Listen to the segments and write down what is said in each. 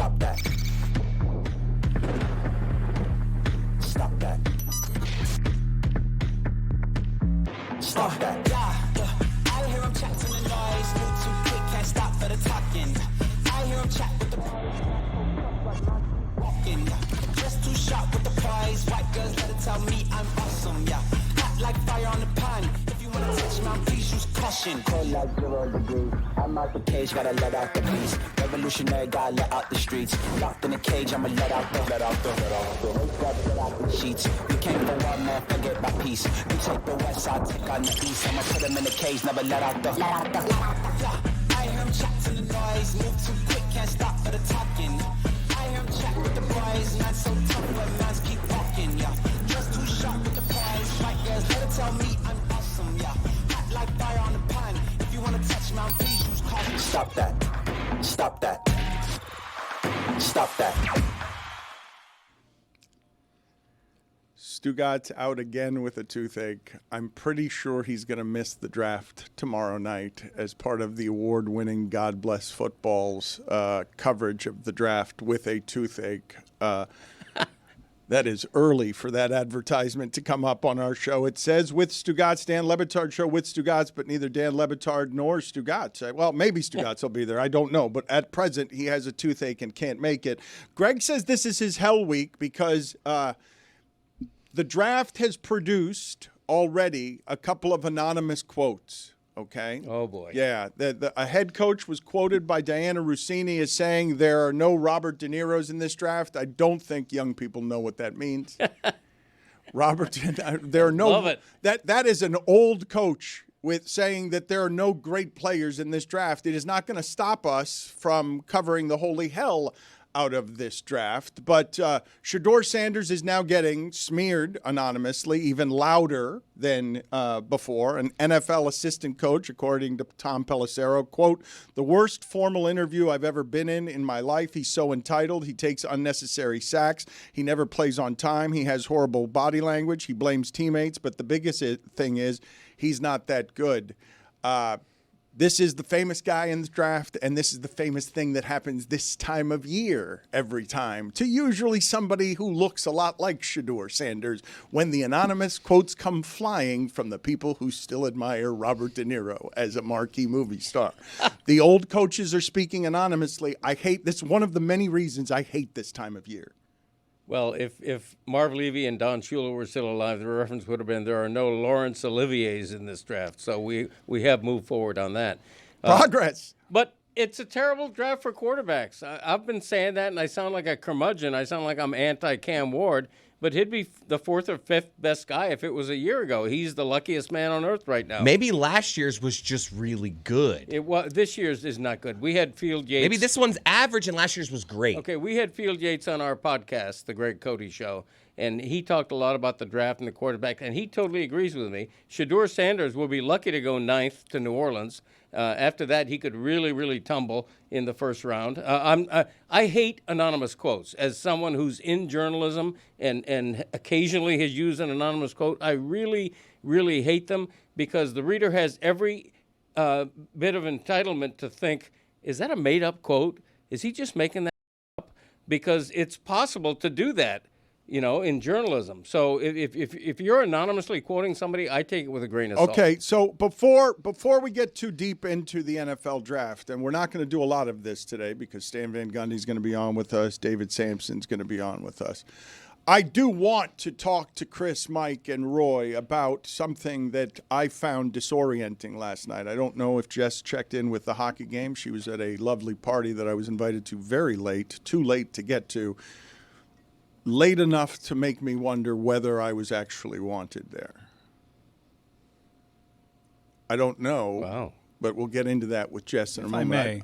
Stop that. Stop that. Stop that. Yeah. I hear him chat to the noise. Move too quick, can't stop for the talking. I hear him chat with the walking. Just too sharp with the prize. White girls let it tell me I'm awesome, yeah. Hot like fire on the pan. If you wanna touch my please use caution. Cold like 0 degrees. I'm out the cage, gotta let out the beast. Revolutionary, gotta let out the streets. Locked in a cage, I'ma let out the sheets. We came for one man, forget my peace. You take the west side, take on the east. I'ma put him in the cage, never let out the. Yeah, I hear him chat to the noise. Move too quick, can't stop for the talking. I hear him chat with the boys. Man so tough, but mans keep walking. Yeah, just too sharp with the prize. White girls, let it tell me I'm awesome. Yeah, hot like fire on the pan. If you wanna touch my please use caution. Stop that. Stop that. Stop that. Stugotz out again with a toothache. I'm pretty sure he's going to miss the draft tomorrow night as part of the award-winning God Bless Football's coverage of the draft with a toothache. That is early for that advertisement to come up on our show. It says with Stugotz, Dan Le Batard Show with Stugotz, but neither Dan Le Batard nor Stugotz. Well, maybe Stugotz will be there. I don't know. But at present, he has a toothache and can't make it. Greg says this is his hell week because the draft has produced already a couple of anonymous quotes. Okay. Oh, boy. Yeah. A head coach was quoted by Diana Rossini as saying there are no Robert De Niros in this draft. I don't think young people know what that means. There are no. Love it. That is an old coach with saying that there are no great players in this draft. It is not going to stop us from covering the holy hell out of this draft. But Shedeur Sanders is now getting smeared anonymously, even louder than before. An NFL assistant coach, according to Tom Pelissero, quote, "The worst formal interview I've ever been in my life. He's so entitled. He takes unnecessary sacks. He never plays on time. He has horrible body language. He blames teammates. But the biggest thing is he's not that good." This is the famous guy in the draft, and this is the famous thing that happens this time of year every time to usually somebody who looks a lot like Shedeur Sanders when the anonymous quotes come flying from the people who still admire Robert De Niro as a marquee movie star. The old coaches are speaking anonymously. I hate this. One of the many reasons I hate this time of year. Well, if Marv Levy and Don Shula were still alive, the reference would have been there are no Laurence Oliviers in this draft. So we have moved forward on that. Progress. But it's a terrible draft for quarterbacks. I've been saying that, and I sound like a curmudgeon. I sound like I'm anti-Cam Ward. But he'd be the fourth or fifth best guy if it was a year ago. He's the luckiest man on earth right now. Maybe last year's was just really good. This year's is not good. We had Field Yates. Maybe this one's average and last year's was great. Okay, we had Field Yates on our podcast, The Greg Cody Show, and he talked a lot about the draft and the quarterback, and he totally agrees with me. Shedeur Sanders will be lucky to go ninth to New Orleans. After that, he could really, really tumble in the first round. I hate anonymous quotes. As someone who's in journalism and occasionally has used an anonymous quote, I really, really hate them because the reader has every bit of entitlement to think, is that a made-up quote? Is he just making that up? Because it's possible to do that, in journalism. So if you're anonymously quoting somebody, I take it with a grain of salt. Okay, so before we get too deep into the NFL draft, and we're not going to do a lot of this today because Stan Van Gundy is going to be on with us, David Samson's going to be on with us. I do want to talk to Chris, Mike, and Roy about something that I found disorienting last night. I don't know if Jess checked in with the hockey game. She was at a lovely party that I was invited to very late, too late to get to. Late enough to make me wonder whether I was actually wanted there. I don't know. Wow. But we'll get into that with Jess in a moment.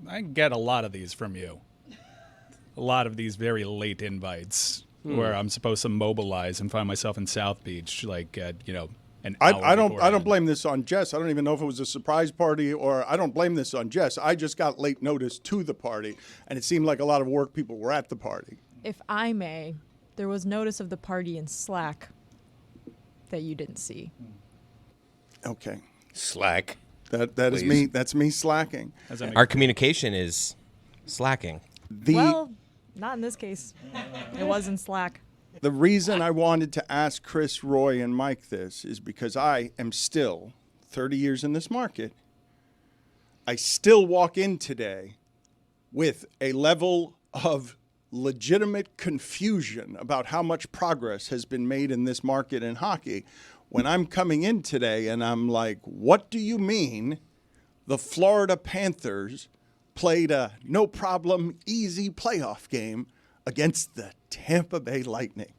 If I get a lot of these from you. A lot of these very late invites where I'm supposed to mobilize and find myself in South Beach, like at, an hour I don't beforehand. blame this on Jess. I don't even know if it was a surprise party or I don't blame this on Jess. I just got late notice to the party, and it seemed like a lot of work people were at the party. If I may, there was notice of the party in Slack that you didn't see. Okay. Slack. That is me. That's me slacking. Our communication is slacking. Well, not in this case. It wasn't slack. The reason I wanted to ask Chris, Roy, and Mike this is because I am still 30 years in this market. I still walk in today with a level of legitimate confusion about how much progress has been made in this market in hockey. When I'm coming in today and I'm like, what do you mean the Florida Panthers played a no-problem, easy playoff game against the Tampa Bay Lightning?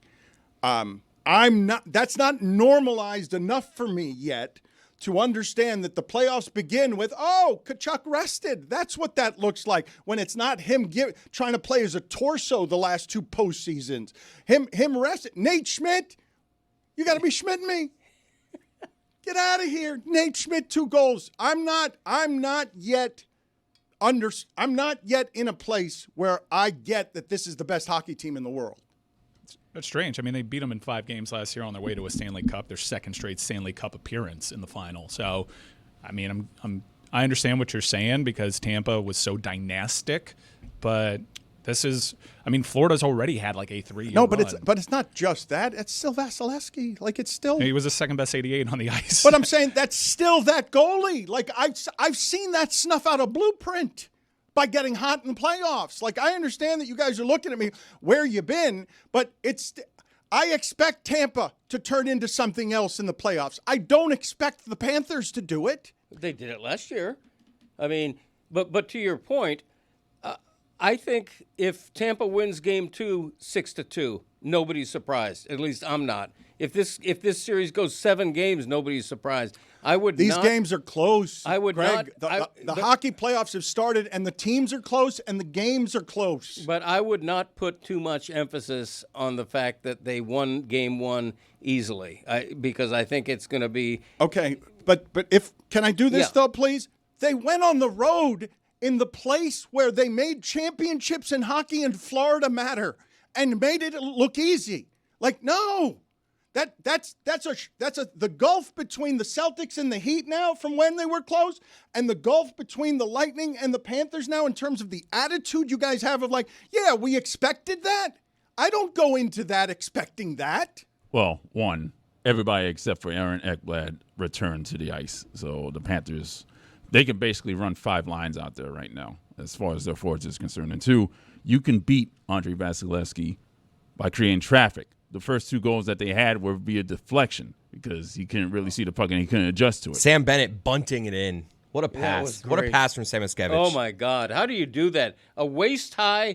That's not normalized enough for me yet to understand that the playoffs begin with, Tkachuk rested. That's what that looks like when it's not him trying to play as a torso the last 2 postseasons. Him rested. Nate Schmidt, you got to be Schmidting me. Get out of here. Nate Schmidt, 2 goals. I'm not yet in a place where I get that this is the best hockey team in the world. That's strange. I mean, they beat them in 5 games last year on their way to a Stanley Cup, their second straight Stanley Cup appearance in the final. So, I mean, I understand what you're saying because Tampa was so dynastic, but this is, I mean, Florida's already had like a 3-year No, but run. it's not just that. It's still Vasilevsky. Like, it's still. He was the second best 88 on the ice. But I'm saying that's still that goalie. Like, I've seen that snuff out a blueprint by getting hot in the playoffs. Like, I understand that you guys are looking at me, where you been, but I expect Tampa to turn into something else in the playoffs. I don't expect the Panthers to do it. They did it last year. I mean, but to your point, I think if Tampa wins Game 2 6-2, nobody's surprised. At least I'm not. If this series goes 7 games, nobody's surprised. These games are close. I would Greg, not. The hockey playoffs have started, and the teams are close, and the games are close. But I would not put too much emphasis on the fact that they won Game 1 easily, because I think it's going to be okay. But can I do this though, please? They went on the road in the place where they made championships in hockey in Florida matter and made it look easy. Like, no. That's the gulf between the Celtics and the Heat now from when they were close, and the gulf between the Lightning and the Panthers now in terms of the attitude you guys have of like, yeah, we expected that. I don't go into that expecting that. Well, one, everybody except for Aaron Ekblad returned to the ice. So the Panthers, they can basically run 5 lines out there right now as far as their forwards is concerned. And 2, you can beat Andrei Vasilevsky by creating traffic. The first 2 goals that they had were via deflection because he couldn't really see the puck and he couldn't adjust to it. Sam Bennett bunting it in. What a pass. What a pass from Samoskevich. Oh, my God. How do you do that? A waist-high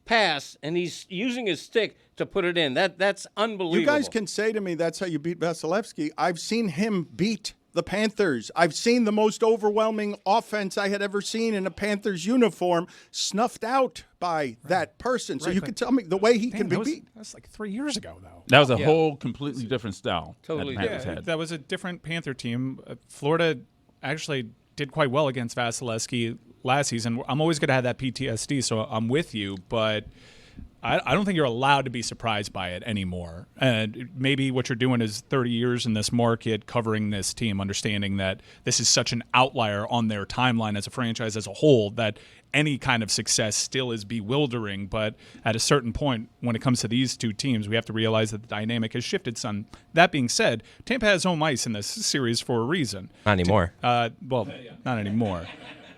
pass, and he's using his stick to put it in. That's unbelievable. You guys can say to me that's how you beat Vasilevsky. I've seen him beat the Panthers. I've seen the most overwhelming offense I had ever seen in a Panthers uniform snuffed out by that person. So you can tell me the way he can be beat. That's like 3 years ago, though. That was a whole completely different style. Totally that the Panthers had. That was a different Panther team. Florida actually did quite well against Vasilevsky last season. I'm always going to have that PTSD, so I'm with you, but I don't think you're allowed to be surprised by it anymore. And maybe what you're doing is 30 years in this market covering this team, understanding that this is such an outlier on their timeline as a franchise as a whole that any kind of success still is bewildering. But at a certain point, when it comes to these 2 teams, we have to realize that the dynamic has shifted some. That being said, Tampa has home ice in this series for a reason. Not anymore. Not anymore.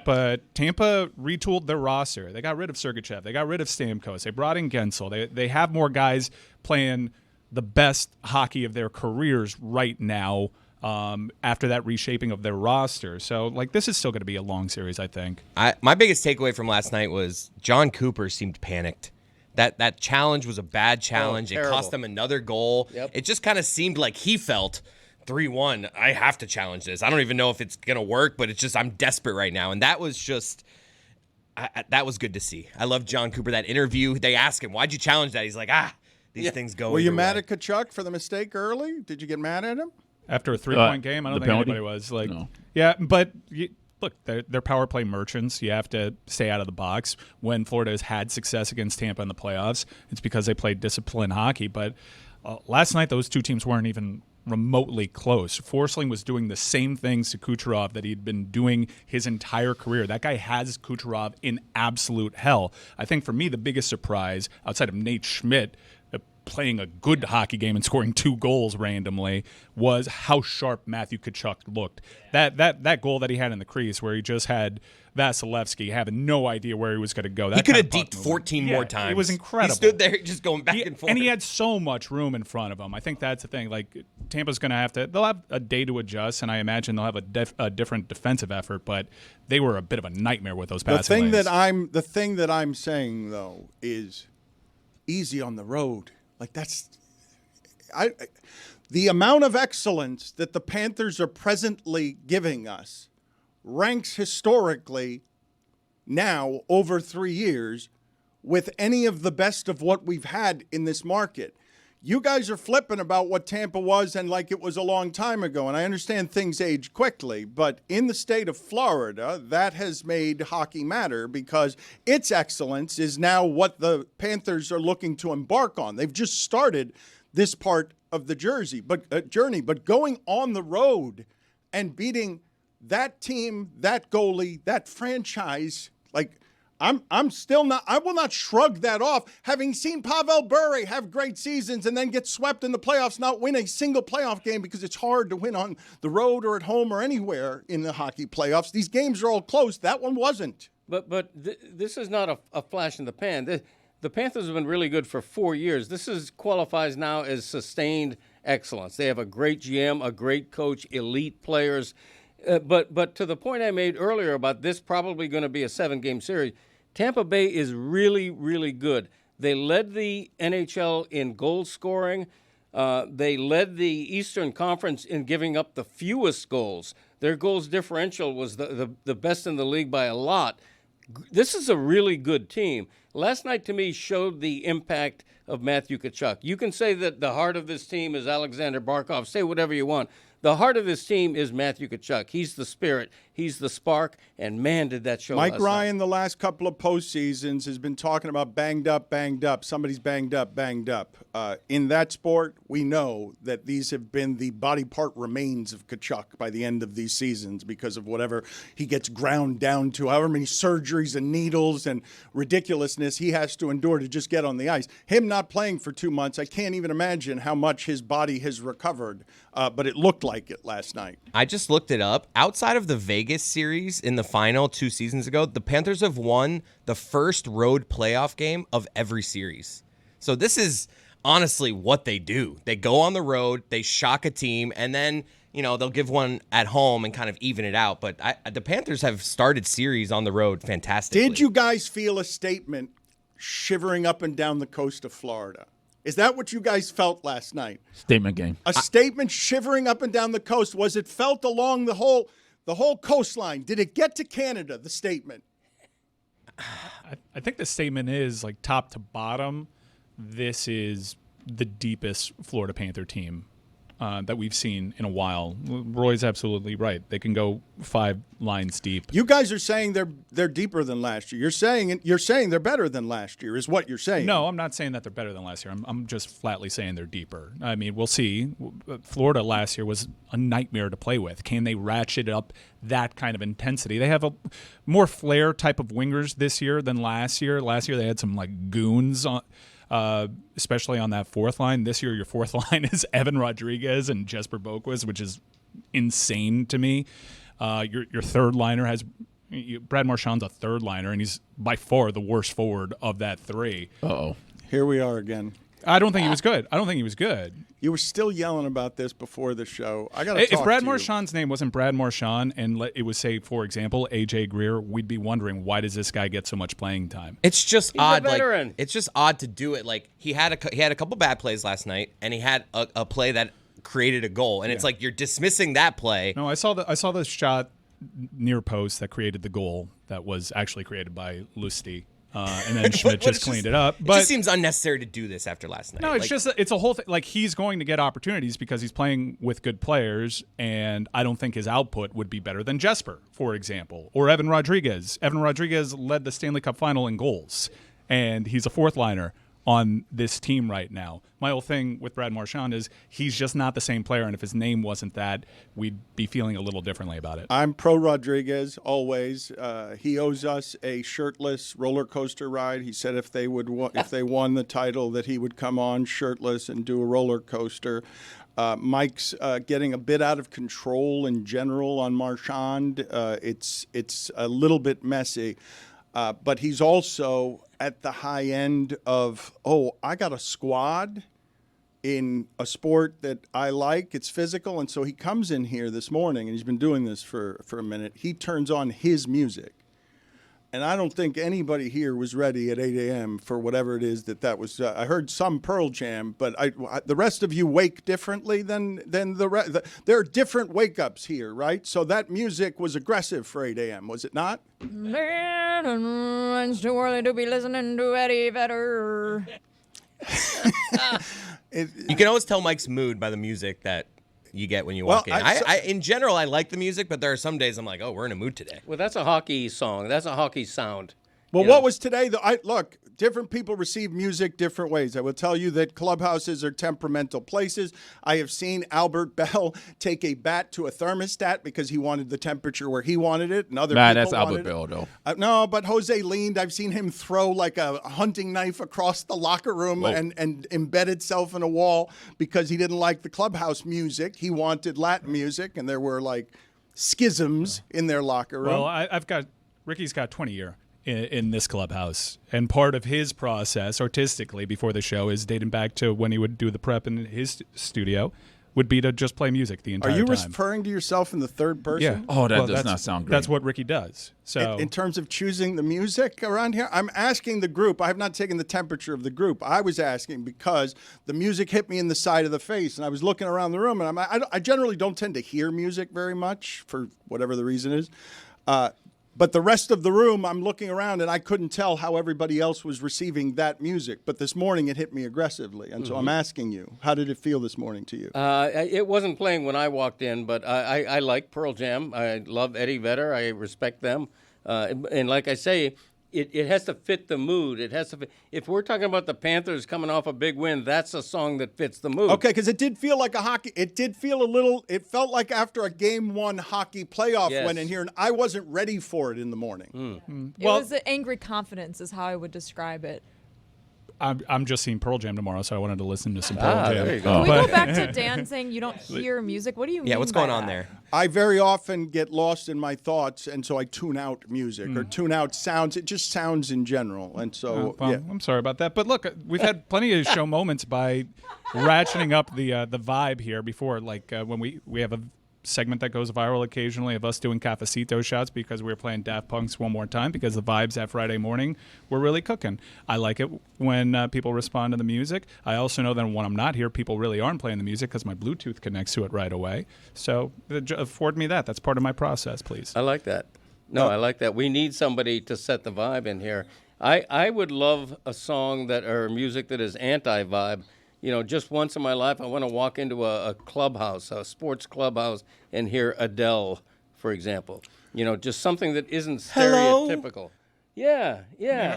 But Tampa retooled their roster. They got rid of Sergachev. They got rid of Stamkos. They brought in Gensel. They have more guys playing the best hockey of their careers right now after that reshaping of their roster. So, like, this is still going to be a long series, I think. My biggest takeaway from last night was John Cooper seemed panicked. That challenge was a bad challenge. It cost them another goal. Yep. It just kind of seemed like he felt 3-1, I have to challenge this. I don't even know if it's going to work, but it's just I'm desperate right now. And that was just that was good to see. I love John Cooper, that interview. They asked him, why'd you challenge that? He's like, these things go. Were you either mad way. at Tkachuk for the mistake early? Did you get mad at him? After a 3-point game, I don't the think penalty? anybody was. Like, No. Yeah, but look, they're power play merchants. You have to stay out of the box. When Florida has had success against Tampa in the playoffs, it's because they played disciplined hockey. But last night, those 2 teams weren't even remotely close. Forsling was doing the same things to Kucherov that he'd been doing his entire career. That guy has Kucherov in absolute hell. I think for me, the biggest surprise, outside of Nate Schmidt playing a good hockey game and scoring 2 goals randomly, was how sharp Matthew Tkachuk looked. That goal that he had in the crease where he just had Vasilevsky having no idea where he was going to go. He could have deked 14 more times. It was incredible. He stood there just going back and forth. And he had so much room in front of him. I think that's the thing. Like, Tampa's going to they'll have a day to adjust, and I imagine they'll have a different defensive effort, but they were a bit of a nightmare with those passing lanes. The thing that I'm saying, though, is easy on the road. Like, the amount of excellence that the Panthers are presently giving us ranks historically now over 3 years with any of the best of what we've had in this market. You guys are flipping about what Tampa was and like it was a long time ago, and I understand things age quickly, but in the state of Florida, that has made hockey matter because its excellence is now what the Panthers are looking to embark on. They've just started this part of the journey, but going on the road and beating that team, that goalie, that franchise, like, I'm still not, I will not shrug that off. Having seen Pavel Bure have great seasons and then get swept in the playoffs, not win a single playoff game because it's hard to win on the road or at home or anywhere in the hockey playoffs. These games are all close. That one wasn't. But this is not a flash in the pan. The Panthers have been really good for 4 years. This qualifies now as sustained excellence. They have a great GM, a great coach, elite players. But to the point I made earlier about this probably going to be a 7-game series, Tampa Bay is really, really good. They led the NHL in goal scoring. They led the Eastern Conference in giving up the fewest goals. Their goals differential was the best in the league by a lot. This is a really good team. Last night, to me, showed the impact of Matthew Tkachuk. You can say that the heart of this team is Alexander Barkov. Say whatever you want. The heart of this team is Matthew Tkachuk. He's the spirit. He's the spark. And, man, did that show Mike last Ryan, night. the last couple of postseasons, has been talking about banged up. Somebody's banged up. In that sport, we know that these have been the body part remains of Tkachuk by the end of these seasons because of whatever he gets ground down to, however many surgeries and needles and ridiculousness he has to endure to just get on the ice. Him not playing for 2 months, I can't even imagine how much his body has recovered, but it looked like it last night. I just looked it up. Outside of the Vegas series in the final 2 seasons ago, the Panthers have won the first road playoff game of every series. So this is honestly what they do. They go on the road, they shock a team, and then, they'll give one at home and kind of even it out. But the Panthers have started series on the road fantastically. Did you guys feel a statement shivering up and down the coast of Florida? Is that what you guys felt last night? Statement game. A statement shivering up and down the coast. Was it felt along the whole coastline? Did it get to Canada, the statement? I think the statement is, like, top to bottom, this is the deepest Florida Panther team that we've seen in a while. Roy's absolutely right. They can go 5 lines deep. You guys are saying they're deeper than last year. You're saying they're better than last year is what you're saying. No, I'm not saying that they're better than last year. I'm just flatly saying they're deeper. I mean, we'll see. Florida last year was a nightmare to play with. Can they ratchet up that kind of intensity? They have a more flair type of wingers this year than last year. Last year they had some like goons on. Especially on that fourth line. This year, your fourth line is Evan Rodriguez and Jesper Boquist, which is insane to me. Your third liner has Brad Marchand's a third liner, and he's by far the worst forward of that 3. Uh-oh. Here we are again. I don't think he was good. You were still yelling about this before the show. I got to talk If Brad to Marchand's name wasn't Brad Marchand and it was, say, for example, AJ Greer, we'd be wondering, why does this guy get so much playing time? It's just He's odd. a veteran. It's just odd to do it. Like he had a couple bad plays last night, and he had a play that created a goal, and it's like you're dismissing that play. No, I saw the shot near post that created the goal that was actually created by Lusty. And then Schmidt just cleaned it up. But it just seems unnecessary to do this after last night. No, it's a whole thing. Like, he's going to get opportunities because he's playing with good players, and I don't think his output would be better than Jesper, for example, or Evan Rodriguez. Evan Rodriguez led the Stanley Cup final in goals, and he's a fourth liner. on this team right now. My whole thing with Brad Marchand is he's just not the same player, and if his name wasn't that, we'd be feeling a little differently about it. I'm pro Rodriguez always. He owes us a shirtless roller coaster ride. He said if they won the title that he would come on shirtless and do a roller coaster. Mike's getting a bit out of control in general on Marchand. It's a little bit messy, but he's also at the high end of, I got a squad in a sport that I like. It's physical, and so he comes in here this morning, and he's been doing this for a minute. He turns on his music. And I don't think anybody here was ready at 8 a.m. for whatever it is that was. I heard some Pearl Jam, but the rest of you wake differently than the rest. There are different wake-ups here, right? So that music was aggressive for 8 a.m., was it not? It's too early to be listening to Eddie Vedder. You can always tell Mike's mood by the music that you get when you walk in. In general, I like the music, but there are some days I'm like, we're in a mood today. Well, that's a hockey song. That's a hockey sound. Well, what was today? Look, different people receive music different ways. I will tell you that clubhouses are temperamental places. I have seen Albert Bell take a bat to a thermostat because he wanted the temperature where he wanted it, and other people that's wanted Albert Bell, though. No, but Jose leaned. I've seen him throw like a hunting knife across the locker room and embed itself in a wall because he didn't like the clubhouse music. He wanted Latin music, and there were like schisms in their locker room. Well, Ricky's got 20 years in this clubhouse, and part of his process artistically before the show is dating back to when he would do the prep in his studio would be to just play music the entire time. Are you referring to yourself in the third person? Yeah. Oh, that does not sound great. That's what Ricky does. So in terms of choosing the music around here, I'm asking the group. I have not taken the temperature of the group. I was asking because the music hit me in the side of the face, and I was looking around the room, and I generally don't tend to hear music very much for whatever the reason is. But the rest of the room, I'm looking around, and I couldn't tell how everybody else was receiving that music. But this morning, it hit me aggressively. And so I'm asking you, how did it feel this morning to you? It wasn't playing when I walked in, but I like Pearl Jam. I love Eddie Vedder. I respect them. And like I say, it has to fit the mood. It has to fit. If we're talking about the Panthers coming off a big win, that's a song that fits the mood. Okay, because it did feel like a hockey. It did feel a little. It felt like after a Game 1 hockey playoff went in here, and I wasn't ready for it in the morning. It was an angry confidence, is how I would describe it. I'm just seeing Pearl Jam tomorrow, so I wanted to listen to some Pearl Jam. There you go. Can we go back to Dan saying you don't hear music? What do you mean? Yeah, what's by going on that? there? I very often get lost in my thoughts, and so I tune out music or tune out sounds. It just sounds in general, and so I'm sorry about that. But look, we've had plenty of show moments by ratcheting up the vibe here before, like when we have a segment that goes viral occasionally of us doing cafecito shots because we were playing Daft Punk's One More Time because the vibes that Friday morning were really cooking. I like it when people respond to the music. I also know that when I'm not here, people really aren't playing the music because my Bluetooth connects to it right away. So afford me that. That's part of my process, please. I like that. No, I like that. We need somebody to set the vibe in here. I would love a song or music that is anti-vibe. You know, just once in my life, I want to walk into a clubhouse, a sports clubhouse, and hear Adele, for example. You know, just something that isn't stereotypical. Yeah.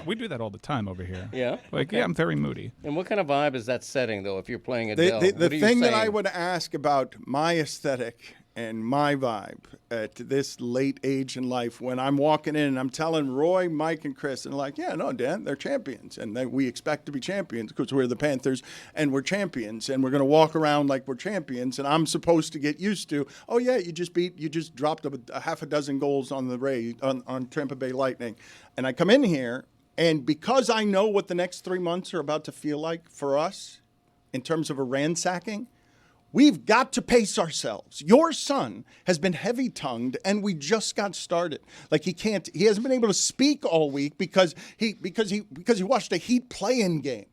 We do that all the time over here. Yeah? Like, I'm very moody. And what kind of vibe is that setting, though, if you're playing Adele? The thing thing that I would ask about my aesthetic and my vibe at this late age in life, when I'm walking in and I'm telling Roy, Mike, and Chris, and like, yeah, no, Dan, they're champions, and we expect to be champions because we're the Panthers and we're champions, and we're going to walk around like we're champions, and I'm supposed to get used to, you just dropped a half a dozen goals on the on Tampa Bay Lightning, and I come in here, and because I know what the next 3 months are about to feel like for us in terms of a ransacking, we've got to pace ourselves. Your son has been heavy-tongued, and we just got started. Like he hasn't been able to speak all week because he watched a Heat play-in game.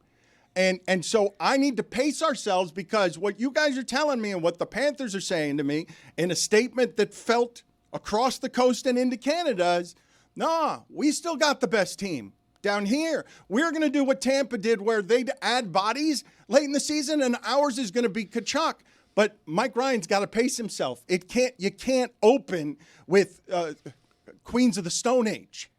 And so I need to pace ourselves because what you guys are telling me and what the Panthers are saying to me in a statement that felt across the coast and into Canada is, we still got the best team. Down here, we're going to do what Tampa did where they'd add bodies late in the season, and ours is going to be Kachuk. But Mike Ryan's got to pace himself. You can't open with Queens of the Stone Age.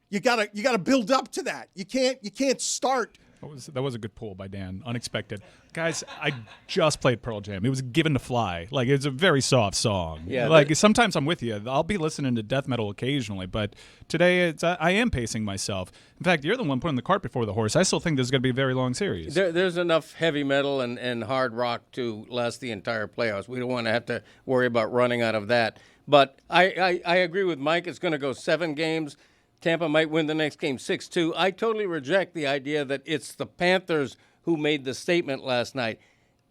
You gotta build up to that. You can't start That was a good pull by Dan. Unexpected. Guys, I just played Pearl Jam. It was Given to Fly. Like, it's a very soft song. Yeah, like, sometimes I'm with you. I'll be listening to death metal occasionally, but today I am pacing myself. In fact, you're the one putting the cart before the horse. I still think this is going to be a very long series. There's enough heavy metal and hard rock to last the entire playoffs. We don't want to have to worry about running out of that. But I agree with Mike. It's going to go 7 games. Tampa might win the next game 6-2. I totally reject the idea that it's the Panthers who made the statement last night.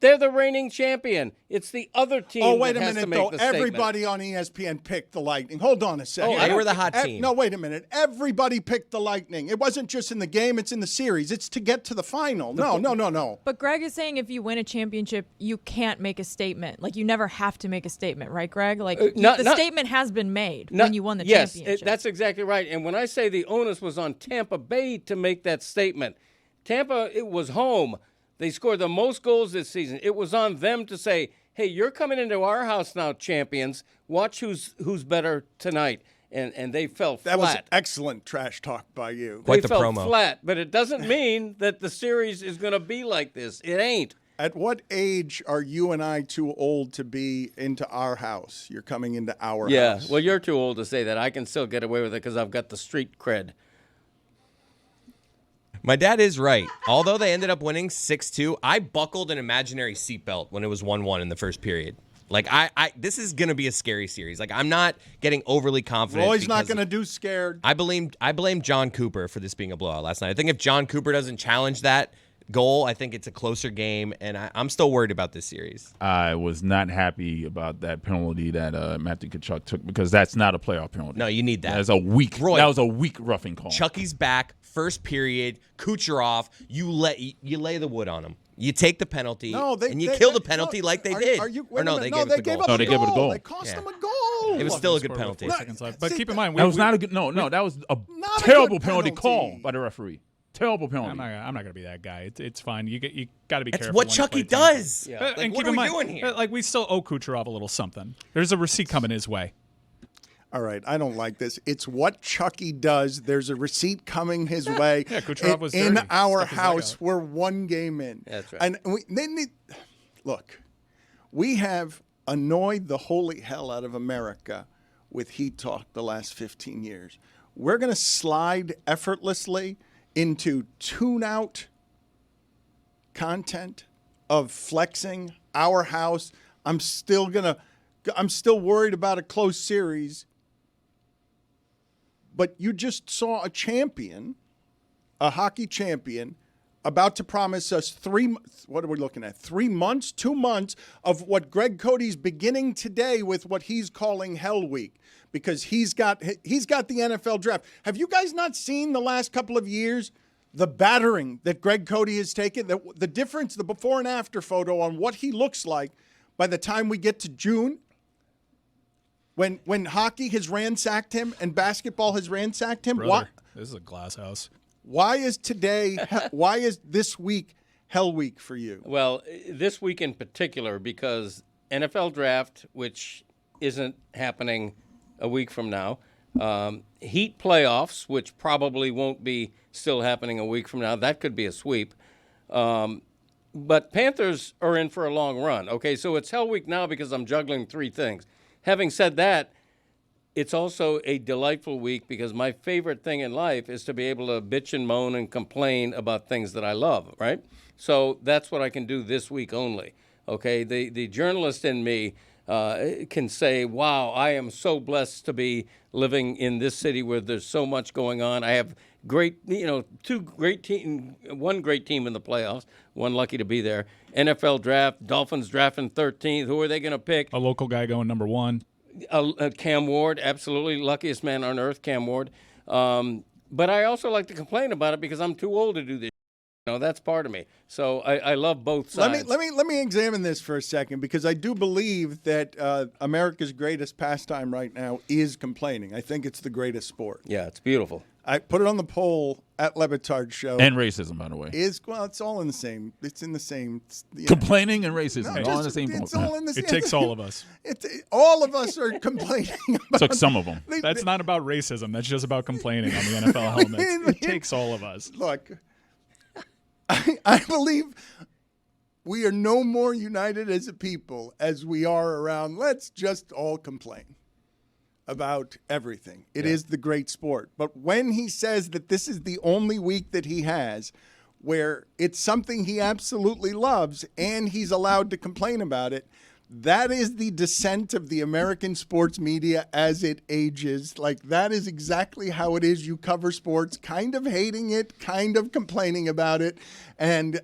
They're the reigning champion. It's the other team. Oh, wait that a has minute, to make though. the statement. Everybody on ESPN picked the Lightning. Hold on a second. They were the hot team. No, wait a minute. Everybody picked the Lightning. It wasn't just in the game. It's in the series. It's to get to the final. No. But Greg is saying if you win a championship, you can't make a statement. Like, you never have to make a statement, right, Greg? Like, the statement has been made when you won the championship. Yes, that's exactly right. And when I say the onus was on Tampa Bay to make that statement, Tampa, it was home. They scored the most goals this season. It was on them to say, hey, you're coming into our house now, champions. Watch who's better tonight. And they fell flat. That was excellent trash talk by you. Quite they the fell promo. flat, but it doesn't mean that the series is going to be like this. It ain't. At what age are you and I too old to be into our house? You're coming into our house. Well, you're too old to say that. I can still get away with it because I've got the street cred. My dad is right. Although they ended up winning 6-2, I buckled an imaginary seatbelt when it was 1-1 in the first period. Like, this is going to be a scary series. Like, I'm not getting overly confident. Roy's not going to do scared. I blame John Cooper for this being a blowout last night. I think if John Cooper doesn't challenge that goal, I think it's a closer game, and I'm still worried about this series. I was not happy about that penalty that Matthew Tkachuk took because that's not a playoff penalty. No, you need that. That was a weak roughing call. Chucky's back, first period, Kucherov, you lay the wood on him. You take the penalty, and you kill the penalty like they did. They gave No, they gave it a goal. They cost them a goal. It was still a good penalty. But keep in mind, That was not a good. No, that was a terrible penalty call by the referee. Terrible penalty. I'm not gonna be that guy. It's fine. You got to be That's careful. what when you Chucky play Tampa. does. Yeah. Like, And what keep are in we mind, doing here? like, we still owe Kucherov a little something. There's a receipt coming his way. All right, I don't like this. It's what Chucky does. There's a receipt coming his way. Yeah, Kucherov was in dirty. our Stuck his leg house. out. We're 1 game in. That's right. And look, we have annoyed the holy hell out of America with Heat Talk the last 15 years. We're going to slide effortlessly into tune-out content of flexing our house. I'm still worried about a close series. But you just saw a champion, a hockey champion, about to promise us 3 months, 2 months of what Greg Cody's beginning today with what he's calling Hell Week, because he's got the NFL draft. Have you guys not seen the last couple of years the battering that Greg Cody has taken, the difference, the before and after photo on what he looks like by the time we get to June? When hockey has ransacked him and basketball has ransacked him, Brother, this is a glass house. why is this week Hell Week for you? Well, this week in particular, because NFL draft, which isn't happening a week from now, Heat playoffs, which probably won't be still happening a week from now. That could be a sweep. But Panthers are in for a long run. Okay, so it's Hell Week now because I'm juggling 3 things. Having said that, it's also a delightful week because my favorite thing in life is to be able to bitch and moan and complain about things that I love, right? So that's what I can do this week only, okay? The journalist in me can say, wow, I am so blessed to be living in this city where there's so much going on. I have one great team in the playoffs, one lucky to be there. NFL draft, Dolphins drafting 13th. Who are they going to pick? A local guy going number 1. Cam Ward, absolutely luckiest man on earth, Cam Ward. But I also like to complain about it because I'm too old to do this. That's part of me. So I love both sides. Let me examine this for a second, because I do believe that America's greatest pastime right now is complaining. I think it's the greatest sport. Yeah, it's beautiful. I put it on the poll at Le Batard Show. And racism, by the way. It's all in the same. It's in the same. Complaining and racism, No, all in the same it's boat. all in the same. It takes all of us. All of us are complaining about. Took some of them. That's not about racism. That's just about complaining on the NFL helmets. It takes all of us. Look, I believe we are no more united as a people as we are around, let's just all complain about everything. It is the great sport. But when he says that this is the only week that he has where it's something he absolutely loves and he's allowed to complain about it, that is the descent of the American sports media as it ages. Like, that is exactly how it is. You cover sports, kind of hating it, kind of complaining about it, and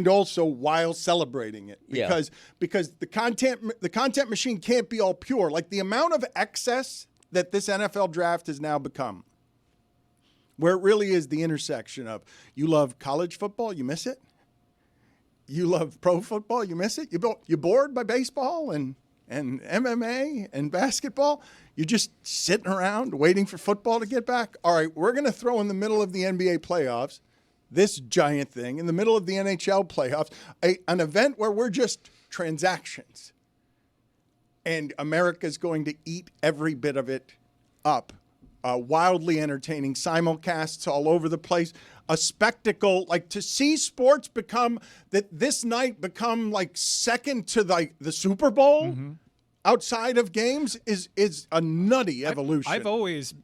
also while celebrating it, because the content machine can't be all pure. Like, the amount of excess that this NFL draft has now become, where it really is the intersection of, you love college football, you miss it. You love pro football, you miss it. You're bored by baseball and MMA and basketball. You're just sitting around waiting for football to get back. All right, we're going to throw in the middle of the NBA playoffs this giant thing, in the middle of the NHL playoffs, an event where we're just transactions. And America's going to eat every bit of it up. Wildly entertaining, simulcasts all over the place, a spectacle. Like, to see sports become that this night become like second to the Super Bowl outside of games is a nutty evolution. I've always,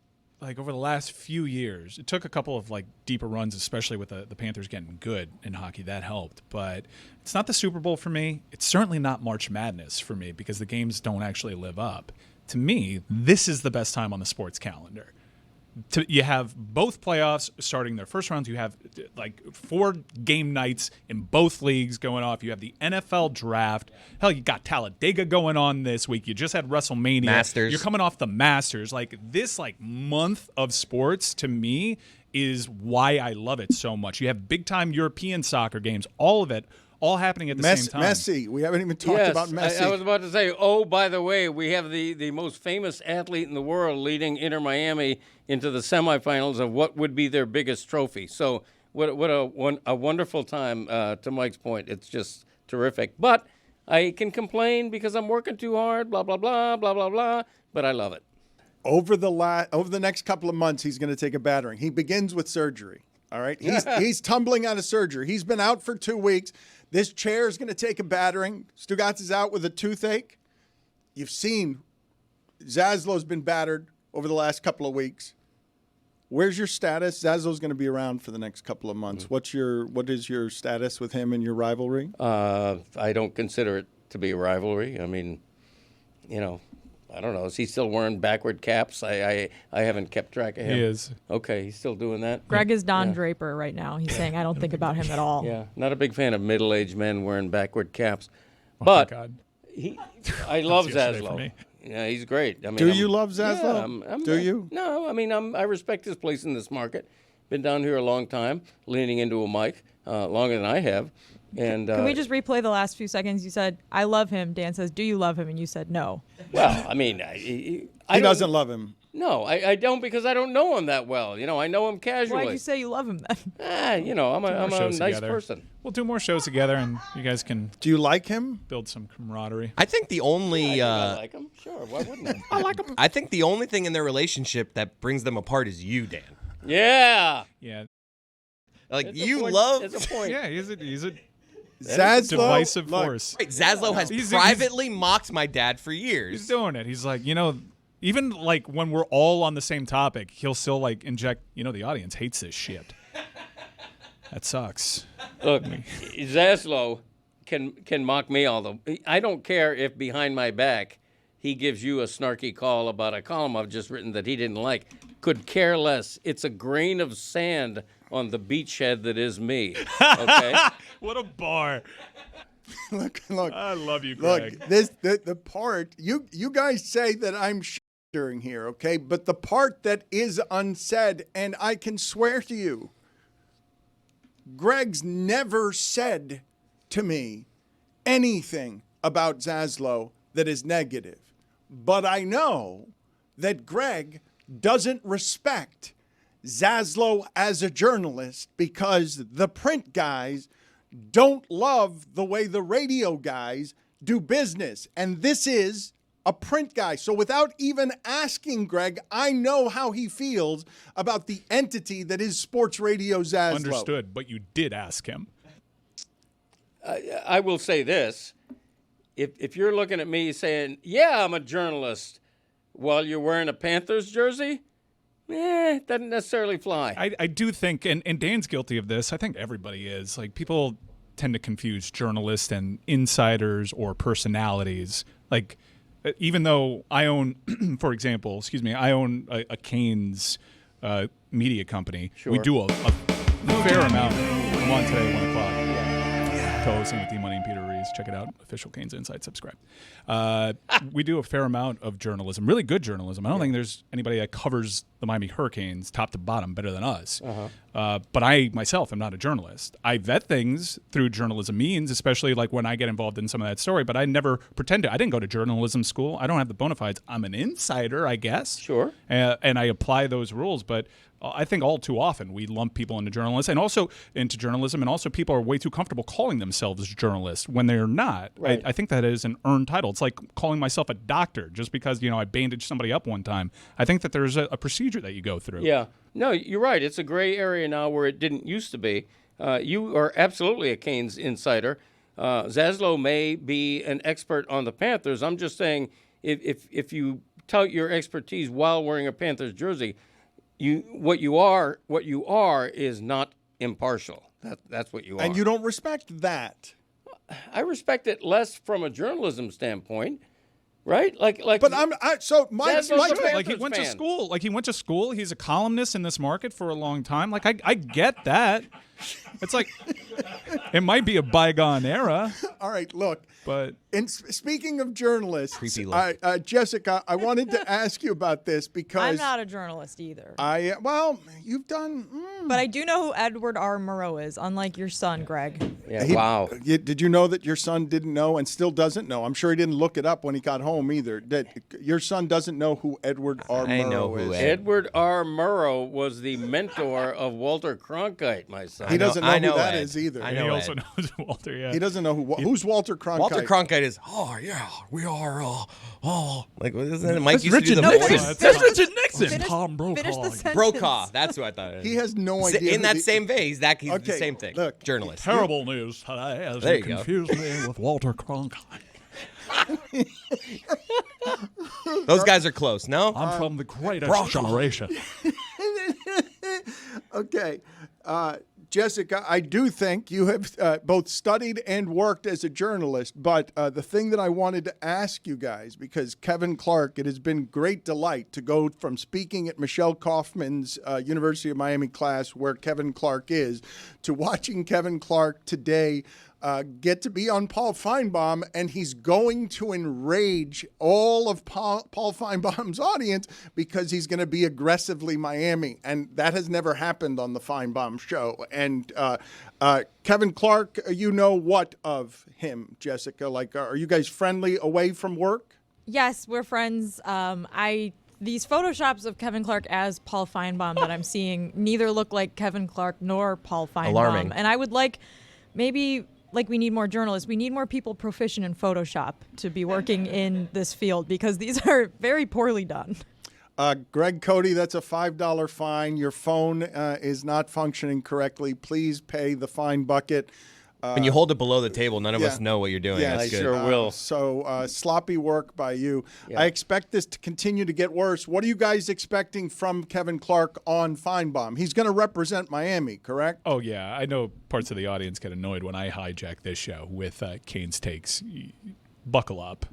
like, over the last few years, it took a couple of like deeper runs, especially with the Panthers getting good in hockey. That helped, but it's not the Super Bowl for me. It's certainly not March Madness for me, because the games don't actually live up. To me, this is the best time on the sports calendar. You have both playoffs starting their first rounds. You have like 4 game nights in both leagues going off. You have the NFL draft. Hell, you got Talladega going on this week. You just had WrestleMania. Masters. You're coming off the Masters. Like, this month of sports, to me, is why I love it so much. You have big-time European soccer games, all of it, all happening at the same time. Messi. We haven't even talked about Messi. I was about to say, oh, by the way, we have the most famous athlete in the world leading Inter Miami into the semifinals of what would be their biggest trophy. So what a wonderful time, to Mike's point. It's just terrific. But I can complain because I'm working too hard, blah, blah, blah, blah, blah, blah, but I love it. Over the next couple of months, he's going to take a battering. He begins with surgery. All right, he's tumbling out of surgery. He's been out for 2 weeks. This chair is going to take a battering. Stugotz is out with a toothache. You've seen Zaslow's been battered over the last couple of weeks. Where's your status? Zaslow's going to be around for the next couple of months. What is your status with him and your rivalry? I don't consider it to be a rivalry. I mean, I don't know. Is he still wearing backward caps? I haven't kept track of him. He is. Okay, he's still doing that? Greg is Don Draper right now. He's saying, I don't think about him at all. Yeah, not a big fan of middle-aged men wearing backward caps. Oh, but God. I love Yesterday for Zaslow. me. Yeah, he's great. I mean, Do you love Zaslow? Yeah, Do you? No, I mean, I respect his place in this market. Been down here a long time, leaning into a mic, longer than I have. And Can we just replay the last few seconds? You said, I love him. Dan says, do you love him? And you said no. Well, I mean, he doesn't love him. No, I don't, because I don't know him that well. I know him casually. Why did you say you love him then? I'm a nice together. person. We'll do more shows together, and you guys can Do you like him? build some camaraderie. I think the only I like him. Sure, why wouldn't I? I like him. I think the only thing in their relationship that brings them apart is you, Dan. Yeah. Yeah. Like, It's a you point. love It's a point. Yeah, he's a Zaslow, divisive look, force. Right, Zaslow has He's- privately mocked my dad for He's years. doing it. He's like, even like when we're all on the same topic, he'll still like inject, the audience hates this shit. That sucks. Look, Zaslow can mock me I don't care if behind my back he gives you a snarky call about a column I've just written that he didn't like. Could care less. It's a grain of sand on the beachhead that is me. Okay? What a bar. Look. I love you, Greg. Look, the part you guys say that I'm during here, okay? But the part that is unsaid, and I can swear to you, Greg's never said to me anything about Zaslow that is negative. But I know that Greg doesn't respect Zaslow as a journalist because the print guys don't love the way the radio guys do business. And this is a print guy. So without even asking Greg, I know how he feels about the entity that is Sports Radio Zaslow. Understood, but you did ask him. I will say this. If you're looking at me saying, yeah, I'm a journalist, while you're wearing a Panthers jersey, it doesn't necessarily fly. I do think, and Dan's guilty of this, I think everybody is, like, people tend to confuse journalists and insiders or personalities. Like, even though I own, for example, I own a Canes media company. Sure. We do a fair amount. I'm on today at 1 o'clock. Co-hosting with D-Money and Peter Rees. Check it out. Official Canes Insight. Subscribe. We do a fair amount of journalism, really good journalism. I don't think there's anybody that covers the Miami Hurricanes top to bottom better than us. But I myself am not a journalist. I vet things through journalism means, especially like when I get involved in some of that story, but I never pretend to. I didn't go to journalism school. I don't have the bona fides. I'm an insider, I guess. Sure. And I apply those rules, but I think all too often we lump people into journalists and also into journalism, and also people are way too comfortable calling themselves journalists when they're not. Right. I think that is an earned title. It's like calling myself a doctor just because, I bandaged somebody up one time. I think that there's a procedure that you go through. Yeah. No, you're right. It's a gray area now where it didn't used to be. You are absolutely a Canes insider. Zaslow may be an expert on the Panthers. I'm just saying if you tout your expertise while wearing a Panthers jersey, what you are is not impartial. That's what you are. And you don't respect that. I respect it less from a journalism standpoint, right? Like. But Mike, like he went to school. Like he went to school. He's a columnist in this market for a long time. Like I get that. It's like it might be a bygone era. All right, look. But speaking of journalists, creepy look. Jessica, I wanted to ask you about this because I'm not a journalist either. You've done. But I do know who Edward R. Murrow is, unlike your son, Greg. Yeah, wow. Did you know that your son didn't know and still doesn't know? I'm sure he didn't look it up when he got home either. That your son doesn't know who Edward R. Murrow is. Edward R. Murrow was the mentor of Walter Cronkite, my son. He doesn't know who that is either. I know he also knows Walter. Yeah. He doesn't know who's Walter Cronkite. Walter Cronkite is. Oh yeah, we are. Like isn't it Mike That's used Richard to do the Nixon. voice? That's Richard Nixon. Finish, Tom Brokaw. Finish the sentence. Brokaw. That's who I thought. He has no idea. In that same vein, he's the Okay, same thing. look. Journalist. Terrible news today as There you you go. confuse me with Walter Cronkite. Those guys are close. No. I'm from the greatest generation. Okay. Jessica, I do think you have both studied and worked as a journalist, but the thing that I wanted to ask you guys, because Kevin Clark, it has been great delight to go from speaking at Michelle Kaufman's University of Miami class, where Kevin Clark is, to watching Kevin Clark today get to be on Paul Feinbaum, and he's going to enrage all of Paul Feinbaum's audience because he's going to be aggressively Miami, and that has never happened on the Feinbaum show. And Kevin Clark, you know what of him, Jessica? Like, are you guys friendly away from work? Yes, we're friends. These photoshops of Kevin Clark as Paul Feinbaum that I'm seeing neither look like Kevin Clark nor Paul Feinbaum. Alarming. And I would like maybe... Like we need more journalists. We need more people proficient in Photoshop to be working in this field because these are very poorly done. Greg Cody, that's a $5 fine. Your phone is not functioning correctly. Please pay the fine bucket. When you hold it below the table, none of us know what you're doing. Yeah, That's I good. sure will. So sloppy work by you. Yeah. I expect this to continue to get worse. What are you guys expecting from Kevin Clark on Feinbaum? He's going to represent Miami, correct? Oh, yeah. I know parts of the audience get annoyed when I hijack this show with Canes Takes. Buckle up.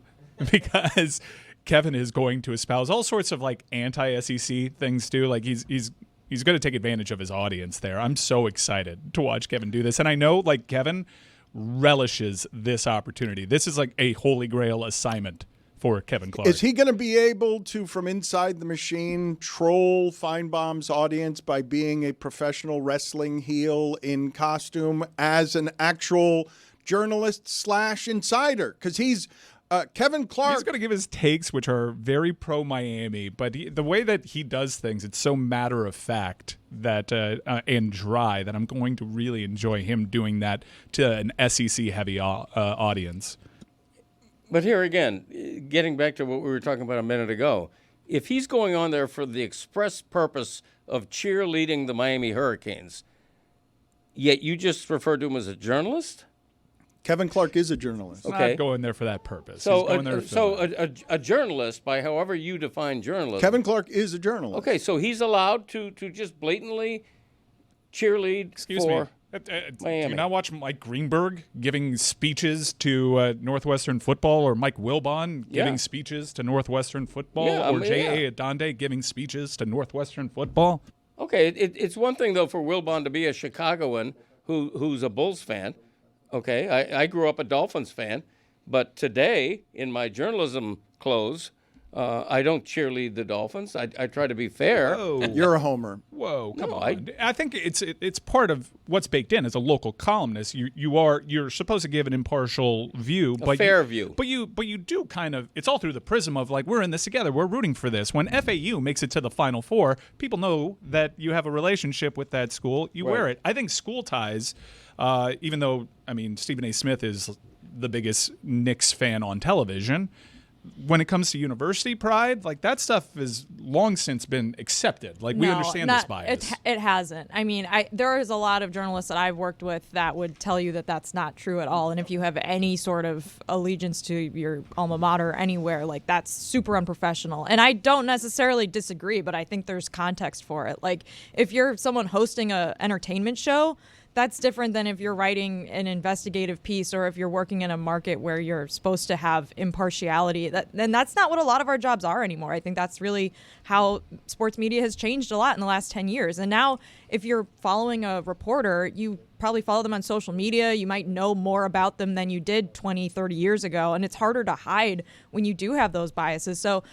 Because Kevin is going to espouse all sorts of, like, anti-SEC things, too. Like, he's going to take advantage of his audience there. I'm so excited to watch Kevin do this. And I know, like, Kevin relishes this opportunity. This is like a holy grail assignment for Kevin Clark. Is he going to be able to, from inside the machine, troll Feinbaum's audience by being a professional wrestling heel in costume as an actual journalist / insider? Because he's Kevin Clark. He's going to give his takes, which are very pro-Miami, but the way that he does things, it's so matter of fact that and dry that I'm going to really enjoy him doing that to an SEC heavy audience. But here again, getting back to what we were talking about a minute ago, if he's going on there for the express purpose of cheerleading the Miami Hurricanes, yet you just referred to him as a journalist? Kevin Clark is a journalist. Not going there for that purpose. So, He's going there a journalist, by however you define journalism. Kevin Clark is a journalist. Okay, so he's allowed to just blatantly cheerlead Excuse for me. Do Miami. you not watch Mike Greenberg giving speeches to Northwestern football, or Mike Wilbon giving speeches to Northwestern football, or J.A. Adonde giving speeches to Northwestern football? Okay, it's one thing, though, for Wilbon to be a Chicagoan who's a Bulls fan. Okay, I grew up a Dolphins fan, but today, in my journalism clothes, I don't cheerlead the Dolphins. I try to be fair. Whoa. You're a homer. Whoa, come on. I think it's part of what's baked in as a local columnist. You're supposed to give an impartial view, a fair view. But you do kind of, it's all through the prism of like, we're in this together. We're rooting for this. When FAU makes it to the Final Four, people know that you have a relationship with that school. You wear it. I think school ties, even though, I mean, Stephen A. Smith is the biggest Knicks fan on television, when it comes to university pride, like that stuff has long since been accepted. Like we understand this bias. It hasn't. I mean, there is a lot of journalists that I've worked with that would tell you that that's not true at all. And if you have any sort of allegiance to your alma mater anywhere, like that's super unprofessional. And I don't necessarily disagree, but I think there's context for it. Like if you're someone hosting a entertainment show, that's different than if you're writing an investigative piece or if you're working in a market where you're supposed to have impartiality. Then that's not what a lot of our jobs are anymore. I think that's really how sports media has changed a lot in the last 10 years. And now if you're following a reporter, you probably follow them on social media. You might know more about them than you did 20, 30 years ago. And it's harder to hide when you do have those biases. So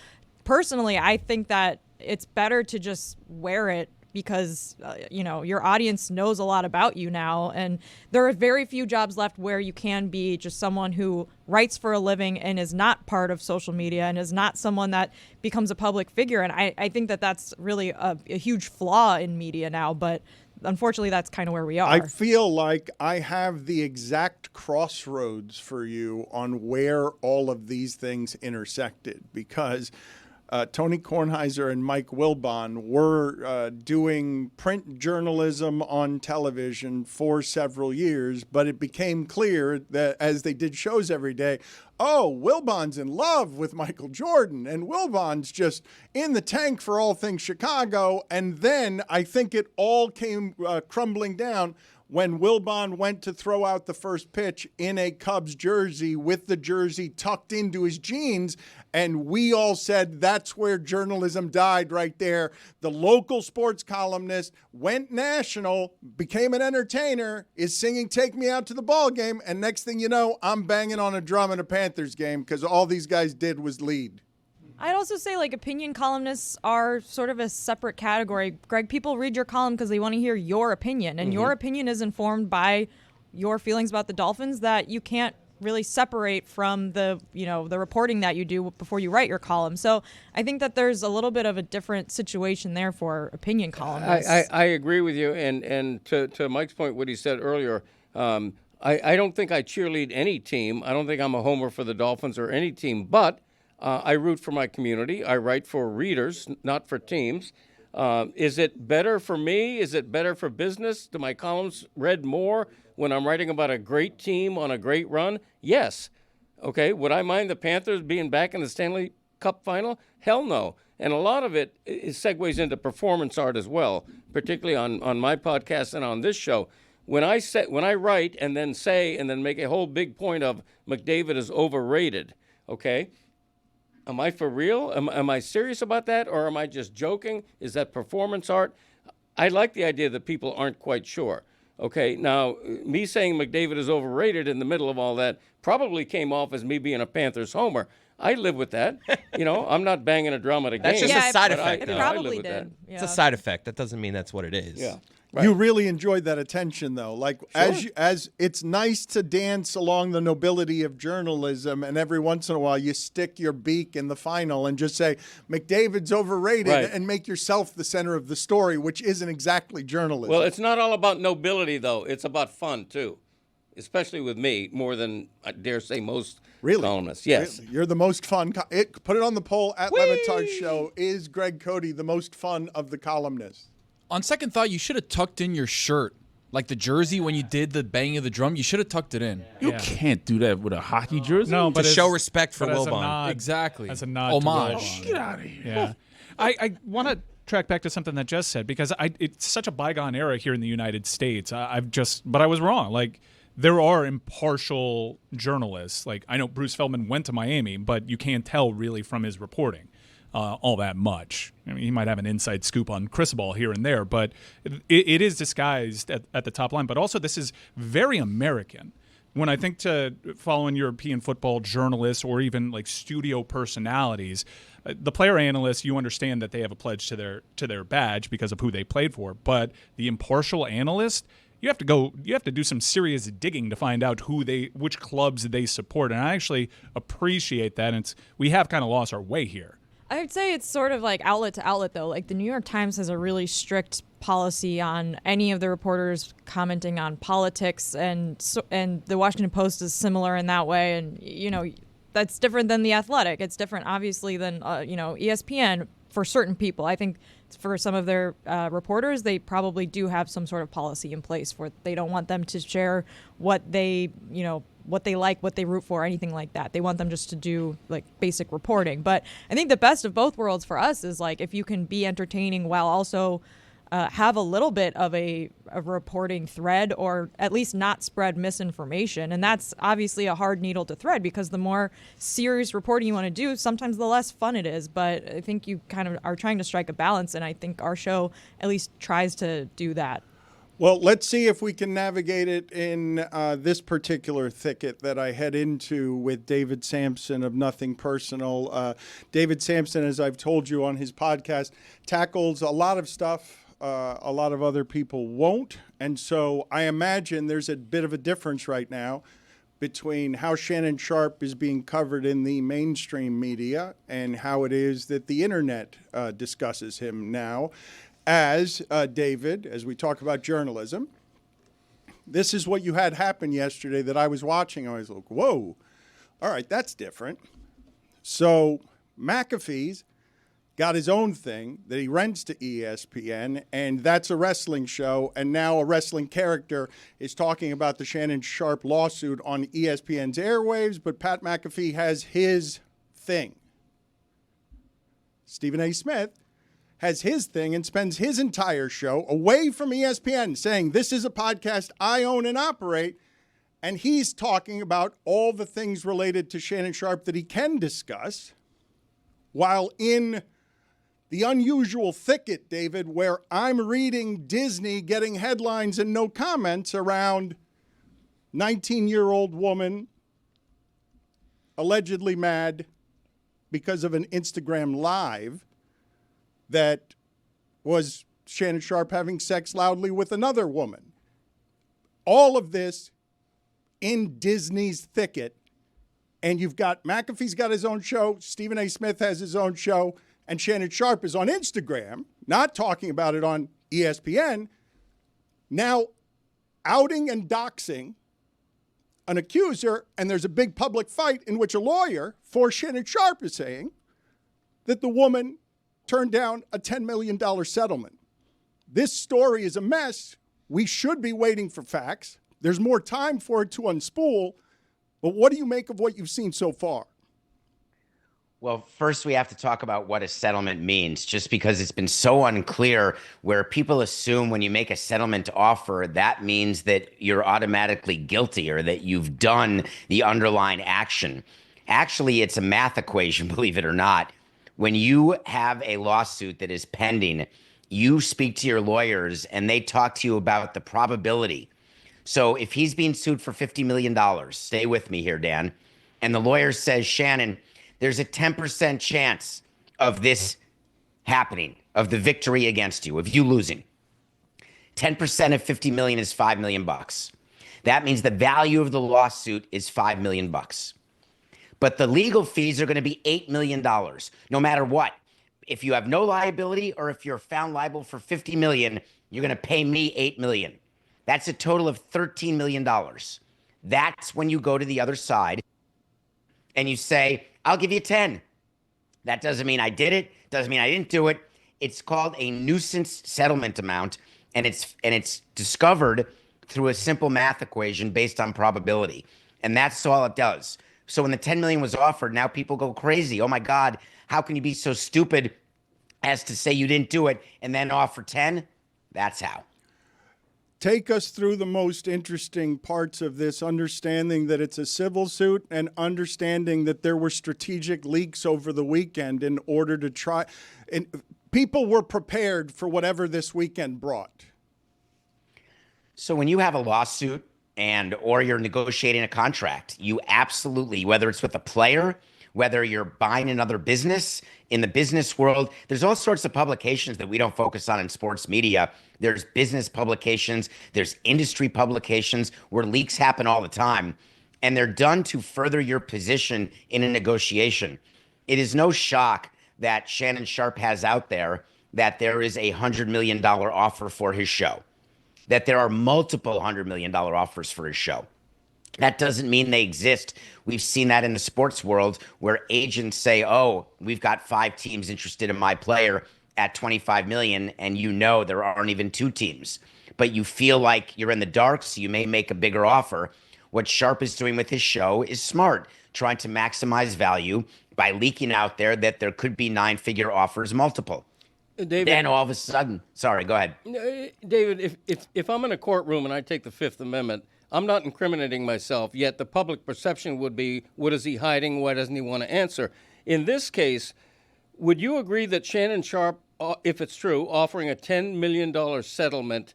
personally, I think that it's better to just wear it, because your audience knows a lot about you now, and there are very few jobs left where you can be just someone who writes for a living and is not part of social media and is not someone that becomes a public figure. And I think that that's really a huge flaw in media now, but unfortunately that's kind of where we are. I feel like I have the exact crossroads for you on where all of these things intersected, because Tony Kornheiser and Mike Wilbon were doing print journalism on television for several years, but it became clear that as they did shows every day, Wilbon's in love with Michael Jordan, and Wilbon's just in the tank for all things Chicago. And then I think it all came crumbling down when Wilbon went to throw out the first pitch in a Cubs jersey with the jersey tucked into his jeans. And we all said that's where journalism died right there. The local sports columnist went national, became an entertainer, is singing "Take Me Out to the Ball Game." And next thing you know, I'm banging on a drum in a Panthers game because all these guys did was lead. I'd also say opinion columnists are sort of a separate category. Greg, people read your column because they want to hear your opinion, and your opinion is informed by your feelings about the Dolphins that you can't really separate from the reporting that you do before you write your column. So I think that there's a little bit of a different situation there for opinion columnists. I agree with you, and to Mike's point, what he said earlier, I don't think I cheerlead any team. I don't think I'm a homer for the Dolphins or any team, but I root for my community. I write for readers, not for teams. Is it better for me? Is it better for business? Do my columns read more when I'm writing about a great team on a great run? Yes. Okay, would I mind the Panthers being back in the Stanley Cup final? Hell no. And a lot of it segues into performance art as well, particularly on my podcast and on this show. When I write and then say and then make a whole big point of McDavid is overrated, okay? Am I for real? Am I serious about that, or am I just joking? Is that performance art? I like the idea that people aren't quite sure. Okay, now, me saying McDavid is overrated in the middle of all that probably came off as me being a Panthers homer. I live with that. I'm not banging a drum at a game. That's just a side effect, It though. probably did. Yeah. It's a side effect. That doesn't mean that's what it is. Yeah. Right. You really enjoyed that attention, though. Like, sure. as it's nice to dance along the nobility of journalism, and every once in a while you stick your beak in the final and just say McDavid's overrated, right, and make yourself the center of the story, which isn't exactly journalism. Well, it's not all about nobility, though. It's about fun, too. especially with me, more than I dare say most Really? columnists. Yes. Really? You're the most fun. Put it on the poll at Le Batard Show. Is Greg Cote the most fun of the columnists? On second thought, you should have tucked in your shirt. Like the jersey when you did the banging of the drum, you should have tucked it in. You can't do that with a hockey jersey. No, but To show respect for but as a Wilbon. nod- Exactly. As a nod Homage. to Wilbon. Get out of here. Yeah. I want to track back to something that Jess said because it's such a bygone era here in the United States. But I was wrong. Like, there are impartial journalists. Like, I know Bruce Feldman went to Miami, but you can't tell really from his reporting all that much. I mean, he might have an inside scoop on Cristobal here and there, but it is disguised at the top line. But also, this is very American. When I think to following European football journalists or even like studio personalities, the player analysts, you understand that they have a pledge to their badge because of who they played for. But the impartial analyst, you have to do some serious digging to find out which clubs they support. And I actually appreciate that. And we have kind of lost our way here. I would say it's sort of like outlet to outlet, though. Like the New York Times has a really strict policy on any of the reporters commenting on politics, and the Washington Post is similar in that way. And that's different than the Athletic. It's different, obviously, than ESPN for certain people. I think for some of their reporters, they probably do have some sort of policy in place where they don't want them to share what they like, what they root for, anything like that. They want them just to do like basic reporting. But I think the best of both worlds for us is like if you can be entertaining while also have a little bit of a reporting thread, or at least not spread misinformation. And that's obviously a hard needle to thread because the more serious reporting you want to do, sometimes the less fun it is. But I think you kind of are trying to strike a balance, and I think our show at least tries to do that. Well, let's see if we can navigate it in this particular thicket that I head into with David Samson of Nothing Personal. David Samson, as I've told you on his podcast, tackles a lot of stuff a lot of other people won't. And so I imagine there's a bit of a difference right now between how Shannon Sharpe is being covered in the mainstream media and how it is that the internet discusses him now. As David, as we talk about journalism, this is what you had happen yesterday that I was watching. I was like, whoa, all right, that's different. So McAfee's got his own thing that he rents to ESPN, and that's a wrestling show. And now a wrestling character is talking about the Shannon Sharpe lawsuit on ESPN's airwaves, but Pat McAfee has his thing. Stephen A. Smith has his thing and spends his entire show away from ESPN saying, this is a podcast I own and operate. And he's talking about all the things related to Shannon Sharpe that he can discuss, while in the unusual thicket, David, where I'm reading Disney getting headlines and no comments around 19-year-old woman allegedly mad because of an Instagram live that was Shannon Sharpe having sex loudly with another woman. All of this in Disney's thicket. And you've got McAfee's got his own show, Stephen A. Smith has his own show, and Shannon Sharpe is on Instagram, not talking about it on ESPN, now outing and doxing an accuser, and there's a big public fight in which a lawyer for Shannon Sharpe is saying that the woman turned down a $10 million settlement. This story is a mess. We should be waiting for facts. There's more time for it to unspool. But what do you make of what you've seen so far? Well, first we have to talk about what a settlement means, just because it's been so unclear, where people assume when you make a settlement offer, that means that you're automatically guilty or that you've done the underlying action. Actually, it's a math equation, believe it or not. When you have a lawsuit that is pending, you speak to your lawyers and they talk to you about the probability. So if he's being sued for $50 million, stay with me here, Dan, and the lawyer says, Shannon, there's a 10% chance of this happening, of the victory against you, of you losing. 10% of 50 million is $5 million. That means the value of the lawsuit is $5 million. But the legal fees are going to be $8 million, no matter what. If you have no liability or if you're found liable for 50 million, you're going to pay me $8 million. That's a total of $13 million. That's when you go to the other side and you say, I'll give you 10. That doesn't mean I did it. Doesn't mean I didn't do it. It's called a nuisance settlement amount, and it's discovered through a simple math equation based on probability. And that's all it does. So when the 10 million was offered, now people go crazy. Oh my God, how can you be so stupid as to say you didn't do it and then offer 10? That's how. Take us through the most interesting parts of this, understanding that it's a civil suit and understanding that there were strategic leaks over the weekend in order to try. And people were prepared for whatever this weekend brought. So when you have a lawsuit or you're negotiating a contract, you absolutely, whether it's with a player, whether you're buying another business, in the business world, there's all sorts of publications that we don't focus on in sports media. There's business publications, there's industry publications where leaks happen all the time, and they're done to further your position in a negotiation. It is no shock that Shannon Sharpe has out there that there is a $100 million offer for his show, that there are multiple $100 million offers for his show. That doesn't mean they exist. We've seen that in the sports world where agents say, oh, we've got 5 teams interested in my player at 25 million, and you know there aren't even 2 teams. But you feel like you're in the dark, so you may make a bigger offer. What Sharpe is doing with his show is smart, trying to maximize value by leaking out there that there could be 9-figure offers multiple. David, then all of a sudden, sorry, go ahead. David, if I'm in a courtroom and I take the Fifth Amendment, I'm not incriminating myself, yet the public perception would be, what is he hiding? Why doesn't he want to answer? In this case, would you agree that Shannon Sharpe, if it's true, offering a $10 million settlement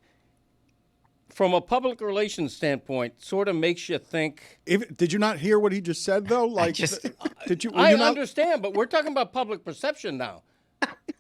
from a public relations standpoint sort of makes you think... Did you not hear what he just said, though? Did you? I understand, but we're talking about public perception now.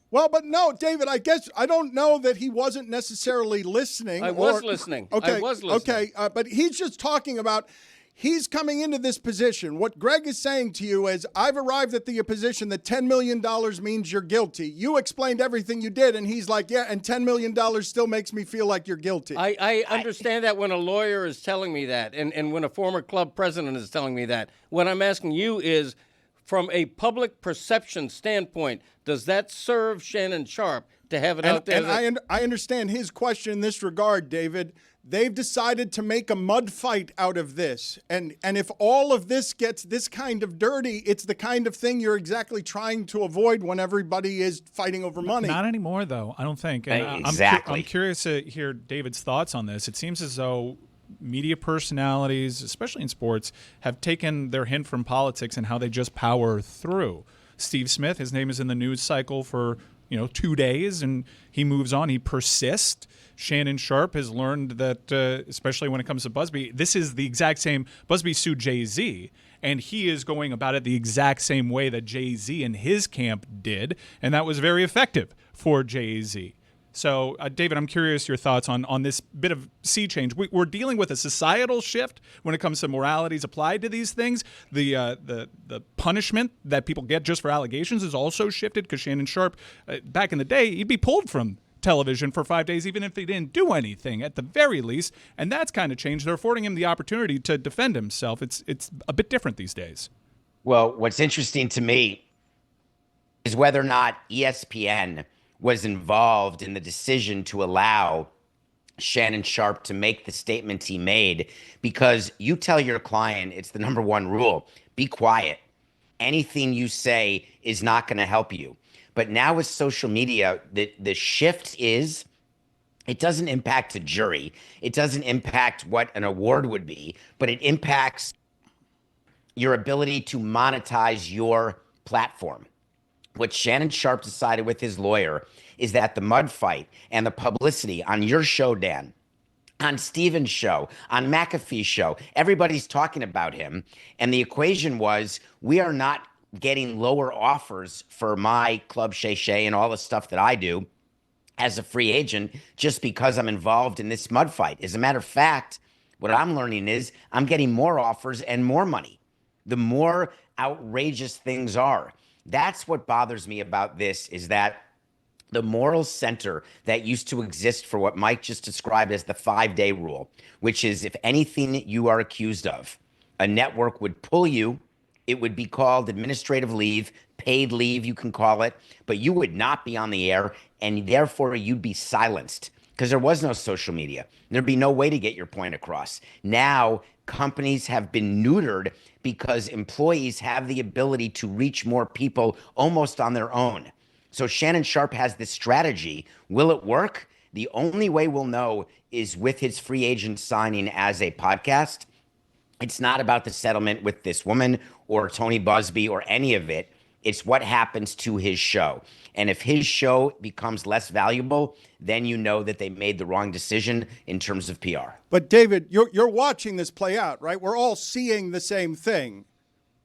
Well, but no, David, I guess I don't know that he wasn't necessarily listening. I was listening. Okay, I was listening. Okay, but he's just talking about he's coming into this position. What Greg is saying to you is, I've arrived at the position that $10 million means you're guilty. You explained everything you did, and he's like, yeah, and $10 million still makes me feel like you're guilty. I understand that when a lawyer is telling me that, and when a former club president is telling me that. What I'm asking you is, from a public perception standpoint, does that serve Shannon Sharpe to have it out there? And I understand his question in this regard, David. They've decided to make a mud fight out of this. And if all of this gets this kind of dirty, it's the kind of thing you're exactly trying to avoid when everybody is fighting over money. Not anymore, though, I don't think. And exactly. I'm curious to hear David's thoughts on this. It seems as though media personalities, especially in sports, have taken their hint from politics and how they just power through. Steve Smith, his name is in the news cycle for 2 days, and he moves on. He persists. Shannon Sharpe has learned that, especially when it comes to Busby, this is the exact same. Busby sued Jay-Z, and he is going about it the exact same way that Jay-Z and his camp did, and that was very effective for Jay-Z. So, David, I'm curious your thoughts on this bit of sea change. We're dealing with a societal shift when it comes to moralities applied to these things. The punishment that people get just for allegations is also shifted because Shannon Sharpe, back in the day, he'd be pulled from television for 5 days even if he didn't do anything at the very least, and that's kind of changed. They're affording him the opportunity to defend himself. It's a bit different these days. Well, what's interesting to me is whether or not ESPN was involved in the decision to allow Shannon Sharpe to make the statements he made, because you tell your client, it's the number one rule, be quiet. Anything you say is not going to help you. But now with social media, the shift is, it doesn't impact the jury. It doesn't impact what an award would be, but it impacts your ability to monetize your platform. What Shannon Sharpe decided with his lawyer is that the mud fight and the publicity on your show, Dan, on Steven's show, on McAfee's show, everybody's talking about him. And the equation was, we are not getting lower offers for my Club Shay Shay and all the stuff that I do as a free agent just because I'm involved in this mud fight. As a matter of fact, what I'm learning is I'm getting more offers and more money. The more outrageous things are. That's what bothers me about this, is that the moral center that used to exist for what Mike just described as the 5-day rule, which is if anything you are accused of, a network would pull you. It would be called administrative leave, paid leave, you can call it, but you would not be on the air, and therefore you'd be silenced because there was no social media. There'd be no way to get your point across. Now, companies have been neutered because employees have the ability to reach more people almost on their own. So Shannon Sharpe has this strategy. Will it work? The only way we'll know is with his free agent signing as a podcast. It's not about the settlement with this woman or Tony Busby or any of it. It's what happens to his show. And if his show becomes less valuable, then you know that they made the wrong decision in terms of PR. But David, you're watching this play out, right? We're all seeing the same thing.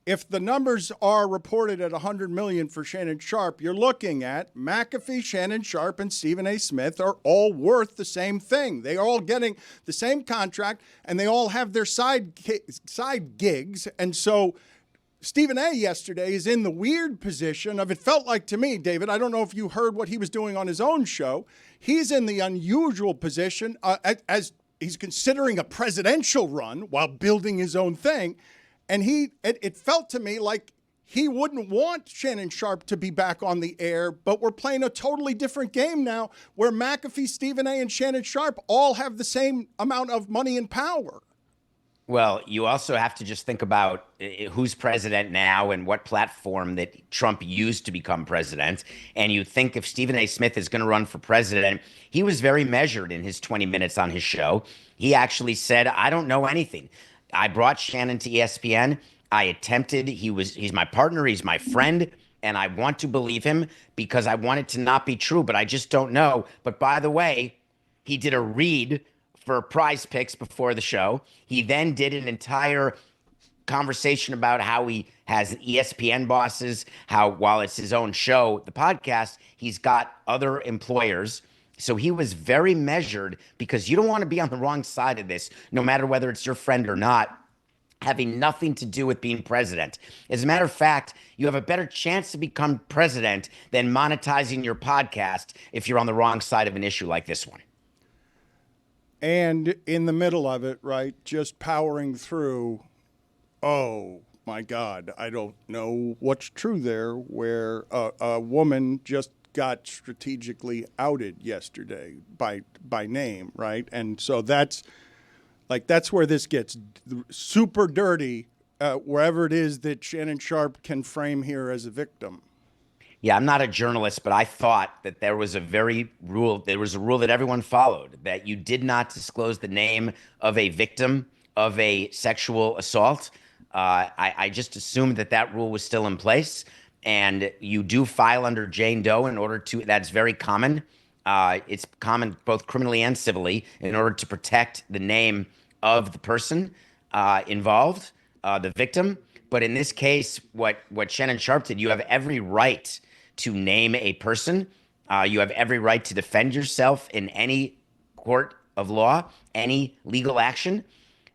If the numbers are reported at 100 million for Shannon Sharpe, you're looking at McAfee, Shannon Sharpe, and Stephen A. Smith are all worth the same thing. They are all getting the same contract, and they all have their side gigs. And so Stephen A. yesterday is in the weird position of, it felt like to me, David, I don't know if you heard what he was doing on his own show. He's in the unusual position as he's considering a presidential run while building his own thing. And it felt to me like he wouldn't want Shannon Sharpe to be back on the air, but we're playing a totally different game now where McAfee, Stephen A., and Shannon Sharpe all have the same amount of money and power. Well, you also have to just think about who's president now and what platform that Trump used to become president. And you think if Stephen A. Smith is going to run for president, he was very measured in his 20 minutes on his show. He actually said, I don't know anything. I brought Shannon to ESPN. I attempted. He's my partner. He's my friend. And I want to believe him because I want it to not be true, but I just don't know. But by the way, he did a read for Prize Picks before the show. He then did an entire conversation about how he has ESPN bosses, how while it's his own show, the podcast, he's got other employers. So he was very measured because you don't want to be on the wrong side of this, no matter whether it's your friend or not, having nothing to do with being president. As a matter of fact, you have a better chance to become president than monetizing your podcast if you're on the wrong side of an issue like this one. And in the middle of it, right, just powering through, oh, my God, I don't know what's true there, where a woman just got strategically outed yesterday by name, right? And so that's where this gets super dirty, wherever it is that Shannon Sharpe can frame here as a victim. Yeah, I'm not a journalist, but I thought that there was a rule that everyone followed, that you did not disclose the name of a victim of a sexual assault. I just assumed that rule was still in place. And you do file under Jane Doe in order to, that's very common. It's common both criminally and civilly in order to protect the name of the person involved, the victim. But in this case, what Shannon Sharpe did, you have every right to name a person. You have every right to defend yourself in any court of law, any legal action.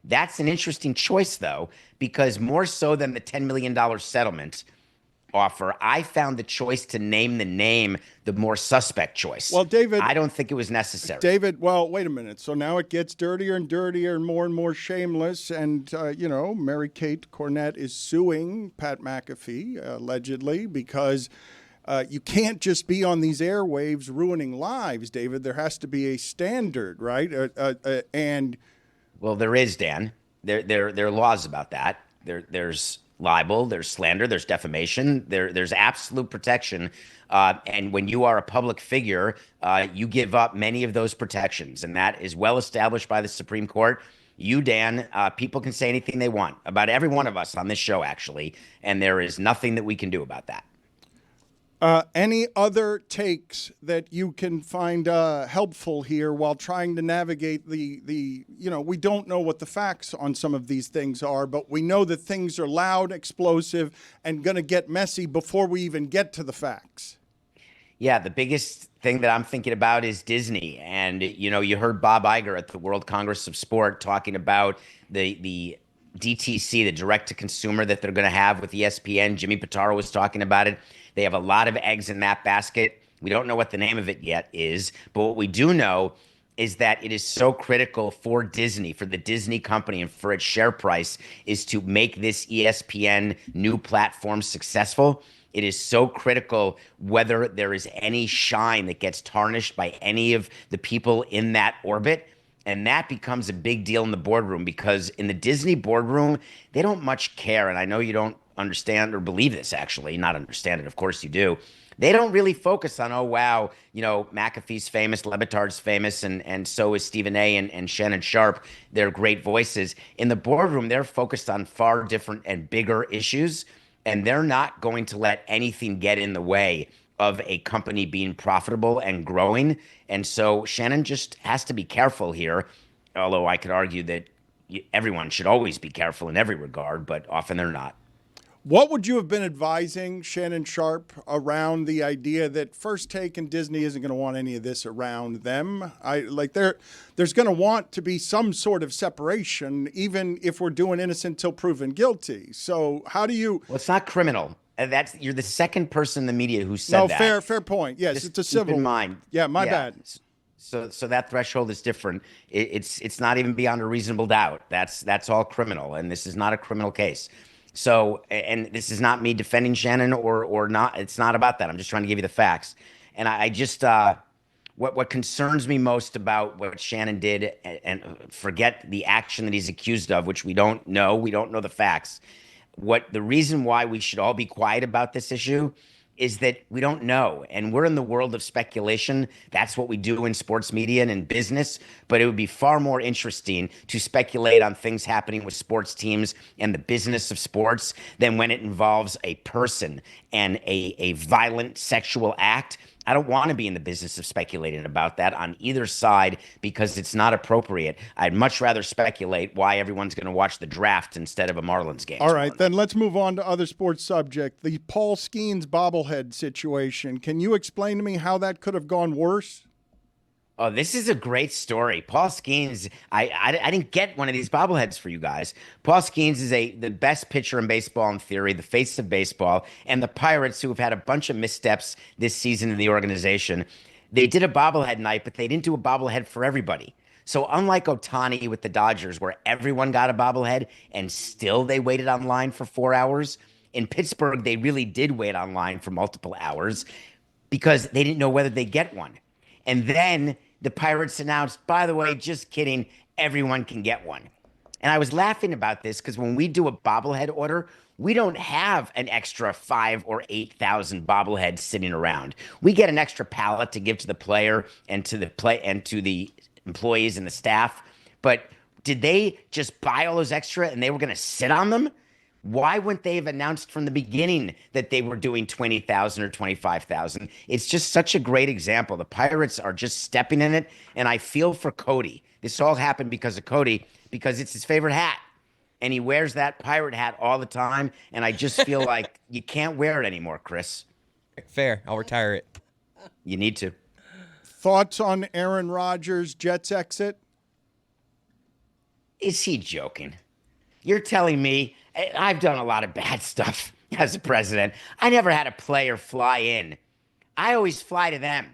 That's an interesting choice, though, because more so than the $10 million settlement offer, I found the choice to name the name the more suspect choice. Well, David, I don't think it was necessary. David, well, wait a minute. So now it gets dirtier and dirtier and more shameless. And, Mary Kate Cornett is suing Pat McAfee, allegedly, because you can't just be on these airwaves ruining lives, David. There has to be a standard, right? Well, there is, Dan. There are laws about that. There's libel, there's slander, there's defamation, there's absolute protection. And when you are a public figure, you give up many of those protections. And that is well established by the Supreme Court. You, Dan, people can say anything they want about every one of us on this show, actually. And there is nothing that we can do about that. Any other takes that you can find helpful here while trying to navigate we don't know what the facts on some of these things are, but we know that things are loud, explosive, and going to get messy before we even get to the facts. Yeah, the biggest thing that I'm thinking about is Disney. And, you heard Bob Iger at the World Congress of Sport talking about the DTC, the direct-to-consumer that they're going to have with ESPN. Jimmy Pitaro was talking about it. They have a lot of eggs in that basket. We don't know what the name of it yet is, but what we do know is that it is so critical for Disney, for the Disney company, and for its share price, is to make this ESPN new platform successful. It is so critical whether there is any shine that gets tarnished by any of the people in that orbit. And that becomes a big deal in the boardroom, because in the Disney boardroom, they don't much care. And I know you don't understand or believe this, actually. Not understand it. Of course you do. They don't really focus on, oh, wow, McAfee's famous, Le Batard's famous, and so is Stephen A. and Shannon Sharpe. They're great voices. In the boardroom, they're focused on far different and bigger issues, and they're not going to let anything get in the way of a company being profitable and growing. And so Shannon just has to be careful here, although I could argue that everyone should always be careful in every regard, but often they're not. What would you have been advising Shannon Sharpe around the idea that First Take and Disney isn't going to want any of this around them? There's going to want to be some sort of separation, even if we're doing innocent till proven guilty. So how do you? Well, it's not criminal. You're the second person in the media who said that. No, fair point. Yes, Just it's a civil. keep in mind. Yeah, my bad. So that threshold is different. It's not even beyond a reasonable doubt. That's all criminal, and this is not a criminal case. So, and this is not me defending Shannon or not. It's not about that. I'm just trying to give you the facts. And I just what concerns me most about what Shannon did, and forget the action that he's accused of, which we don't know. We don't know the facts. The reason why we should all be quiet about this issue is that we don't know. And we're in the world of speculation. That's what we do in sports media and in business. But it would be far more interesting to speculate on things happening with sports teams and the business of sports than when it involves a person and a violent sexual act. I don't want to be in the business of speculating about that on either side, because it's not appropriate. I'd much rather speculate why everyone's going to watch the draft instead of a Marlins game. All right, then let's move on to other sports subject. The Paul Skeens bobblehead situation. Can you explain to me how that could have gone worse? Oh, this is a great story. Paul Skeens, I didn't get one of these bobbleheads for you guys. Paul Skeens is the best pitcher in baseball in theory, the face of baseball, and the Pirates, who have had a bunch of missteps this season in the organization, they did a bobblehead night, but they didn't do a bobblehead for everybody. So unlike Ohtani with the Dodgers, where everyone got a bobblehead and still they waited online for 4 hours, in Pittsburgh, they really did wait online for multiple hours because they didn't know whether they'd get one. And then the Pirates announced, by the way, just kidding, everyone can get one. And I was laughing about this because when we do a bobblehead order, we don't have an extra 5,000 or 8,000 bobbleheads sitting around. We get an extra pallet to give to the player and to the employees and the staff. But did they just buy all those extra and they were going to sit on them? Why wouldn't they have announced from the beginning that they were doing 20,000 or 25,000? It's just such a great example. The Pirates are just stepping in it, and I feel for Cody. This all happened because of Cody, because it's his favorite hat, and he wears that pirate hat all the time, and I just feel like you can't wear it anymore, Chris. Fair. I'll retire it. You need to. Thoughts on Aaron Rodgers' Jets exit? Is he joking? You're telling me I've done a lot of bad stuff as a president. I never had a player fly in. I always fly to them.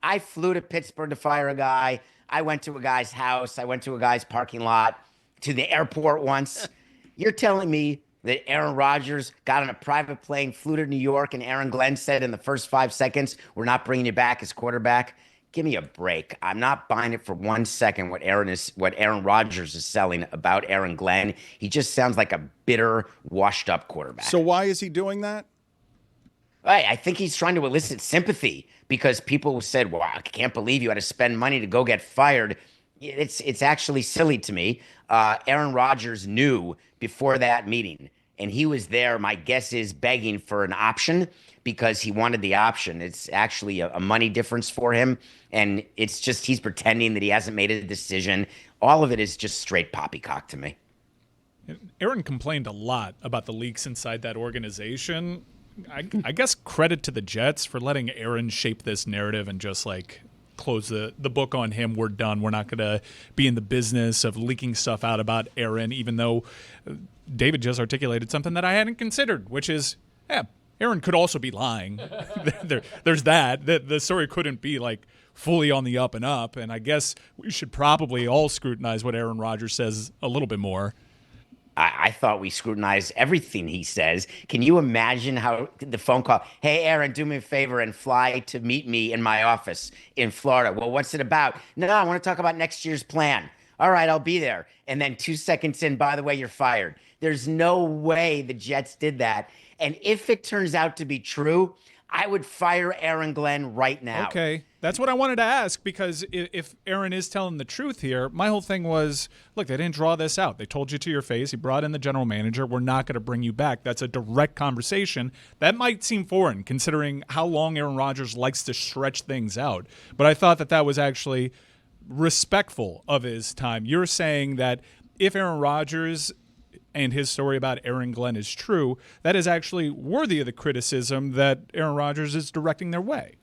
I flew to Pittsburgh to fire a guy. I went to a guy's house. I went to a guy's parking lot, to the airport once. You're telling me that Aaron Rodgers got on a private plane, flew to New York, and Aaron Glenn said in the first 5 seconds, we're not bringing you back as quarterback? Give me a break. I'm not buying it for 1 second what Aaron Rodgers is selling about Aaron Glenn. He just sounds like a bitter, washed-up quarterback. So why is he doing that? I think he's trying to elicit sympathy because people said, well, I can't believe you had to spend money to go get fired. It's actually silly to me. Aaron Rodgers knew before that meeting, and he was there, my guess is, begging for an option because he wanted the option. It's actually a money difference for him, and it's just he's pretending that he hasn't made a decision. All of it is just straight poppycock to me. Aaron complained a lot about the leaks inside that organization. I guess credit to the Jets for letting Aaron shape this narrative and just close the book on him. We're done. We're not going to be in the business of leaking stuff out about Aaron, even though David just articulated something that I hadn't considered, which is, Aaron could also be lying. There's that. The story couldn't be like fully on the up and up. And I guess we should probably all scrutinize what Aaron Rodgers says a little bit more. I thought we scrutinized everything he says. Can you imagine how the phone call, hey, Aaron, do me a favor and fly to meet me in my office in Florida. Well, what's it about? No, I want to talk about next year's plan. All right, I'll be there. And then 2 seconds in, by the way, you're fired. There's no way the Jets did that. And if it turns out to be true, I would fire Aaron Glenn right now. Okay. That's what I wanted to ask, because if Aaron is telling the truth here, my whole thing was, look, they didn't draw this out. They told you to your face. He brought in the general manager. We're not going to bring you back. That's a direct conversation. That might seem foreign, considering how long Aaron Rodgers likes to stretch things out. But I thought that was actually respectful of his time. You're saying that if Aaron Rodgers and his story about Aaron Glenn is true, that is actually worthy of the criticism that Aaron Rodgers is directing their way.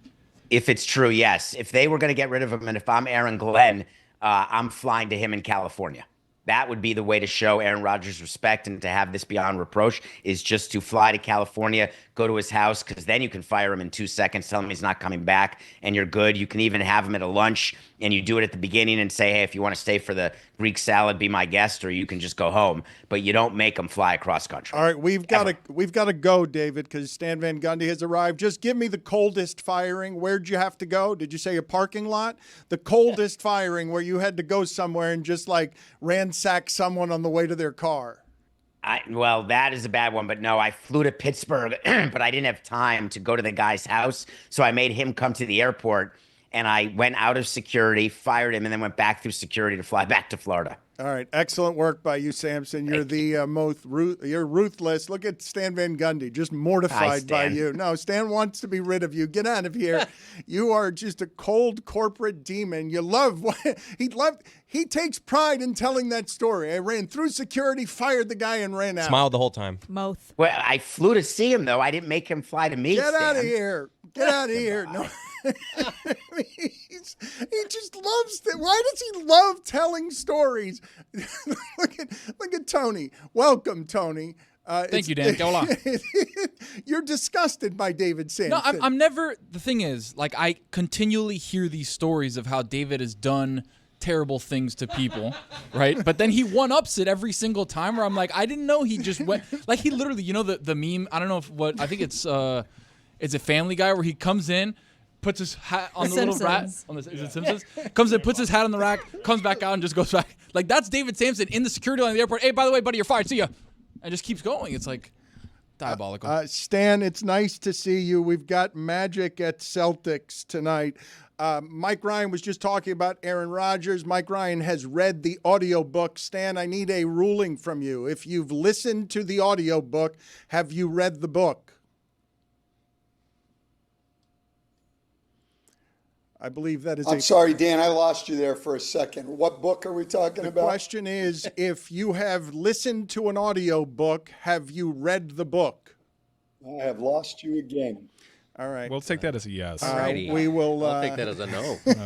If it's true, yes. If they were going to get rid of him, and if I'm Aaron Glenn, I'm flying to him in California. That would be the way to show Aaron Rodgers respect and to have this beyond reproach, is just to fly to California, go to his house, because then you can fire him in 2 seconds, tell him he's not coming back, and you're good. You can even have him at a lunch, and you do it at the beginning and say, hey, if you want to stay for the Greek salad, be my guest, or you can just go home. But you don't make him fly across country. All right, we've got to go, David, because Stan Van Gundy has arrived. Just give me the coldest firing. Where'd you have to go? Did you say a parking lot? The coldest firing where you had to go somewhere and just like ransack someone on the way to their car. Well, that is a bad one, but no, I flew to Pittsburgh, but I didn't have time to go to the guy's house, so I made him come to the airport, and I went out of security, fired him, and then went back through security to fly back to Florida. All right, excellent work by you, Samson. You're you're ruthless. Look at Stan Van Gundy, just mortified by you. No, Stan wants to be rid of you. Get out of here. You are just a cold corporate demon. You love he takes pride in telling that story. I ran through security, fired the guy, and ran out. Smiled the whole time. Mouth. Well, I flew to see him, though. I didn't make him fly to me. Get Stan. out of here. Get out of here. No. He just loves why does he love telling stories? look at Tony. Welcome, Tony. Thank you, Dan. Hola. You're disgusted by David Samson. No, I'm never. The thing is, like, I continually hear these stories of how David has done terrible things to people, right? But then he one-ups it every single time, where I'm like, I didn't know he just went. Like, he literally, you know, the meme, I don't know I think it's a Family Guy, where he comes in, puts his hat on the little rat. Is it Simpsons? Comes in, puts his hat on the rack, comes back out, and just goes back. Like, that's David Samson in the security line of the airport. Hey, by the way, buddy, you're fired. See ya. And just keeps going. It's like diabolical. Stan, it's nice to see you. We've got Magic at Celtics tonight. Mike Ryan was just talking about Aaron Rodgers. Mike Ryan has read the audiobook. Stan, I need a ruling from you. If you've listened to the audiobook, have you read the book? I believe that is I'm sorry, Dan, I lost you there for a second. What book are we talking about? The question is, if you have listened to an audio book, have you read the book? I have lost you again. All right. We'll take that as a yes. We will. I'll take that as a no. Big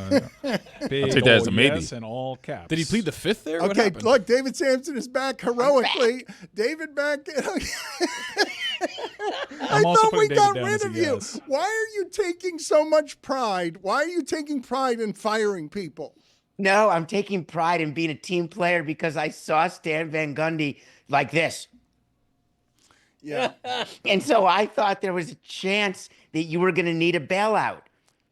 I'll take that as a maybe. Yes in all caps. Did he plead the fifth there? What Okay, happened? look, David Samson is back heroically. David back. I also thought we putting got David down rid as a of you. yes. Why are you taking so much pride? Why are you taking pride in firing people? No, I'm taking pride in being a team player because I saw Stan Van Gundy like this. Yeah. And so I thought there was a chance that you were going to need a bailout.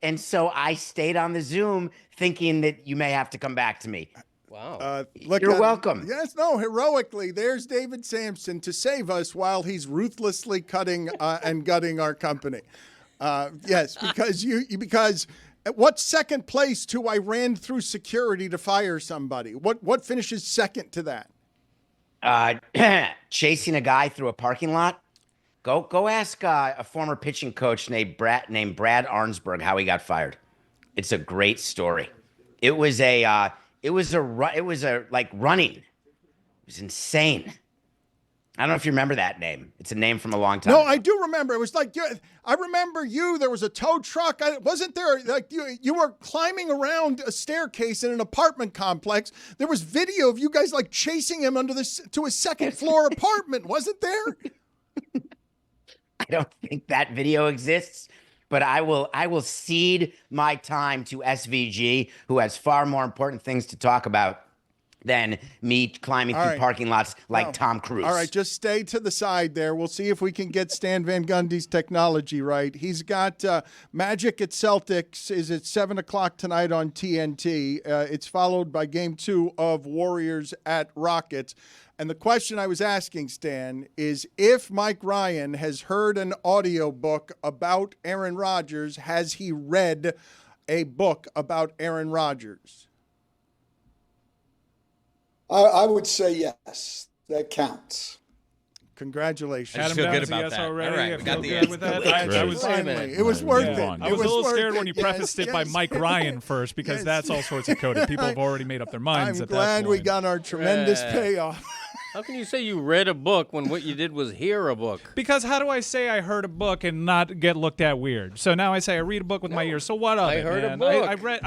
And so I stayed on the Zoom thinking that you may have to come back to me. Wow. You're welcome. Yes, no, heroically. There's David Samson to save us while he's ruthlessly cutting and gutting our company. Yes, because what second place to I ran through security to fire somebody? What finishes second to that? Chasing a guy through a parking lot. Go ask a former pitching coach named Brad Arnsberg how he got fired. It's a great story. It was running. It was insane. I don't know if you remember that name. It's a name from a long time ago. I do remember. It was like, I remember you. There was a tow truck. Wasn't there, like, you were climbing around a staircase in an apartment complex. There was video of you guys, like, chasing him to a second floor apartment. Wasn't there? I don't think that video exists. But I will cede my time to SVG, who has far more important things to talk about than me climbing through parking lots like Tom Cruise. All right, just stay to the side there. We'll see if we can get Stan Van Gundy's technology right. He's got Magic at Celtics is at 7 o'clock tonight on TNT. It's followed by Game 2 of Warriors at Rockets. And the question I was asking, Stan, is if Mike Ryan has heard an audiobook about Aaron Rodgers, has he read a book about Aaron Rodgers? I would say yes. That counts. Congratulations. I just Adam feel good Downs, about yes that. already. All right, I we got feel the good with that. I was Finally, it was worth it. on. I was a little worth scared it. when you prefaced it by Mike Ryan first, because Yes. that's all sorts of coded. People have already made up their minds I'm at that glad we point. got our tremendous payoff. How can you say you read a book when what you did was hear a book? Because how do I say I heard a book and not get looked at weird? So now I say I read a book with my ears. So what of I it, heard a man? book. I read.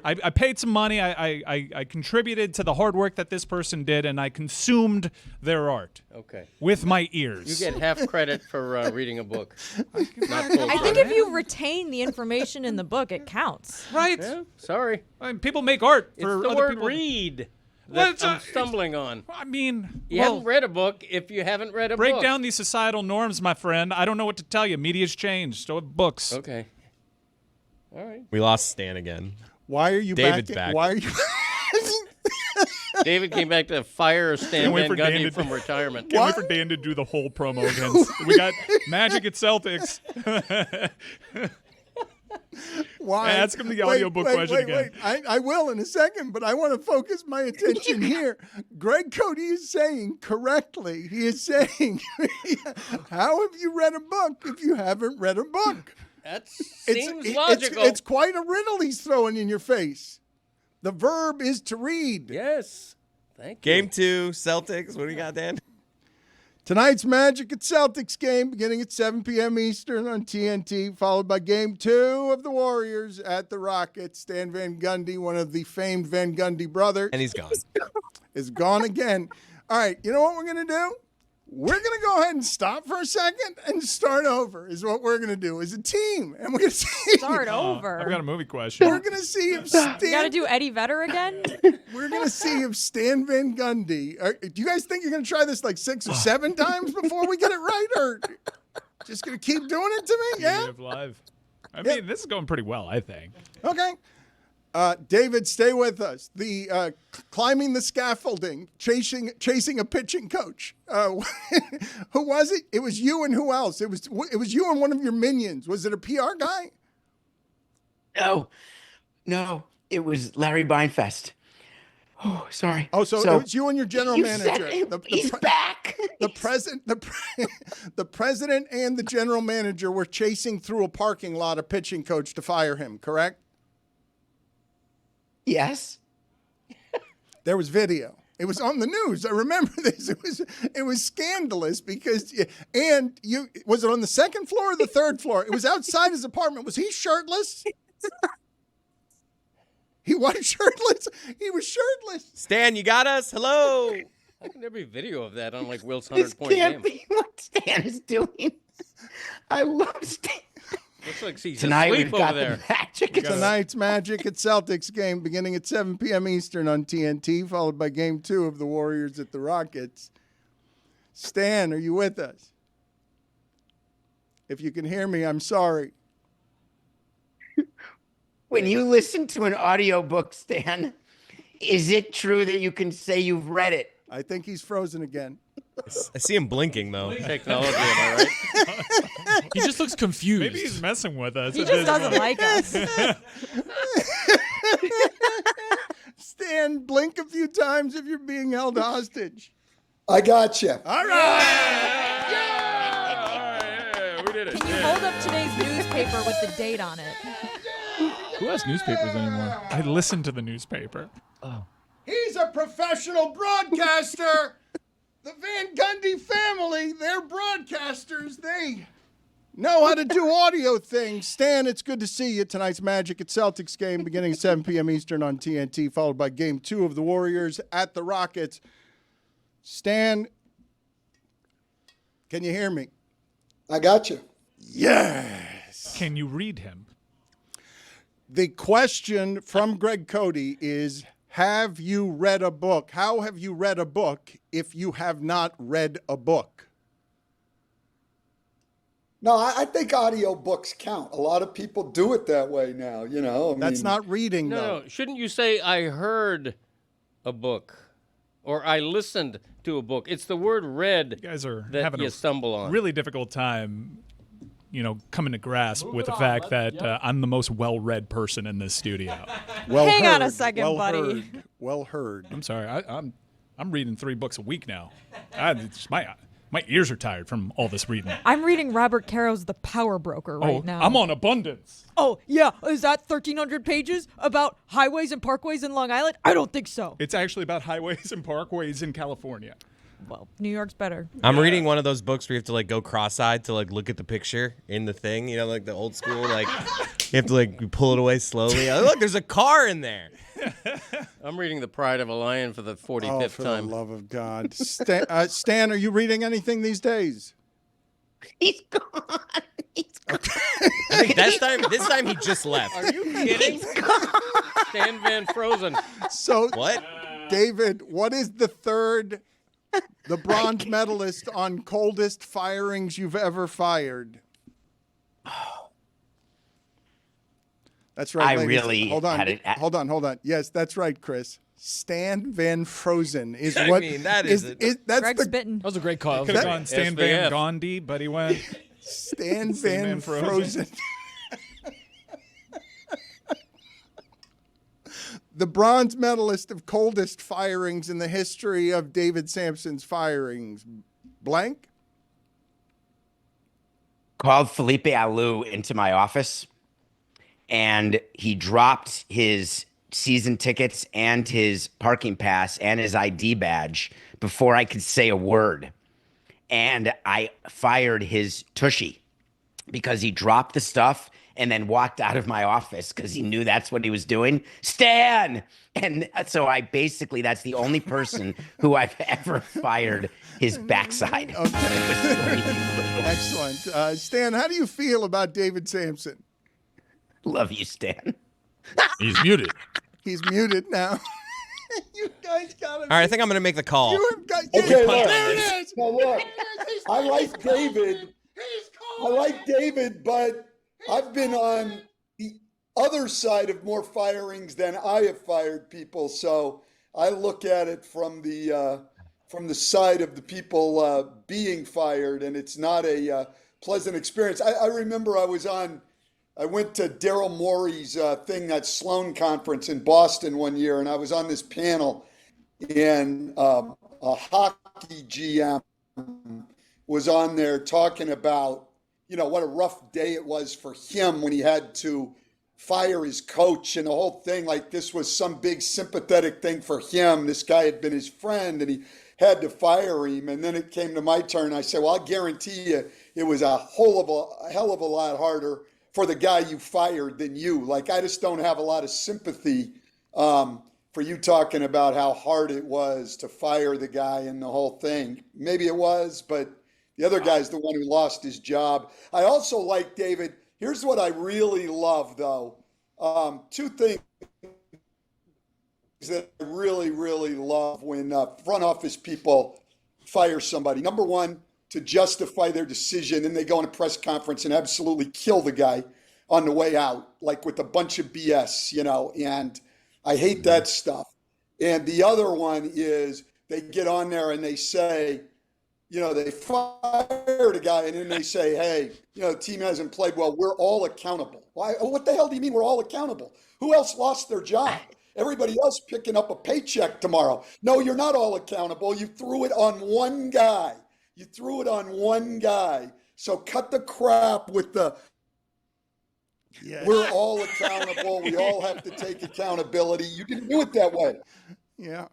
I paid some money. I contributed to the hard work that this person did, and I consumed their art Okay. with my ears. You get half credit for reading a book. Not full I think credit. if you retain the information in the book, it counts. right. Yeah, sorry. I mean, people make art It's for the other word people. read Well, that it's I'm a- stumbling on. I mean, You well, haven't read a book if you haven't read a break book. down these societal norms, my friend. I don't know what to tell you. Media's changed. So have books. Okay. All right. We lost Stan again. Why are you David's back? back. Why are you? David came back to fire Stan Can't wait Van for Dan Gundy to- from retirement. Can't wait for Dan to do the whole promo again. We got Magic at Celtics. Why? Ask him the audiobook question again. I will in a second, but I want to focus my attention here. Greg Cody is saying correctly. He is saying, how have you read a book if you haven't read a book? That seems logical. It's quite a riddle he's throwing in your face. The verb is to read. Yes. Thank you. Game 2, Celtics. What do you got, Dan? Tonight's Magic at Celtics game beginning at 7 p.m. Eastern on TNT, followed by Game 2 of the Warriors at the Rockets. Stan Van Gundy, one of the famed Van Gundy brothers, And he's gone. is gone again. All right, you know what we're going to do? We're going to go ahead and stop for a second and start over is what we're going to do as a team. And we're going to see. Start I've over. got a movie question. We're going to see if Stan. You got to do Eddie Vedder again? We're going to see if Stan Van Gundy. Do you guys think you're going to try this like 6 or 7 times before we get it right? Or just going to keep doing it to me? Yeah? Live. I mean, this is going pretty well, I think. Okay. David, stay with us. The climbing the scaffolding, chasing a pitching coach. Who was it? It was you and who else? It was you and one of your minions. Was it a PR guy? No, it was Larry Beinfest. Oh, sorry. Oh, so it was you and your general manager. He's back. The president and the general manager were chasing through a parking lot a pitching coach to fire him, correct? Yes. There was video. It was on the news. I remember this. It was scandalous because was it on the second floor or the third floor? It was outside his apartment. Was he shirtless? He was shirtless. He was shirtless. Stan, you got us? Hello. How can there be video of that on like Will's This 100-point can't game? be what Stan is doing. I love Stan. Looks like he's Tonight asleep we've over got there. the Magic. Tonight's Magic at Celtics game beginning at 7 p.m. Eastern on TNT, followed by Game 2 of the Warriors at the Rockets. Stan, are you with us? If you can hear me, I'm sorry. When you listen to an audiobook, Stan, is it true that you can say you've read it? I think he's frozen again. I see him blinking, though. Technology, am I right? He just looks confused. Maybe he's messing with us. He just doesn't like us. Stan, blink a few times if you're being held hostage. I got you. All right. We did it. Can you hold up today's newspaper with the date on it? Who has newspapers anymore? I listened to the newspaper. He's a professional broadcaster. The Van Gundy family, they're broadcasters. They know how to do audio things. Stan, it's good to see you. Tonight's Magic at Celtics game beginning at 7 p.m. Eastern on TNT, followed by Game 2 of the Warriors at the Rockets. Stan, can you hear me? I got you. Yes. Can you read him? The question from Greg Cody is, have you read a book? How have you read a book if you have not read a book? No, I think audio books count. A lot of people do it that way now, you know. That's not reading, though. No, shouldn't you say I heard a book or I listened to a book? It's the word read You guys are that having you a stumble on. really difficult time, coming to grasp with the fact that I'm the most well-read person in this studio. Well Hang on a heard, second, well buddy. Heard, well heard. I'm sorry. I'm reading 3 books a week now. My ears are tired from all this reading. I'm reading Robert Caro's The Power Broker right now. I'm on Abundance. Oh, yeah. Is that 1,300 pages about highways and parkways in Long Island? I don't think so. It's actually about highways and parkways in California. Well, New York's better. I'm reading one of those books where you have to like go cross-eyed to like look at the picture in the thing, like the old school, like you have to like pull it away slowly. Oh, look, there's a car in there. I'm reading The Pride of a Lion for the 45th Oh, for time. the love of God. Stan, are you reading anything these days? He's gone. He's gone. I think this time he just left. Are you kidding? Stan Van Frozen. So, What? David, what is the bronze medalist on coldest firings you've ever fired? That's right. I ladies. really hold on. had it- Hold on. Yes, that's right, Chris. Stan Van Frozen is I what mean, that is isn't- that's Greg's the bitten. That was a great call. Could have gone Stan Van SVF. Gundy, but he went Stan Van Van Frozen. Frozen. The bronze medalist of coldest firings in the history of David Samson's firings. Blank? Called Felipe Alou into my office, and he dropped his season tickets and his parking pass and his ID badge before I could say a word. And I fired his tushy because he dropped the stuff and then walked out of my office because he knew that's what he was doing. Stan! And so that's the only person who I've ever fired his backside. Excellent. Stan, how do you feel about David Sampson? Love you, Stan. He's muted. He's muted now. You guys got to All right, I think I'm going to make the call. You have got, Okay, there look. it is. Now look, I like David. I like David, but I've been on the other side of more firings than I have fired people. So I look at it from the side of the people being fired, and it's not a pleasant experience. I remember I went to Daryl Morey's thing at Sloan Conference in Boston one year, and I was on this panel, and a hockey GM was on there talking about, what a rough day it was for him when he had to fire his coach and the whole thing. Like this was some big sympathetic thing for him. This guy had been his friend, and he had to fire him. And then it came to my turn. I said, well, I'll guarantee you it was a hell of a lot harder for the guy you fired than you. Like, I just don't have a lot of sympathy for you talking about how hard it was to fire the guy and the whole thing. Maybe it was, but the other guy's the one who lost his job. I also like David. Here's what I really love, though. 2 things that I really, really love when front office people fire somebody. Number one, to justify their decision, and they go in a press conference and absolutely kill the guy on the way out, like with a bunch of BS, and I hate that stuff. And the other one is they get on there and they say, they fired a guy, and then they say, hey, the team hasn't played well. We're all accountable. Why? What the hell do you mean we're all accountable? Who else lost their job? Everybody else picking up a paycheck tomorrow. No, you're not all accountable. You threw it on one guy. So cut the crap with the, we're all accountable. We all have to take accountability. You didn't do it that way. Yeah.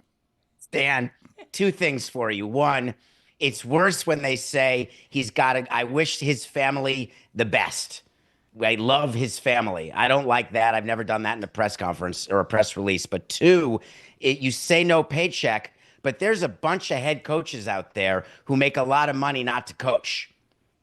Stan, 2 things for you. One, it's worse when they say I wish his family the best. I love his family. I don't like that. I've never done that in a press conference or a press release. But 2, you say no paycheck, but there's a bunch of head coaches out there who make a lot of money not to coach.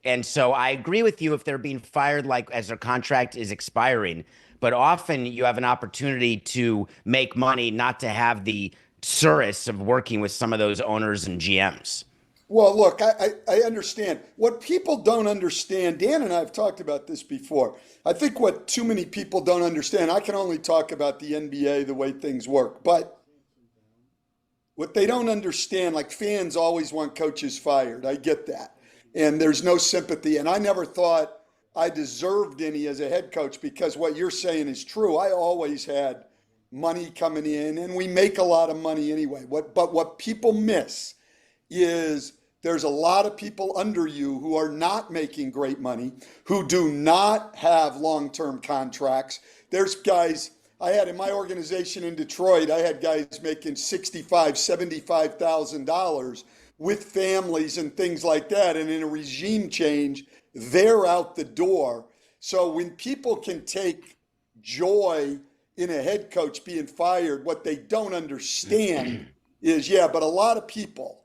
And so I agree with you if they're being fired like as their contract is expiring, but often you have an opportunity to make money, not to have the service of working with some of those owners and GMs. Well, look, I understand. What people don't understand, Dan and I have talked about this before. I think what too many people don't understand, I can only talk about the NBA, the way things work, but what they don't understand, like fans always want coaches fired. I get that. And there's no sympathy. And I never thought I deserved any as a head coach because what you're saying is true. I always had money coming in and we make a lot of money anyway. But what people miss is there's a lot of people under you who are not making great money, who do not have long-term contracts. There's guys I had in my organization in Detroit, I had guys making $65,000, $75,000 with families and things like that. And in a regime change, they're out the door. So when people can take joy in a head coach being fired, what they don't understand is, but a lot of people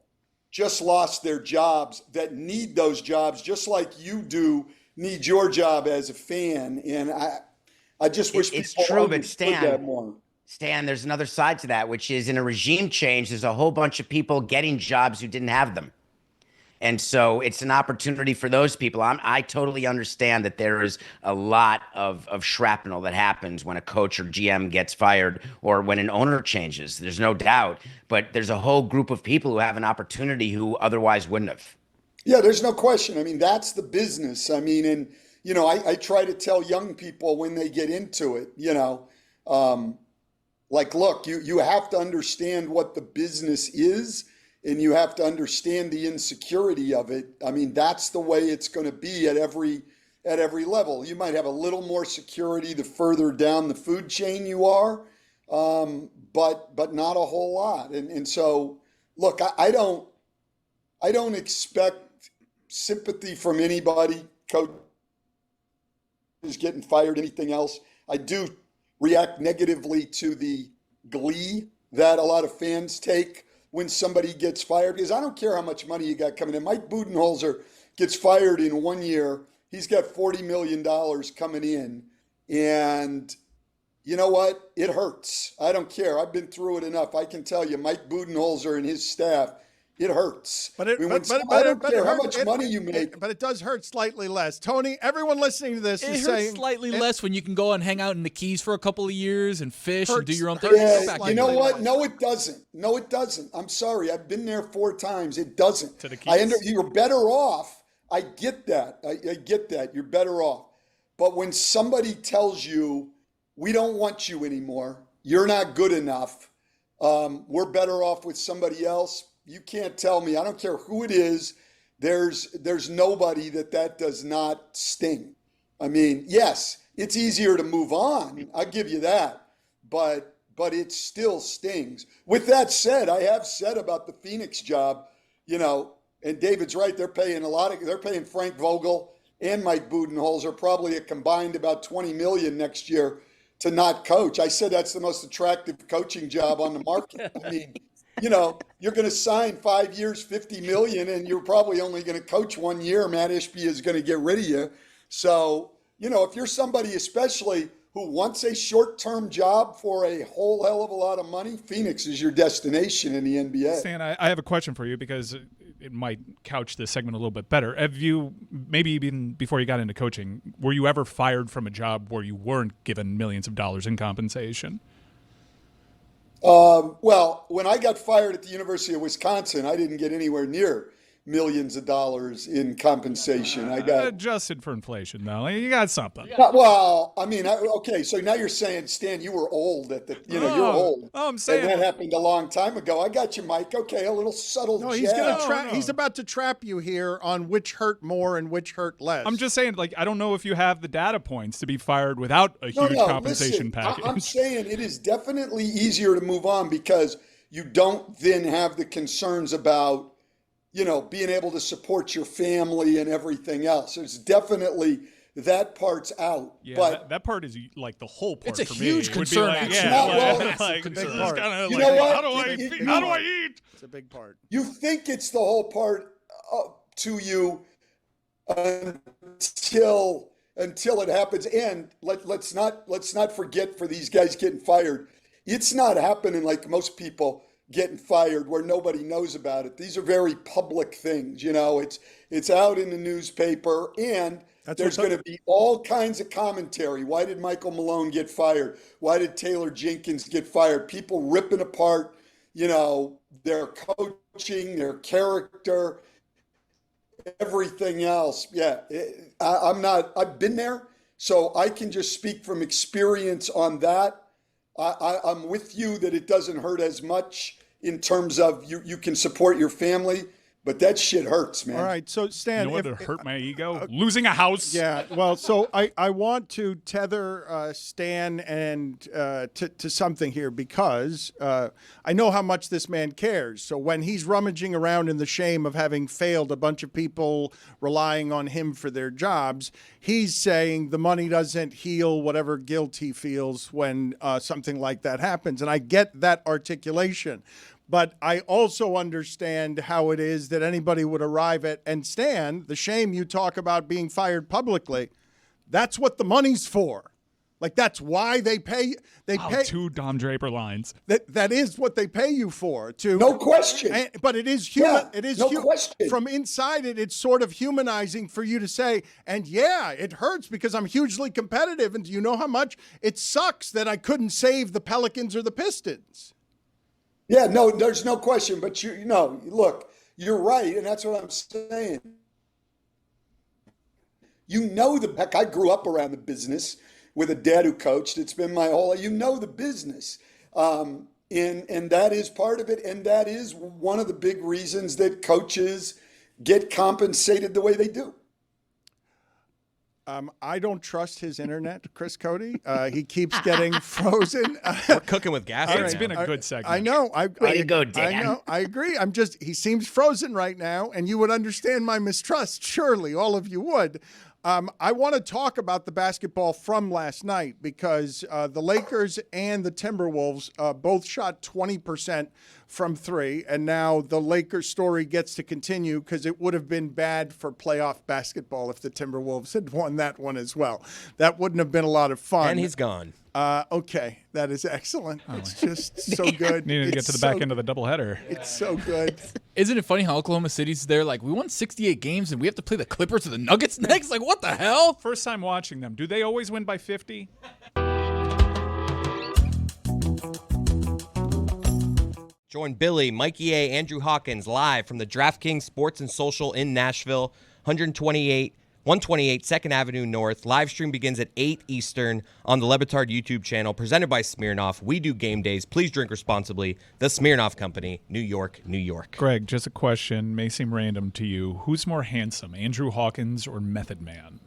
just lost their jobs that need those jobs, just like you do need your job as a fan. And I just wish it's people true, but understood that more. Stan, there's another side to that, which is in a regime change, there's a whole bunch of people getting jobs who didn't have them. And so it's an opportunity for those people. I totally understand that there is a lot of shrapnel that happens when a coach or GM gets fired or when an owner changes. There's no doubt. But there's a whole group of people who have an opportunity who otherwise wouldn't have. Yeah, there's no question. I mean, that's the business. I mean, and, I try to tell young people when they get into it, like, look, you have to understand what the business is. And you have to understand the insecurity of it. I mean, that's the way it's going to be at every level. You might have a little more security the further down the food chain you are, but not a whole lot. And so, look, I don't expect sympathy from anybody. Coach is getting fired. Anything else? I do react negatively to the glee that a lot of fans take when somebody gets fired, because I don't care how much money you got coming in. Mike Budenholzer gets fired in 1 year. He's got $40 million coming in. And you know what? It hurts. I don't care. I've been through it enough. I can tell you, Mike Budenholzer and his staff, it hurts. But I don't care how much money you make. But it does hurt slightly less. Tony, everyone listening to this It is hurts saying slightly less when you can go and hang out in the Keys for a couple of years and fish and do your own thing. Yeah, you know what? No, it doesn't. No, it doesn't. I'm sorry. I've been there 4 times. It doesn't. To the Keys. You're better off. I get that. I get that. You're better off. But when somebody tells you, we don't want you anymore, you're not good enough, we're better off with somebody else, you can't tell me. I don't care who it is. There's nobody that does not sting. I mean, yes, it's easier to move on. I'll give you that. But it still stings. With that said, I have said about the Phoenix job, and David's right. They're paying Frank Vogel and Mike Budenholzer probably a combined about $20 million next year to not coach. I said that's the most attractive coaching job on the market. I mean, you're going to sign 5 years, $50 million, and you're probably only going to coach 1 year. Matt Ishbia is going to get rid of you. So, if you're somebody especially who wants a short-term job for a whole hell of a lot of money, Phoenix is your destination in the NBA. Stan, I have a question for you because it might couch this segment a little bit better. Have you, maybe even before you got into coaching, were you ever fired from a job where you weren't given millions of dollars in compensation? Well, when I got fired at the University of Wisconsin, I didn't get anywhere near millions of dollars in compensation. I got adjusted for inflation, though. You got something. Well, I mean, okay. So now you're saying, Stan, you were old at the, you're old. Oh, I'm saying and that happened a long time ago. I got you, Mike. Okay, a little subtle. No, he's gonna He's about to trap you here on which hurt more and which hurt less. I'm just saying, I don't know if you have the data points to be fired without a huge compensation package. I'm saying it is definitely easier to move on because you don't then have the concerns about, being able to support your family and everything else. It's definitely that part's out. Yeah, but that part is the whole part. It's a for huge me. concern. It's a big part. You know what? How do I eat? It's a big part. You think it's the whole part to you. until it happens. And let's not forget, for these guys getting fired, it's not happening like most people getting fired where nobody knows about it. These are very public things. It's out in the newspaper, and there's going to be all kinds of commentary. Why did Michael Malone get fired? Why did Taylor Jenkins get fired? People ripping apart, their coaching, their character, everything else. Yeah, I've been there, so I can just speak from experience on that. I'm with you that it doesn't hurt as much in terms of you can support your family, but that shit hurts, man. All right, so Stan, what would hurt my ego? Losing a house. Yeah, well, so I want to tether Stan and to something here, because I know how much this man cares. So when he's rummaging around in the shame of having failed a bunch of people relying on him for their jobs, he's saying the money doesn't heal whatever guilt he feels when something like that happens. And I get that articulation. But I also understand how it is that anybody would arrive at. And Stan, the shame you talk about being fired publicly, that's what the money's for. Like, that's why they pay. They pay 2 Dom Draper lines. That is what they pay you for. No question. But it is human. Yeah, it is no question. From inside it, it's sort of humanizing for you to say, and yeah, it hurts because I'm hugely competitive. And do you know how much it sucks that I couldn't save the Pelicans or the Pistons? Yeah, no, there's no question. But look, you're right, and that's what I'm saying. Heck, I grew up around the business with a dad who coached. It's been my whole life. The business, and that is part of it, and that is one of the big reasons that coaches get compensated the way they do. I don't trust his internet, Chris Cody. He keeps getting frozen. We're cooking with gas. It's been a good segment. I know. Way to go, Dan. I know. I agree. He seems frozen right now, and you would understand my mistrust. Surely, all of you would. I want to talk about the basketball from last night, because the Lakers and the Timberwolves both shot 20% from 3, and now the Lakers story gets to continue, because it would have been bad for playoff basketball if the Timberwolves had won that one as well. That wouldn't have been a lot of fun. And he's gone. Okay, that is excellent. It's just so good. Needed to get to the back end of the doubleheader. It's so good. Isn't it funny how Oklahoma City's there? Like, we won 68 games and we have to play the Clippers or the Nuggets next? Like, what the hell? First time watching them. Do they always win by 50? Join Billy, Mikey A., Andrew Hawkins live from the DraftKings Sports and Social in Nashville, 128 2nd Avenue North. Live stream begins at 8 Eastern on the Le Batard YouTube channel, presented by Smirnoff. We do game days. Please drink responsibly. The Smirnoff Company, New York, New York. Greg, just a question, may seem random to you. Who's more handsome, Andrew Hawkins or Method Man?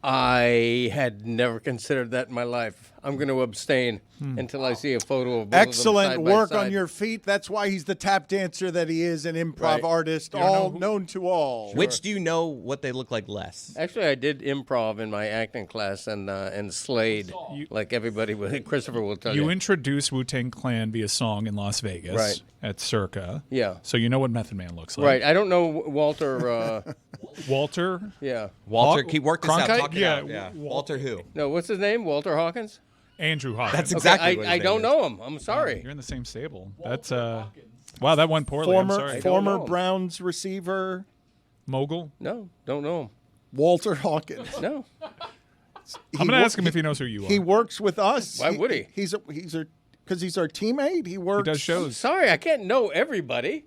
I had never considered that in my life. I'm going to abstain until I see a photo of both Excellent of them side work by side. on your feet. That's why he's the tap dancer that he is, an improv artist, known to all. Which do you know what they look like less? Actually, I did improv in my acting class and slayed, like everybody, Christopher will tell you. You introduced Wu-Tang Clan via song in Las Vegas. Right. At Circa. Yeah. So you know what Method Man looks like. Right. I don't know Walter. Walter? Yeah. Walter, keep working this out. Cronkite? Talk it Yeah, out. Yeah. Walter who? No, what's his name? Walter Hawkins? Andrew Hawkins. That's exactly what his I name don't is. know him. I'm sorry. You're in the same stable. That's wow, that went poorly. I'm sorry. Former know him. Browns receiver, Mogul. No, don't know him. Walter Hawkins. No. I'm going to ask him if he knows who you are. He works with us. Why would he? He's because he's our teammate. He works. He does shows. Sorry, I can't know everybody.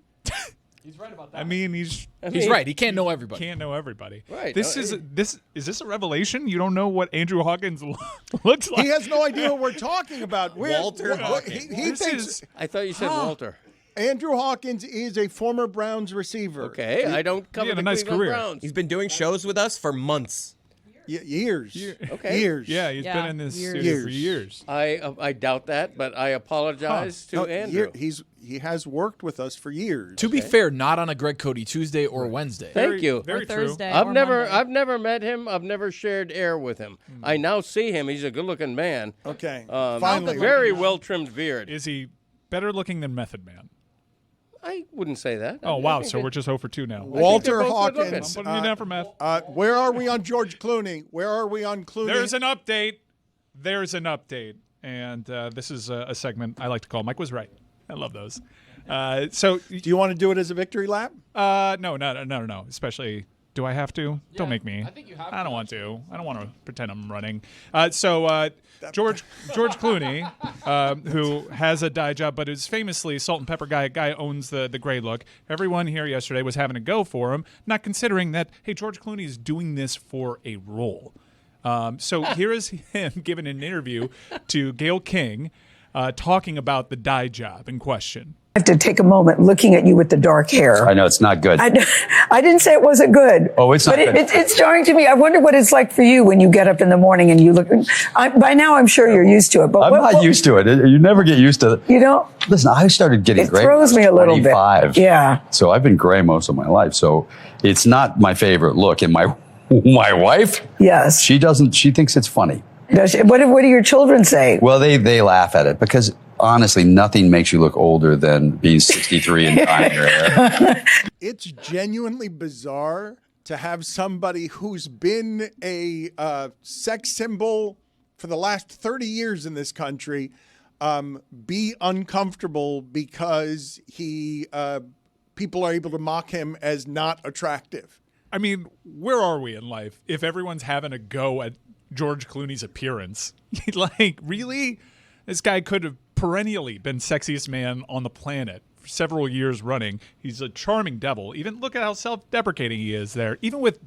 He's right about that. I mean, he's right. He can't know everybody. can't know everybody. Right. Is this a revelation? You don't know what Andrew Hawkins looks like? He has no idea what we're talking about. Walter Hawkins. He This thinks is- I thought you said Walter. Andrew Hawkins is a former Browns receiver. Okay, I don't cover had the a nice Cleveland career. Browns. He's been doing shows with us for months. Years. Okay. Years. Yeah, he's Yeah, been in this years. studio for years. I doubt that, but I apologize to No, Andrew. he has worked with us for years. To be fair, not on a Greg Cody Tuesday or Wednesday. Thank you. Very Or true. Thursday. I've or never Monday. met him. I've never shared air with him. I now see him. He's a good-looking man. Okay. Finally, Finally. very well-trimmed beard. Is he better looking than Method Man? I wouldn't say that. Oh, I wow. think So that- we're just 0 for 2 now. Walter they're both good Hawkins. I'm putting you down for meth. Where are we on George Clooney? Where are we on Clooney? There's an update. And this is a segment I like to call Mike Was Right. I love those. So, do you want to do it as a victory lap? no. Especially, do I have to? Don't make me. I think you have I don't want to. I don't want to pretend I'm running. George Clooney, who has a dye job, but is famously salt and pepper guy. Guy owns the gray look. Everyone here yesterday was having a go for him, not considering that, hey, George Clooney is doing this for a role. So here is him giving an interview to Gayle King, talking about the dye job in question. I have to take a moment looking at you with the dark hair. I know it's not good. I didn't say it wasn't good. Oh, it's not but good. It's jarring to me. I wonder what it's like for you when you get up in the morning and you look. By now, I'm sure you're used to it. But I'm not used to it. You never get used to it. You don't? Listen, I started getting It gray. throws me a little bit. 25. Yeah. So I've been gray most of my life. So it's not my favorite look. And my wife, Yes. she doesn't. She thinks it's funny. Does she, what do your children say? Well, they laugh at it because honestly, nothing makes you look older than being 63 and dyeing your hair. It's genuinely bizarre to have somebody who's been a sex symbol for the last 30 years in this country be uncomfortable because people are able to mock him as not attractive. I mean, where are we in life if everyone's having a go at George Clooney's appearance? Like, really? This guy could have perennially been sexiest man on the planet for several years running. He's a charming devil. Even look at how self-deprecating he is there. Even with,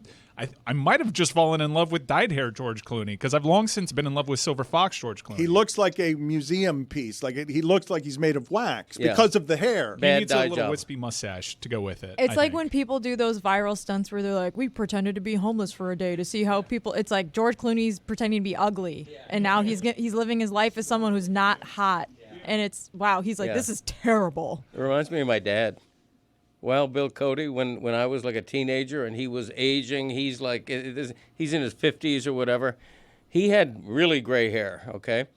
I might have just fallen in love with dyed hair George Clooney because I've long since been in love with Silver Fox George Clooney. He looks like a museum piece. He looks like he's made of wax because of the hair. He needs a little wispy mustache to go with it. It's I like think. when people do those viral stunts where they're like, we pretended to be homeless for a day to see how people. It's like George Clooney's pretending to be ugly, and now he's living his life as someone who's not hot, and it's wow. He's like, this is terrible. It reminds me of my dad. Well, Bill Cody, when I was like a teenager and he was aging, he's like, he's in his 50s or whatever. He had really gray hair, okay?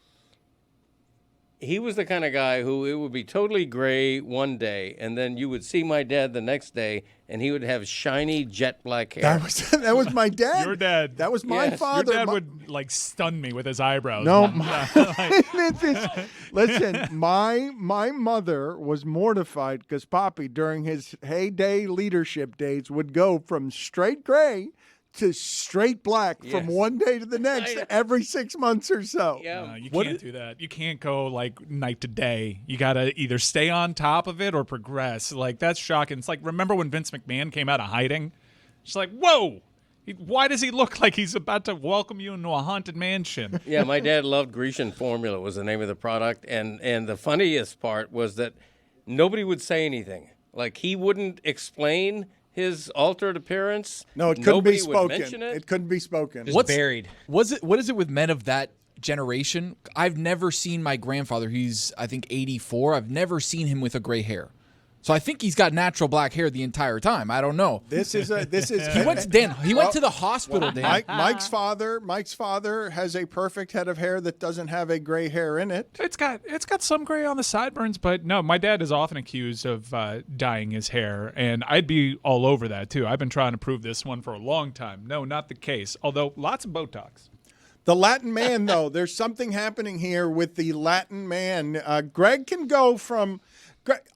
He was the kind of guy who it would be totally gray one day, and then you would see my dad the next day, and he would have shiny jet black hair. That was my dad. Your dad. That was my father. Your dad would like stun me with his eyebrows. No, listen, my mother was mortified because Poppy, during his heyday leadership days, would go from straight gray to straight black from one day to the next every 6 months or so. Yeah. You can't do that. You can't go like night to day. You got to either stay on top of it or progress. Like, that's shocking. It's like, remember when Vince McMahon came out of hiding? It's like, whoa, why does he look like he's about to welcome you into a haunted mansion? Yeah, my dad loved Grecian Formula was the name of the product. And the funniest part was that nobody would say anything. Like, he wouldn't explain his altered appearance. No, it couldn't be Nobody would spoken. mention it. It couldn't be spoken. Just buried. What is it with men of that generation? I've never seen my grandfather. He's, I think, 84. I've never seen him with a gray hair. So I think he's got natural black hair the entire time. I don't know. This is He went to the hospital, Dan. Mike's father has a perfect head of hair that doesn't have a gray hair in it. It's got some gray on the sideburns, but no, my dad is often accused of dyeing his hair, and I'd be all over that too. I've been trying to prove this one for a long time. No, not the case. Although lots of Botox. The Latin man, though, there's something happening here with the Latin man. Greg can go from.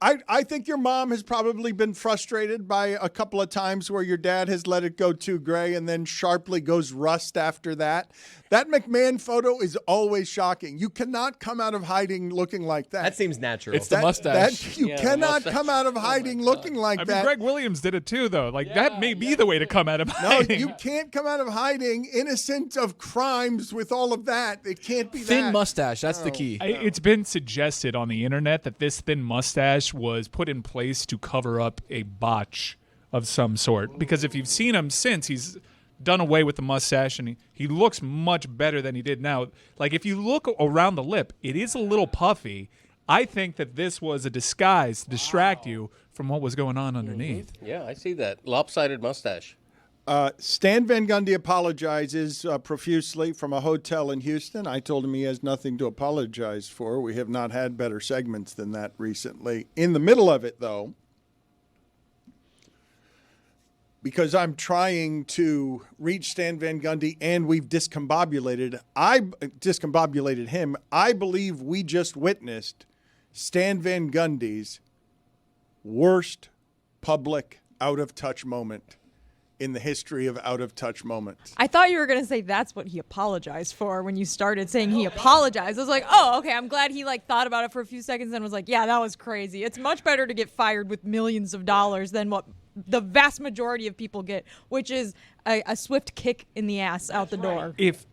I think your mom has probably been frustrated by a couple of times where your dad has let it go too gray and then sharply goes rust after that. That McMahon photo is always shocking. You cannot come out of hiding looking like that. That seems natural. It's the mustache. You cannot come out of hiding looking like that. I mean, Greg Williams did it too, though. Like, that may be the way to come out of hiding. No, you can't come out of hiding innocent of crimes with all of that. It can't be Thin that. mustache. That's the key. It's been suggested on the internet that this thin mustache was put in place to cover up a botch of some sort. Because if you've seen him since, he's done away with the mustache, and he looks much better than he did now. Like, if you look around the lip, it is a little puffy. I think that this was a disguise to distract you from what was going on underneath. Yeah, I see that. Lopsided mustache. Stan Van Gundy apologizes profusely from a hotel in Houston. I told him he has nothing to apologize for. We have not had better segments than that recently. In the middle of it, though, because I'm trying to reach Stan Van Gundy and we've discombobulated him. I believe we just witnessed Stan Van Gundy's worst public out-of-touch moment in the history of out-of-touch moments. I thought you were going to say that's what he apologized for when you started saying he apologized. I was like, oh, okay, I'm glad he thought about it for a few seconds and was like, yeah, that was crazy. It's much better to get fired with millions of dollars than what the vast majority of people get, which is a swift kick in the ass out the door. If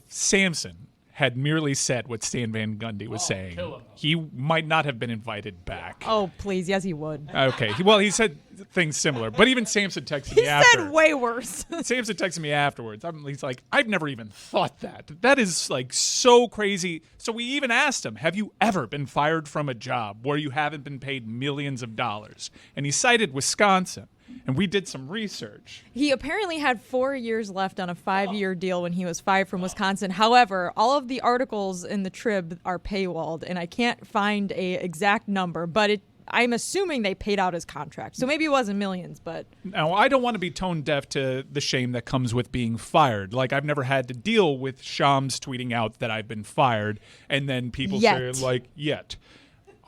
Samson had merely said what Stan Van Gundy was saying, he might not have been invited back. Oh, please. Yes, he would. Okay. Well, he said things similar, but even Samson texted me after. He said way worse. Samson texted me afterwards. He's like, I've never even thought that. That is so crazy. So we even asked him, have you ever been fired from a job where you haven't been paid millions of dollars? And he cited Wisconsin. And we did some research. He apparently had 4 years left on a 5-year deal when he was fired from Wisconsin. However, all of the articles in the Trib are paywalled, and I can't find a exact number, but I'm assuming they paid out his contract. So maybe it wasn't millions, but... Now, I don't want to be tone deaf to the shame that comes with being fired. I've never had to deal with Shams tweeting out that I've been fired, and then people say, yet.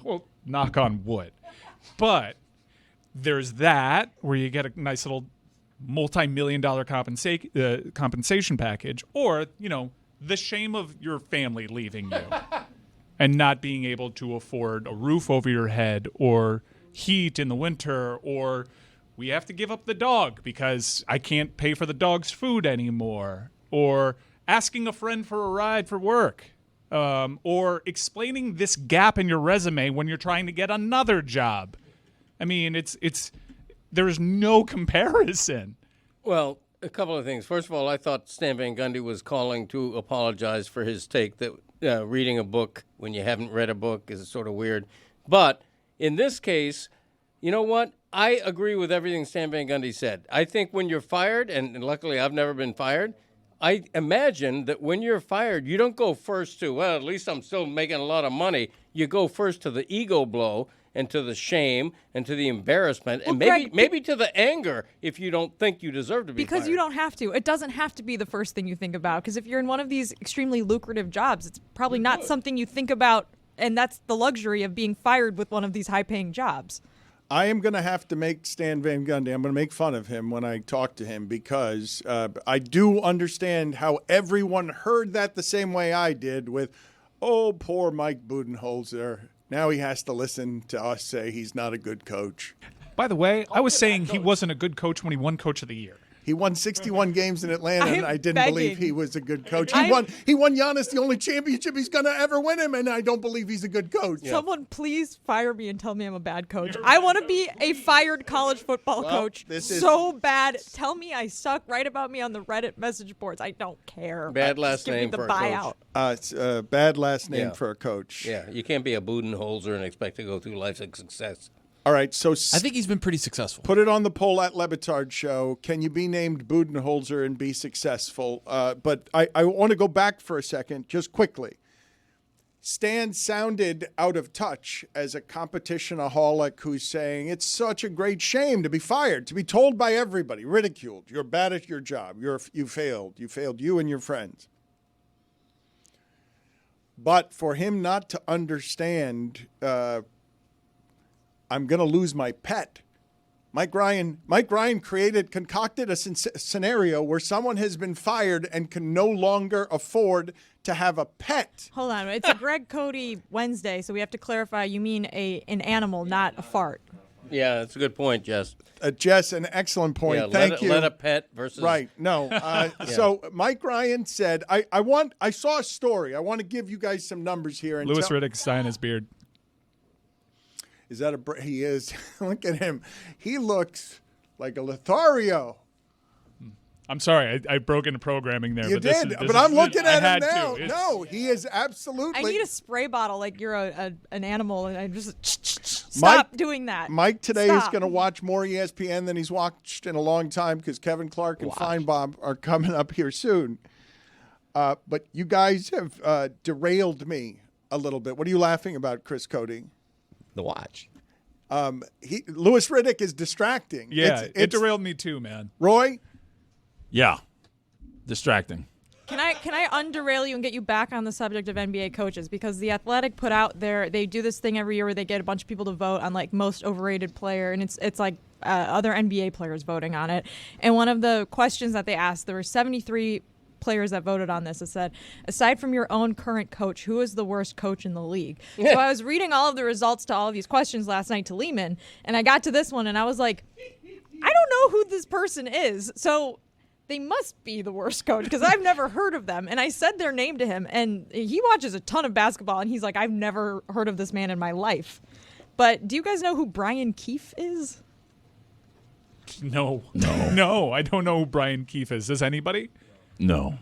Well, knock on wood. But... there's that where you get a nice little multi-million-dollar compensation package, or the shame of your family leaving you and not being able to afford a roof over your head or heat in the winter, or we have to give up the dog because I can't pay for the dog's food anymore, or asking a friend for a ride for work, or explaining this gap in your resume when you're trying to get another job. I mean, there's no comparison. Well, a couple of things. First of all, I thought Stan Van Gundy was calling to apologize for his take that reading a book when you haven't read a book is sort of weird. But in this case, you know what? I agree with everything Stan Van Gundy said. I think when you're fired, and luckily I've never been fired, I imagine that when you're fired, you don't go first to, well, at least I'm still making a lot of money. You go first to the ego blow and to the shame and to the embarrassment and maybe to the anger if you don't think you deserve to be fired. Because you don't have to. It doesn't have to be the first thing you think about. Because if you're in one of these extremely lucrative jobs, it's probably not something you think about, and that's the luxury of being fired with one of these high-paying jobs. I am going to have to make Stan Van Gundy, I'm going to make fun of him when I talk to him because I do understand how everyone heard that the same way I did with, oh, poor Mike Budenholzer. Now he has to listen to us say he's not a good coach. By the way, I was saying he wasn't a good coach when he won Coach of the Year. He won 61 games in Atlanta, and I didn't believe he was a good coach. He won Giannis the only championship he's going to ever win him, and I don't believe he's a good coach. Someone please fire me and tell me I'm a bad coach. I want to be a fired college football coach so bad. Tell me I suck. Write about me on the Reddit message boards. I don't care. Bad last name for a coach. It's a bad last name for a coach. Yeah, you can't be a Budenholzer and expect to go through life's success. All right, so I think he's been pretty successful. Put it on the poll at Le Batard Show. Can you be named Budenholzer and be successful? But I want to go back for a second, just quickly. Stan sounded out of touch as a competitionaholic who's saying it's such a great shame to be fired, to be told by everybody, ridiculed. You're bad at your job. You failed. You failed, you and your friends. But for him not to understand, I'm going to lose my pet. Mike Ryan concocted a scenario where someone has been fired and can no longer afford to have a pet. Hold on. It's a Greg Cody Wednesday, so we have to clarify. You mean an animal, not a fart. Yeah, that's a good point, Jess. Jess, an excellent point. Yeah, Thank you. Let a pet versus... Right. No. So Mike Ryan said, I saw a story. I want to give you guys some numbers here. And Louis Riddick's tying his beard. Is that he is. Look at him. He looks like a Lothario. I'm sorry. I broke into programming there. You but did. But I'm looking at him now. No, he is absolutely. I need a spray bottle like you're an animal, and I just stop doing that. Mike today is going to watch more ESPN than he's watched in a long time because Kevin Clark and Feinbaum are coming up here soon. But you guys have derailed me a little bit. What are you laughing about, Chris Cody? The watch. Louis Riddick is distracting. Yeah, It's it derailed me too, man. Roy? Yeah. Distracting. Can I underrail you and get you back on the subject of NBA coaches? Because The Athletic put out they do this thing every year where they get a bunch of people to vote on like most overrated player, and it's like other NBA players voting on it. And one of the questions that they asked, there were 73 players that voted on this. It said, aside from your own current coach, who is the worst coach in the league? So I was reading all of the results to all of these questions last night to Lehman, and I got to this one, and I was like, I don't know who this person is. So they must be the worst coach because I've never heard of them. And I said their name to him, and he watches a ton of basketball, and he's like, I've never heard of this man in my life. But do you guys know who Brian Keefe is? No. No, I don't know who Brian Keefe is. Does anybody? No.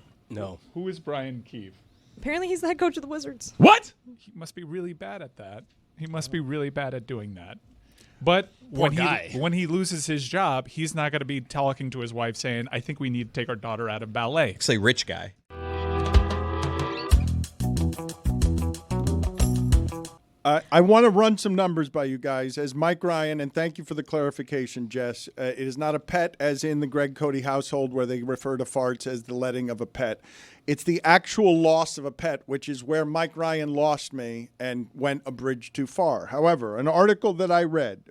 Who is Brian Keefe? Apparently he's the head coach of the Wizards. What? He must be really bad at that. He must be really bad at doing that. But when he loses his job, he's not going to be talking to his wife saying, I think we need to take our daughter out of ballet. Actually, rich guy. I want to run some numbers by you guys as Mike Ryan, and thank you for the clarification, Jess. It is not a pet as in the Greg Cody household where they refer to farts as the letting of a pet. It's the actual loss of a pet, which is where Mike Ryan lost me and went a bridge too far. However, an article that I read,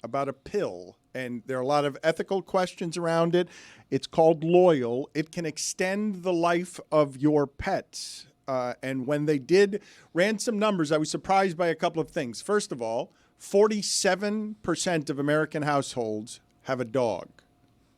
about a pill, and there are a lot of ethical questions around it. It's called Loyal. It can extend the life of your pets. And when they ran some numbers, I was surprised by a couple of things. First of all, 47% of American households have a dog.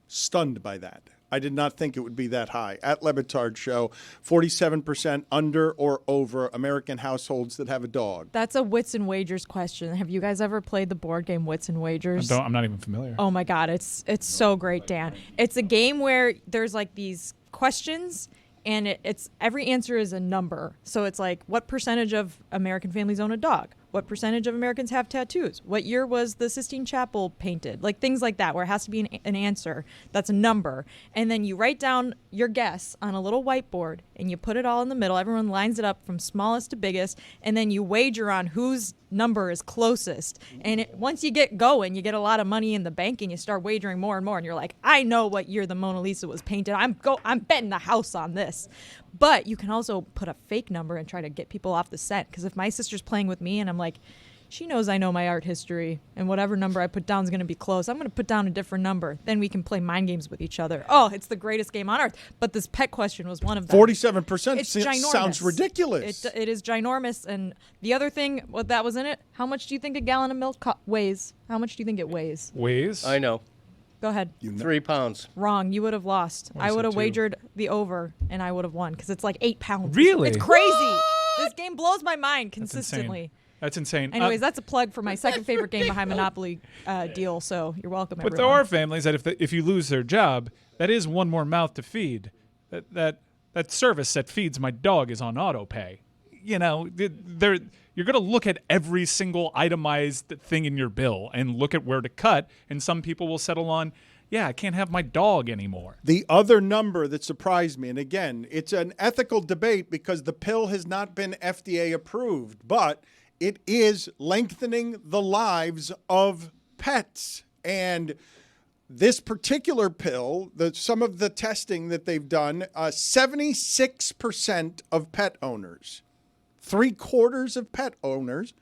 Stunned by that. I did not think it would be that high. At Le Batard Show, 47% under or over American households that have a dog. That's a Wits and Wagers question. Have you guys ever played the board game Wits and Wagers? I'm not even familiar. Oh my God, it's so great, Dan. It's a game where there's like these questions, and it's every answer is a number. So it's like, what percentage of American families own a dog? What percentage of Americans have tattoos? What year was the Sistine Chapel painted? Like things like that, where it has to be an answer that's a number. And then you write down your guess on a little whiteboard, and you put it all in the middle. Everyone lines it up from smallest to biggest, and then you wager on whose number is closest. And once you get going, you get a lot of money in the bank, and you start wagering more and more. And you're like, I know what year the Mona Lisa was painted. I'm betting the house on this. But you can also put a fake number and try to get people off the scent. Because if my sister's playing with me and I'm like, she knows I know my art history, and whatever number I put down is going to be close, I'm going to put down a different number. Then we can play mind games with each other. Oh, it's the greatest game on earth. But this pet question was one of them. 47% sounds ridiculous. It is ginormous. And the other thing that was in it, how much do you think a gallon of milk weighs? How much do you think it weighs? Weighs? I know. Go ahead. 3 pounds. Wrong. You would have lost. I would have wagered the over, and I would have won because it's like 8 pounds. Really? It's crazy. This game blows my mind consistently. That's insane. Anyways, that's a plug for my second favorite game behind Monopoly deal. So you're welcome, But everyone. there are families that if you lose their job, that is one more mouth to feed. That service that feeds my dog is on auto pay. You know, you're going to look at every single itemized thing in your bill and look at where to cut. And some people will settle on, yeah, I can't have my dog anymore. The other number that surprised me, and again, it's an ethical debate because the pill has not been FDA approved, but it is lengthening the lives of pets. And this particular pill, some of the testing that they've done, 76% of pet owners, 3/4 of pet owners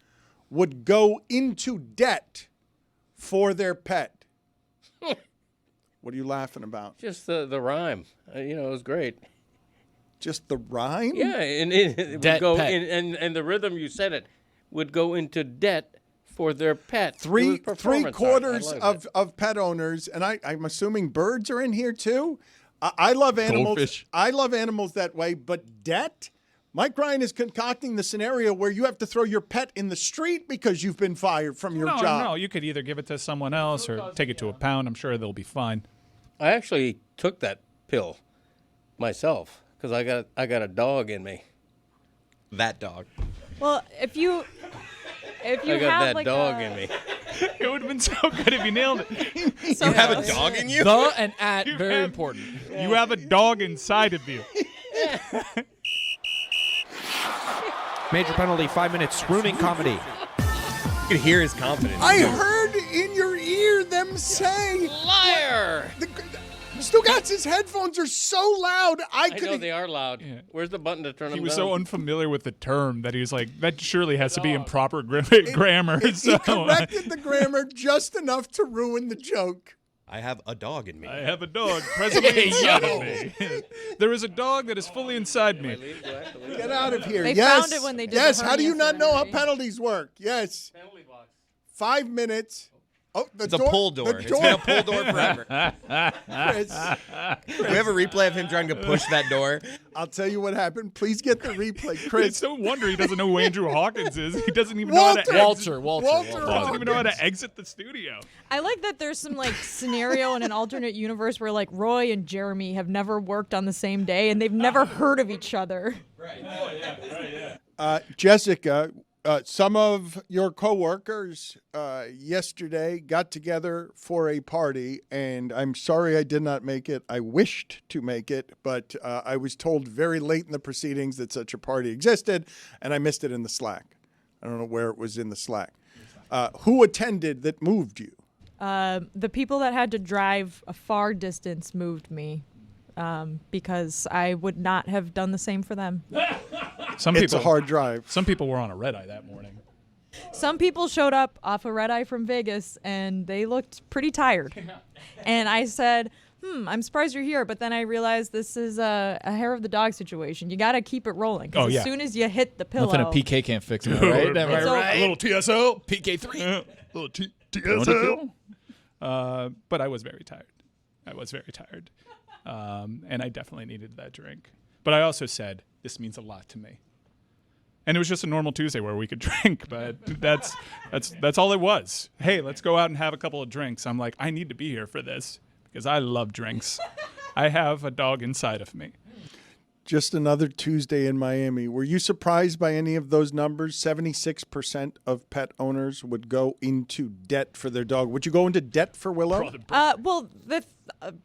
would go into debt for their pet. What are you laughing about? Just the rhyme. It was great. Just the rhyme? Yeah, and it would go and the rhythm you said it would go into debt for their pet. Three-quarters of pet owners, and I'm assuming birds are in here too. I love animals. Goldfish. I love animals that way, but debt? Mike Ryan is concocting the scenario where you have to throw your pet in the street because you've been fired from your job. No, you could either give it to someone else or take it to a pound. I'm sure they'll be fine. I actually took that pill myself because I got a dog in me. That dog. Well, if you I got have that like dog in me. It would have been so good if you nailed it. So You have a dog in you? The and at, very important. You have a dog inside of you. Major penalty, 5 minutes, ruining comedy. could hear his confidence. I heard in your ear them say, Liar! Stugotz's headphones are so loud, I know could. they are loud. Yeah. Where's the button to turn them He was down? so unfamiliar with the term that he's like, that surely has to be in proper grammar. He So, corrected the grammar just enough to ruin the joke. I have a dog in me. I have a dog presently inside of me. There is a dog that is fully inside me. Get out of here. They yes. found it when they did Yes, the how do you hernia not know how surgery. penalties work? Yes. Penalty box. 5 minutes. Oh, It's a pull door. It's been a pull door forever. Chris, We have a replay of him trying to push that door. I'll tell you what happened. Please get the replay, It's Chris. no wonder he doesn't know who Andrew Hawkins is. He doesn't even know how to Walter doesn't even know how to exit the studio. I like that there's some like scenario in an alternate universe where like Roy and Jeremy have never worked on the same day and they've never heard of each other. Jessica, some of your coworkers yesterday got together for a party, and I'm sorry I did not make it. I wished to make it, but I was told very late in the proceedings that such a party existed, and I missed it in the Slack. I don't know where it was in the Slack. Who attended that moved you? The people that had to drive a far distance moved me because I would not have done the same for them. It's a hard drive. Some people were on a red eye that morning. Some people showed up off a red eye from Vegas and they looked pretty tired. And I said, I'm surprised you're here. But then I realized this is a hair of the dog situation. You got to keep it rolling. Because as soon as you hit the pillow. Nothing a PK can't fix, right? Am I right? A little TSO. PK3. Little TSO. But I was very tired. And I definitely needed that drink. But I also said, this means a lot to me. And it was just a normal Tuesday where we could drink, but that's all it was. Hey, let's go out and have a couple of drinks. I'm like, I need to be here for this because I love drinks. I have a dog inside of me. Just another Tuesday in Miami. Were you surprised by any of those numbers? 76% of pet owners would go into debt for their dog. Would you go into debt for Willow? Well, the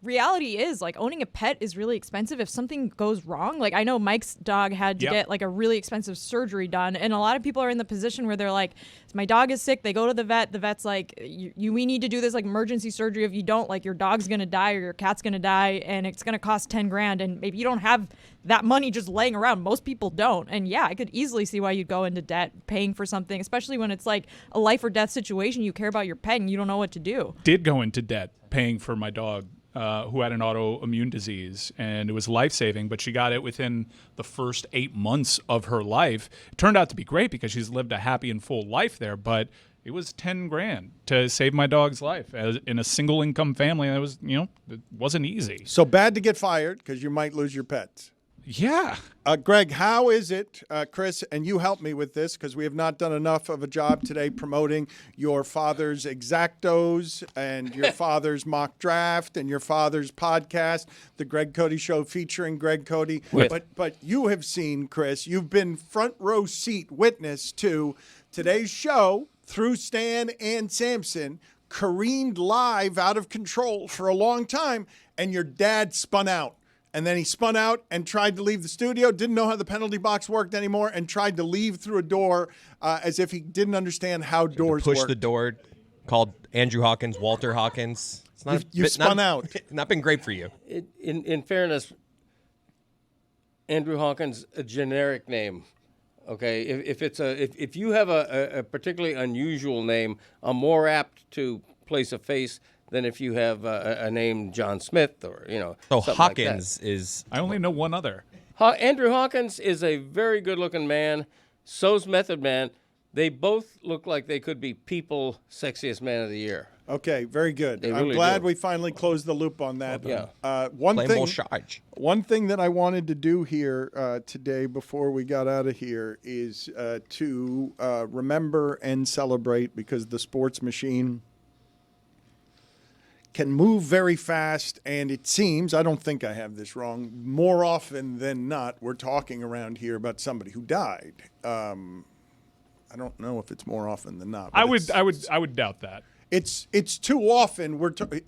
reality is, like, owning a pet is really expensive if something goes wrong. Like, I know Mike's dog had to get, like, a really expensive surgery done. And a lot of people are in the position where they're like, my dog is sick. They go to the vet. The vet's like, we need to do this, like, emergency surgery. If you don't, like, your dog's going to die or your cat's going to die. And it's going to cost $10,000. And maybe you don't have that money just laying around. Most people don't. And, yeah, I could easily see why you'd go into debt paying for something, especially when it's, like, a life or death situation. You care about your pet and you don't know what to do. Did go into debt paying for my dog. Who had an autoimmune disease, and it was life-saving, but she got it within the first 8 months of her life. It turned out to be great because she's lived a happy and full life there, but it was $10,000 to save my dog's life. As in a single-income family, it wasn't easy. So bad to get fired because you might lose your pets. Yeah. Greg, how is it, Chris, and you help me with this because we have not done enough of a job today promoting your father's Exactos and your father's mock draft and your father's podcast, The Greg Cody Show featuring Greg Cody. But you have seen, Chris, you've been front row seat witness to today's show through Stan and Samson, careened live out of control for a long time, and your dad spun out. And then he spun out and tried to leave the studio, didn't know how the penalty box worked anymore, and tried to leave through a door as if he didn't understand how doors work. Push the door, called Andrew Hawkins, Walter Hawkins. It's not You've spun out. Not been great for you. In fairness, Andrew Hawkins, a generic name. Okay, if you have a particularly unusual name, I'm more apt to place a face than if you have a name John Smith or So something Hawkins like that. is. I only know one other. Andrew Hawkins is a very good-looking man. So's Method Man. They both look like they could be People Sexiest Man of the Year. Okay, very good. They I'm really glad do. we finally closed the loop on that. Yeah. One thing that I wanted to do here today before we got out of here is to remember and celebrate, because the sports machine can move very fast, and it seems, I don't think I have this wrong, more often than not, we're talking around here about somebody who died. I don't know if it's more often than not. I would doubt that. It's too often.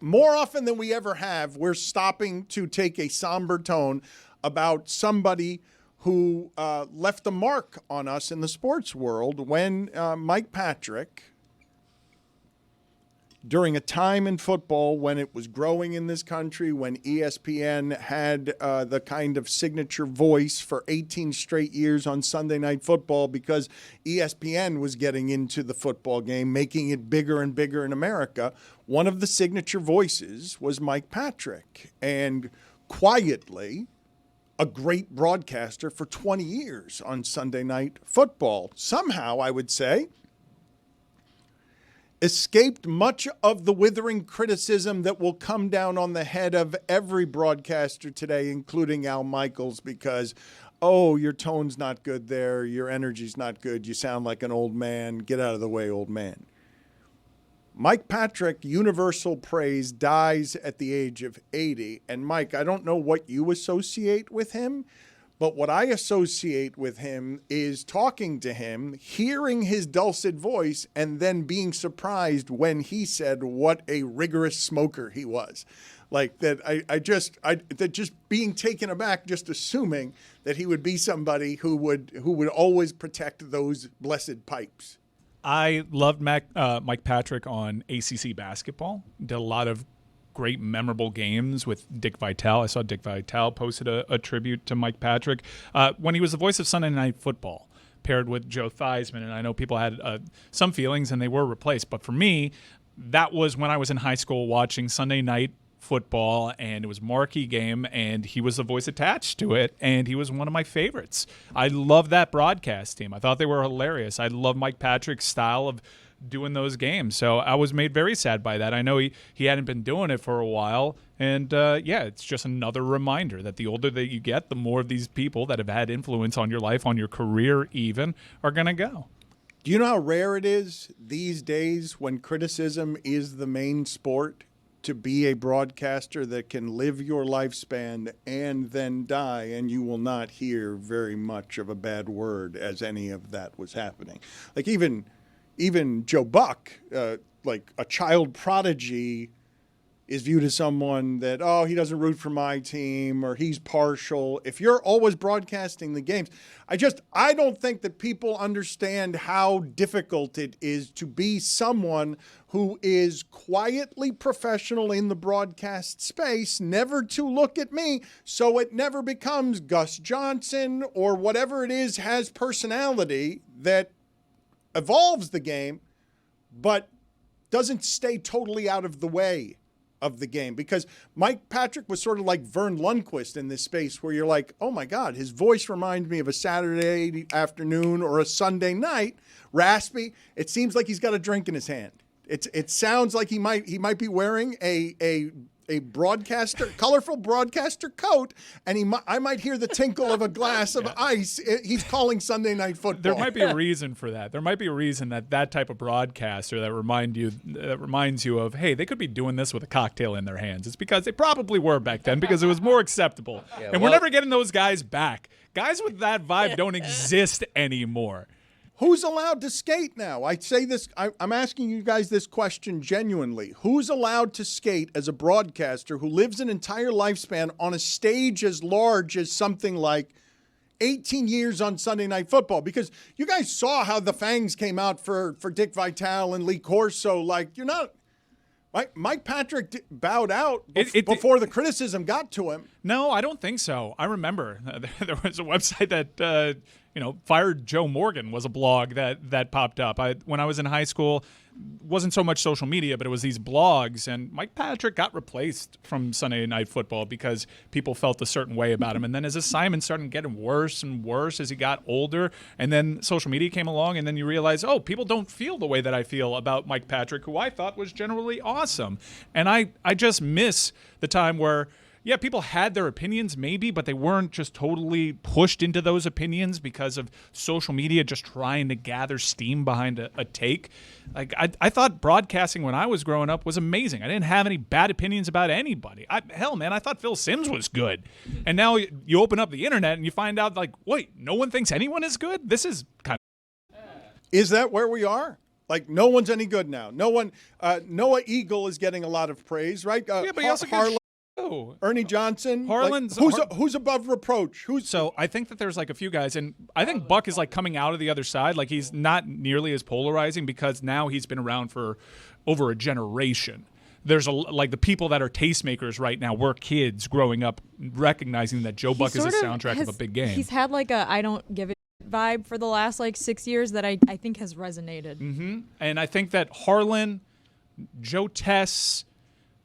More often than we ever have. We're stopping to take a somber tone about somebody who left a mark on us in the sports world when Mike Patrick during a time in football when it was growing in this country, when ESPN had the kind of signature voice for 18 straight years on Sunday Night Football, because ESPN was getting into the football game, making it bigger and bigger in America. One of the signature voices was Mike Patrick, and quietly a great broadcaster for 20 years on Sunday Night Football. Somehow, I would say, escaped much of the withering criticism that will come down on the head of every broadcaster today, including Al Michaels, because, oh, your tone's not good there, your energy's not good, you sound like an old man, get out of the way, old man. Mike Patrick, universal praise, dies at the age of 80. And Mike, I don't know what you associate with him, but what I associate with him is talking to him, hearing his dulcet voice, and then being surprised when he said what a rigorous smoker he was. Like that, that just being taken aback, just assuming that he would be somebody who would always protect those blessed pipes. I loved Mike Patrick on ACC basketball. Did a lot of great memorable games with Dick Vitale. I saw Dick Vitale posted a tribute to Mike Patrick when he was the voice of Sunday Night Football, paired with Joe Theismann. And I know people had some feelings and they were replaced. But for me, that was when I was in high school watching Sunday Night Football, and it was a marquee game, and he was the voice attached to it, and he was one of my favorites. I love that broadcast team. I thought they were hilarious. I love Mike Patrick's style of doing those games. So I was made very sad by that. I know he hadn't been doing it for a while, and it's just another reminder that the older that you get, the more of these people that have had influence on your life, on your career even, are going to go. Do you know how rare it is these days when criticism is the main sport to be a broadcaster that can live your lifespan and then die, and you will not hear very much of a bad word as any of that was happening? Like even Joe Buck, like a child prodigy, is viewed as someone that, oh, he doesn't root for my team or he's partial. If you're always broadcasting the games, I don't think that people understand how difficult it is to be someone who is quietly professional in the broadcast space, never to look at me, so it never becomes Gus Johnson or whatever it is has personality that evolves the game, but doesn't stay totally out of the way of the game. Because Mike Patrick was sort of like Vern Lundquist in this space where you're like, oh my God, his voice reminds me of a Saturday afternoon or a Sunday night, raspy. It seems like he's got a drink in his hand. It sounds like he might be wearing a colorful broadcaster coat, and I might hear the tinkle of a glass of ice. He's calling Sunday Night Football. There might be a reason for that. There might be a reason that type of broadcaster that reminds you of, hey, they could be doing this with a cocktail in their hands. It's because they probably were back then, because it was more acceptable. We're never getting those guys back. Guys with that vibe don't exist anymore. Who's allowed to skate now? I say this, I'm asking you guys this question genuinely. Who's allowed to skate as a broadcaster who lives an entire lifespan on a stage as large as something like 18 years on Sunday Night Football? Because you guys saw how the fangs came out for Dick Vitale and Lee Corso. Like, you're not... Mike Patrick bowed out before the criticism got to him. No, I don't think so. I remember there was a website that fired Joe Morgan was a blog that popped up. When I was in high school, wasn't so much social media, but it was these blogs, and Mike Patrick got replaced from Sunday Night Football because people felt a certain way about him. And then his assignments started getting worse and worse as he got older, and then social media came along, and then you realize, oh, people don't feel the way that I feel about Mike Patrick, who I thought was generally awesome. And I just miss the time where, yeah, people had their opinions maybe, but they weren't just totally pushed into those opinions because of social media just trying to gather steam behind a take. Like I thought broadcasting when I was growing up was amazing. I didn't have any bad opinions about anybody. I thought Phil Simms was good. And now you open up the internet and you find out, like, wait, no one thinks anyone is good? This is kind of... Is that where we are? Like, no one's any good now. No one... Noah Eagle is getting a lot of praise, right? Yeah, but he also gets Oh, Ernie Johnson. Harlan's who's above reproach? So I think that there's like a few guys, and I think Buck is like coming out of the other side. Like he's not nearly as polarizing because now he's been around for over a generation. There's like the people that are tastemakers right now were kids growing up recognizing that Joe Buck is a soundtrack of a big game. He's had like a I don't give a vibe for the last like 6 years that I think has resonated. Mm-hmm. And I think that Harlan, Joe Tess,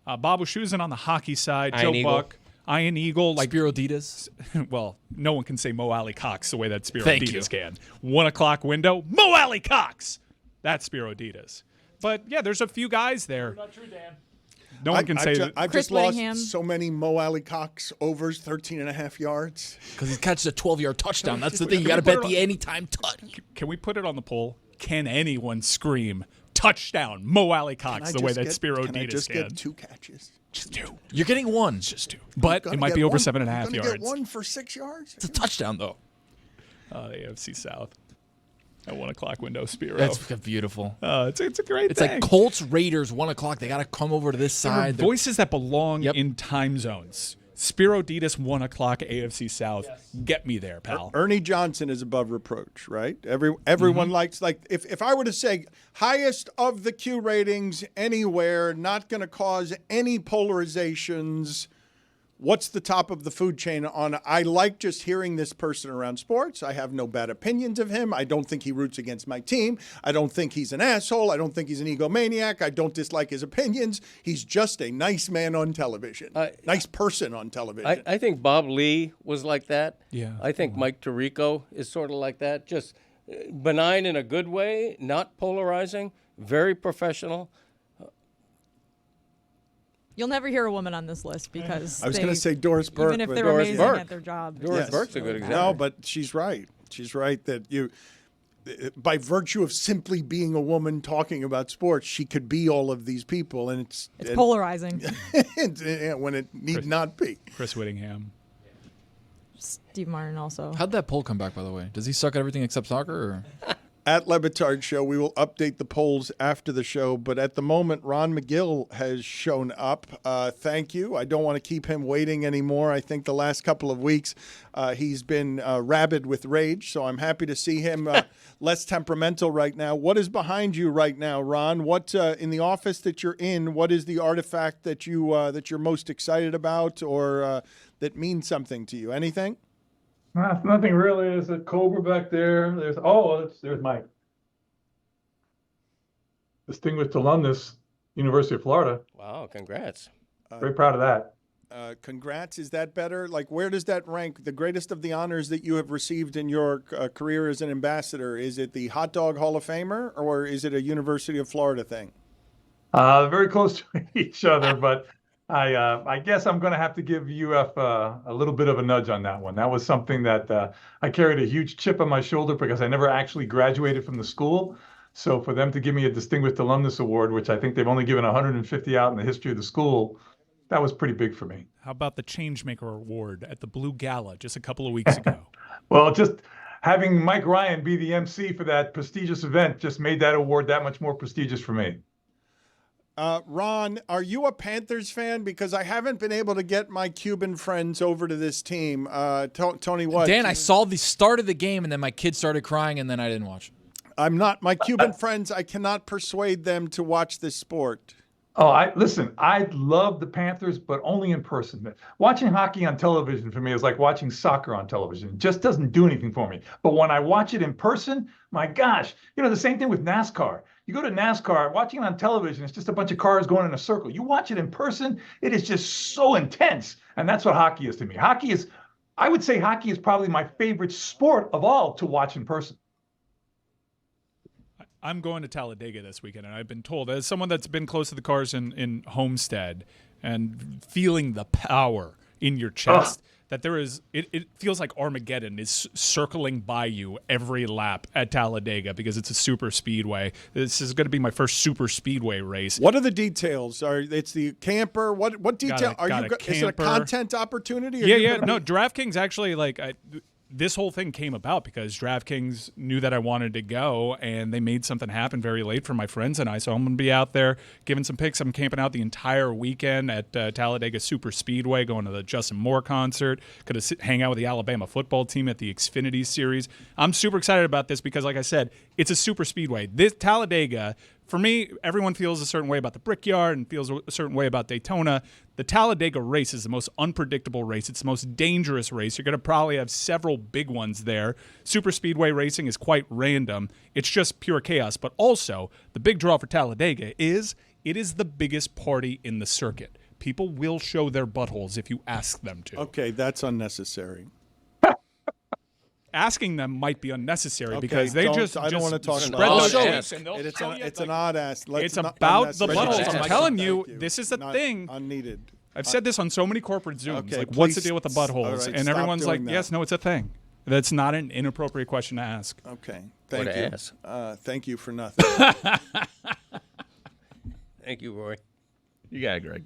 Bob Wischusen on the hockey side, Joe Buck, Iron Eagle, like Spero Dedes. Well, no one can say Mo Alley Cox the way that Spero Thank Dedes you. can. 1 o'clock window, Mo Alley Cox. That's Spero Dedes. But yeah, there's a few guys there. Not true, Dan. No one can say that. I've Chris just lost Whittingham. so many Mo Alley Cox overs, 13.5 yards. Because he catches a 12-yard touchdown. That's the thing. You got to bet the anytime touch. Can we put it on the poll? Can anyone scream touchdown Mo Alley Cox the way that Spero Can I Dedes just can? get 2 catches? Just 2. You're getting 1. Just 2. But it might be over 7.5 Get yards. 1 for 6 yards. It's a touchdown, though. The AFC South. At 1 o'clock window, Spero. That's beautiful. It's a great It's thing. like Colts, Raiders, 1 o'clock. They got to come over to this There are side. voices that belong in time zones. Spero Dedes, 1 o'clock, AFC South. Get me there, pal. Ernie Johnson is above reproach, right? Everyone likes, like, if I were to say highest of the Q ratings anywhere, not going to cause any polarizations, what's the top of the food chain on? I like just hearing this person around sports. I have no bad opinions of him. I don't think he roots against my team. I don't think he's an asshole. I don't think he's an egomaniac. I don't dislike his opinions. He's just a nice man on television. Nice person on television. I think Bob Lee was like that. Yeah. I think Mike Tirico is sort of like that. Just benign in a good way, not polarizing, very professional. You'll never hear a woman on this list because I was going to say Doris Burke. even if but they're Doris amazing Burke. at their job. Doris Burke's a good example. No, but she's right. She's right that by virtue of simply being a woman talking about sports, she could be all of these people, and it's polarizing. when it need not be. Chris Whittingham. Steve Martin also. How'd that poll come back, by the way? Does he suck at everything except soccer? Or? At Le Batard Show, we will update the polls after the show, but at the moment, Ron Magill has shown up. Thank you. I don't want to keep him waiting anymore. I think the last couple of weeks he's been rabid with rage, so I'm happy to see him less temperamental right now. What is behind you right now, Ron? What in the office that you're in? What is the artifact that you're most excited about, or that means something to you? Anything? Nothing really. There's a Cobra back there. There's Mike. Distinguished alumnus, University of Florida. Wow, congrats. Very proud of that. Congrats. Is that better? Like, where does that rank? The greatest of the honors that you have received in your career as an ambassador? Is it the Hot Dog Hall of Famer, or is it a University of Florida thing? Very close to each other, but I guess I'm going to have to give UF a little bit of a nudge on that one. That was something that I carried a huge chip on my shoulder because I never actually graduated from the school. So for them to give me a Distinguished Alumnus Award, which I think they've only given 150 out in the history of the school, that was pretty big for me. How about the Changemaker Award at the Blue Gala just a couple of weeks ago? Well, just having Mike Ryan be the MC for that prestigious event just made that award that much more prestigious for me. Ron, are you a Panthers fan? Because I haven't been able to get my Cuban friends over to this team. Tony, what? Dan, I saw the start of the game, and then my kids started crying, and then I didn't watch. I'm not. My Cuban friends, I cannot persuade them to watch this sport. Oh, I love the Panthers, but only in person. Watching hockey on television for me is like watching soccer on television. It just doesn't do anything for me. But when I watch it in person, my gosh, the same thing with NASCAR. You go to NASCAR, watching it on television, it's just a bunch of cars going in a circle. You watch it in person, it is just so intense. And that's what hockey is to me. I would say hockey is probably my favorite sport of all to watch in person. I'm going to Talladega this weekend, and I've been told, as someone that's been close to the cars in Homestead and feeling the power in your chest, that there is, it feels like Armageddon is circling by you every lap at Talladega because it's a super speedway. This is going to be my first super speedway race. What are the details? It's the camper. What detail? Is it a content opportunity? Yeah. No, DraftKings actually, this whole thing came about because DraftKings knew that I wanted to go, and they made something happen very late for my friends and I. So I'm going to be out there giving some picks. I'm camping out the entire weekend at Talladega Super Speedway, going to the Justin Moore concert. Going to hang out with the Alabama football team at the Xfinity Series. I'm super excited about this because, like I said, it's a super speedway. This Talladega, for me, everyone feels a certain way about the Brickyard and feels a certain way about Daytona. The Talladega race is the most unpredictable race. It's the most dangerous race. You're going to probably have several big ones there. Super speedway racing is quite random. It's just pure chaos. But also, the big draw for Talladega is it is the biggest party in the circuit. People will show their buttholes if you ask them to. Okay, that's unnecessary. Asking them might be unnecessary because they I don't want to talk spread about those it. jokes. It's an odd ask. It's about the buttholes. I'm telling you, this is the thing. Unneeded. I've said this on so many corporate Zooms. Okay, like, what's the please, deal with the buttholes? all right, and stop everyone's like, doing that. yes, no, it's a thing. That's not an inappropriate question to ask. Okay, Or thank to you. ask. Thank you for nothing. Thank you, Roy. You got it, Greg.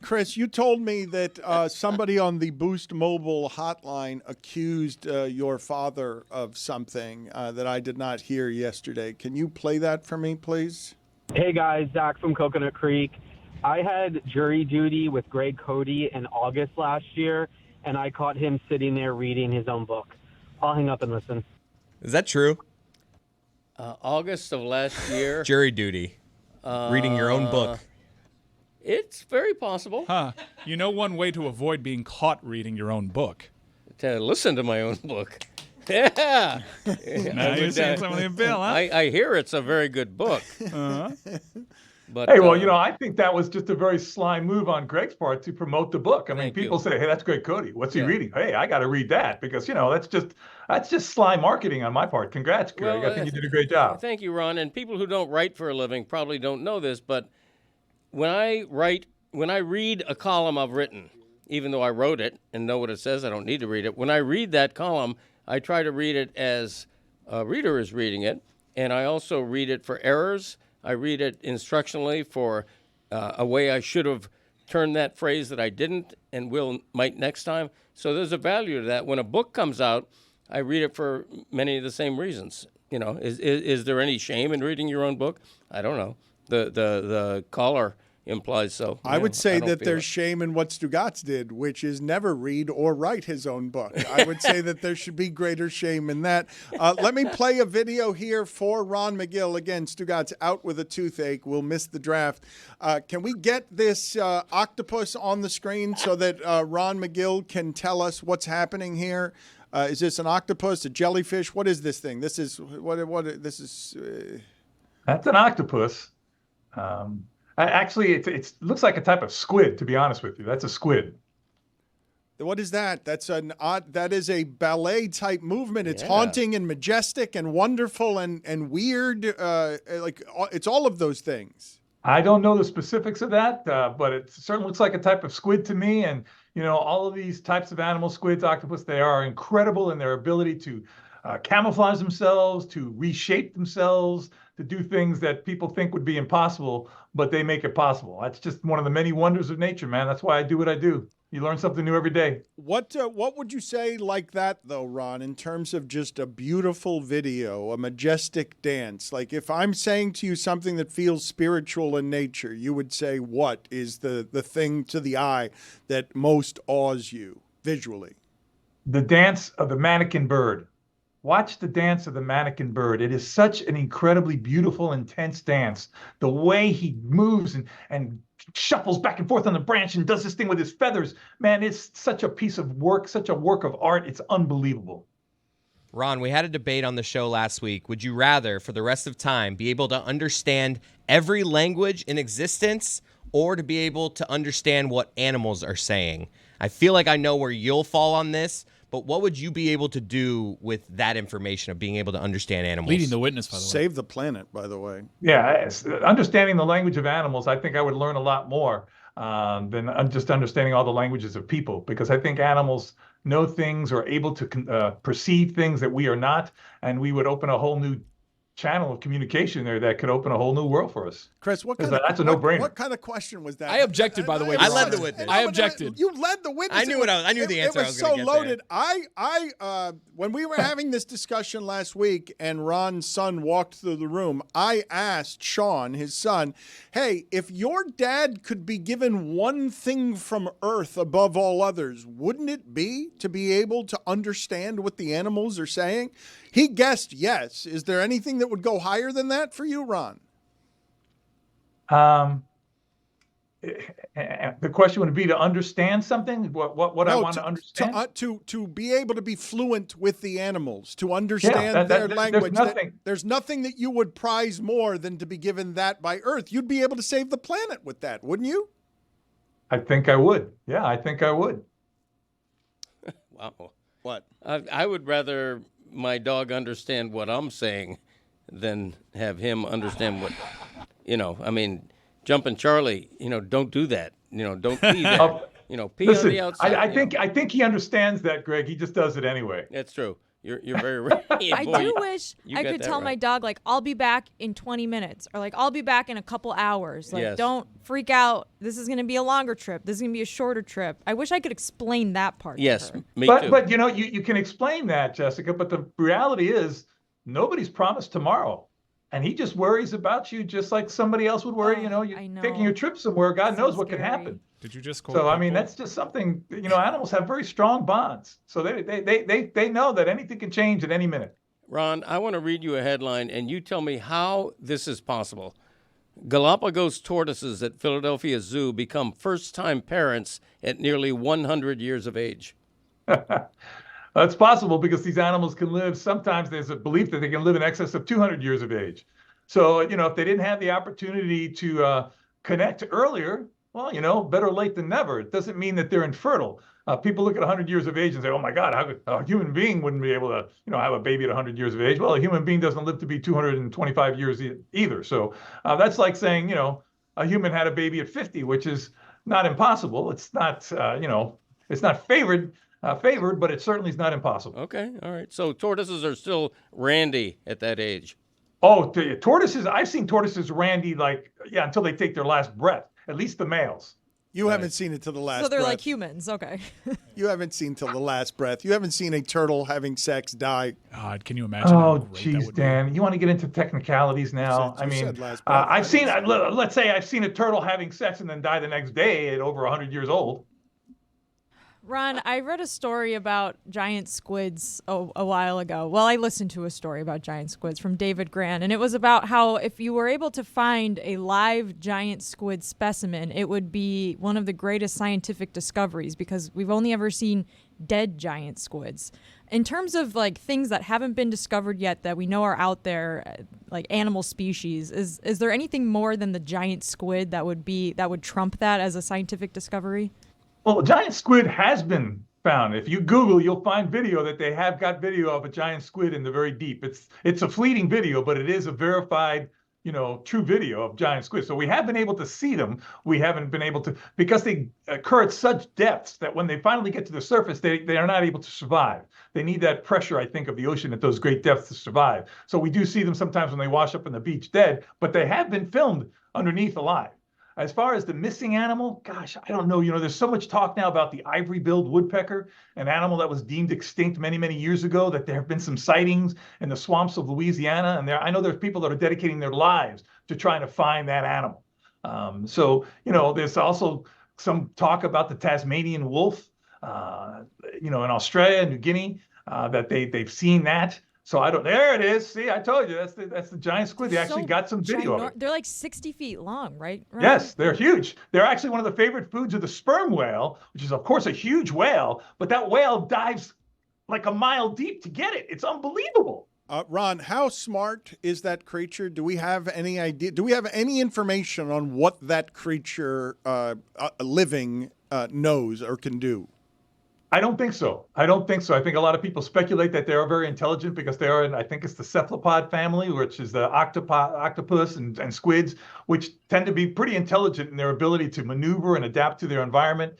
Chris, you told me that somebody on the Boost Mobile hotline accused your father of something that I did not hear yesterday. Can you play that for me, please? Hey, guys. Zach from Coconut Creek. I had jury duty with Greg Cody in August last year, and I caught him sitting there reading his own book. I'll hang up and listen. Is that true? August of last year. Jury duty. Reading your own book. It's very possible. Huh. You know one way to avoid being caught reading your own book? To listen to my own book. Yeah. Now you're saying something, Bill, huh? I hear it's a very good book. But, Hey, well, I think that was just a very sly move on Greg's part to promote the book. I mean, people say, "Hey, that's Greg Cody. What's he reading?" Hey, I got to read that because that's just sly marketing on my part. Congrats, Greg. Well, I think you did a great job. Thank you, Ron. And people who don't write for a living probably don't know this, but when I read a column I've written, even though I wrote it and know what it says, I don't need to read it. When I read that column, I try to read it as a reader is reading it, and I also read it for errors. I read it instructionally for a way I should have turned that phrase that I didn't and might next time. So there's a value to that. When a book comes out, I read it for many of the same reasons. Is there any shame in reading your own book? I don't know. The caller implies so. I would say that there's it. shame in what Stugotz did, which is never read or write his own book. I would say that there should be greater shame in that. Let me play a video here for Ron Magill. Again, Stugotz out with a toothache. We'll miss the draft. Can we get this octopus on the screen so that Ron Magill can tell us what's happening here? Is this an octopus, a jellyfish? What is this thing? This is what this is. That's an octopus. Actually, it looks like a type of squid, to be honest with you. That's a squid. What is that? That is a ballet type movement. It's haunting and majestic and wonderful and weird. It's all of those things. I don't know the specifics of that, but it certainly looks like a type of squid to me. And, all of these types of animals, squids, octopus, they are incredible in their ability to camouflage themselves, to reshape themselves, to do things that people think would be impossible, but they make it possible. That's just one of the many wonders of nature, man. That's why I do what I do. You learn something new every day. What would you say like that, though, Ron, in terms of just a beautiful video, a majestic dance? Like if I'm saying to you something that feels spiritual in nature, you would say what is the thing to the eye that most awes you visually? The dance of the mannequin bird. Watch the dance of the mannequin bird. It is such an incredibly beautiful, intense dance. The way he moves and shuffles back and forth on the branch and does this thing with his feathers. Man, it's such a piece of work, such a work of art. It's unbelievable. Ron, we had a debate on the show last week. Would you rather, for the rest of time, be able to understand every language in existence or to be able to understand what animals are saying? I feel like I know where you'll fall on this. But what would you be able to do with that information of being able to understand animals? Leading the witness, by the way. Save the planet, by the way. Yeah, understanding the language of animals, I think I would learn a lot more than just understanding all the languages of people, because I think animals know things or are able to perceive things that we are not, and we would open a whole new channel of communication there that could open a whole new world for us. Chris, that's a no-brainer. What kind of question was that? I objected, by the way. I led the witness. I objected. You led the witness. I knew the answer. It was so loaded. When we were having this discussion last week, and Ron's son walked through the room, I asked Sean, his son, "Hey, if your dad could be given one thing from Earth above all others, wouldn't it be to be able to understand what the animals are saying?" He guessed yes. Is there anything that would go higher than that for you, Ron? The question would be to understand something. What I want to understand. To be able to be fluent with the animals, to understand their language. There's nothing that you would prize more than to be given that by Earth. You'd be able to save the planet with that, wouldn't you? I think I would. Yeah, I think I would. Wow. What? I would rather my dog understand what I'm saying than have him understand what, I mean, Jumpin' Charlie, don't do that. Don't pee there. Pee listen, on the outside. I think he understands that, Greg. He just does it anyway. That's true. You're very right. I do wish I could tell my dog, like, I'll be back in 20 minutes, or like, I'll be back in a couple hours. Like, don't freak out. This is going to be a longer trip. This is going to be a shorter trip. I wish I could explain that part. Yes, to her. me too. But you can explain that, Jessica. But the reality is, nobody's promised tomorrow, and he just worries about you just like somebody else would worry. You're taking your trip somewhere. God knows what could happen. Did you just call? So I mean, that's just something. Animals have very strong bonds, so they know that anything can change at any minute. Ron, I want to read you a headline, and you tell me how this is possible. Galapagos tortoises at Philadelphia Zoo become first-time parents at nearly 100 years of age. It's possible because these animals can live. Sometimes there's a belief that they can live in excess of 200 years of age. So if they didn't have the opportunity to connect earlier. Well, better late than never. It doesn't mean that they're infertile. People look at 100 years of age and say, "Oh my God, how could a human being wouldn't be able to, have a baby at 100 years of age?" Well, a human being doesn't live to be 225 years either. So that's like saying, a human had a baby at 50, which is not impossible. It's not, it's not favored, but it certainly is not impossible. Okay, all right. So tortoises are still randy at that age. Oh, tortoises! I've seen tortoises randy until they take their last breath. At least the males. You haven't seen it to the last breath. So they're like humans. Okay. You haven't seen till the last breath. You haven't seen a turtle having sex die. God, can you imagine? Oh, geez, Dan. You want to get into technicalities now? I've seen, let's say I've seen a turtle having sex and then die the next day at over 100 years old. Ron, I read a story about giant squids a while ago. Well, I listened to a story about giant squids from David Gran, and it was about how if you were able to find a live giant squid specimen, it would be one of the greatest scientific discoveries because we've only ever seen dead giant squids. In terms of things that haven't been discovered yet that we know are out there, like animal species, is there anything more than the giant squid that would trump that as a scientific discovery? Well, a giant squid has been found. If you Google, you'll find video that they have got video of a giant squid in the very deep. It's a fleeting video, but it is a verified, true video of giant squid. So we have been able to see them. We haven't been able to, because they occur at such depths that when they finally get to the surface, they are not able to survive. They need that pressure, I think, of the ocean at those great depths to survive. So we do see them sometimes when they wash up on the beach dead, but they have been filmed underneath alive. As far as the missing animal, gosh, I don't know. There's so much talk now about the ivory-billed woodpecker, an animal that was deemed extinct many, many years ago, that there have been some sightings in the swamps of Louisiana. And I know there's people that are dedicating their lives to trying to find that animal. There's also some talk about the Tasmanian wolf, in Australia and New Guinea, that they've seen that. So there it is. See, I told you, that's the giant squid. They actually got some video of it. They're like 60 feet long, right? Yes, they're huge. They're actually one of the favorite foods of the sperm whale, which is, of course, a huge whale. But that whale dives like a mile deep to get it. It's unbelievable. Ron, how smart is that creature? Do we have any idea? Do we have any information on what that creature living knows or can do? I don't think so. I think a lot of people speculate that they are very intelligent because they are in, I think it's the cephalopod family, which is the octopus and squids, which tend to be pretty intelligent in their ability to maneuver and adapt to their environment.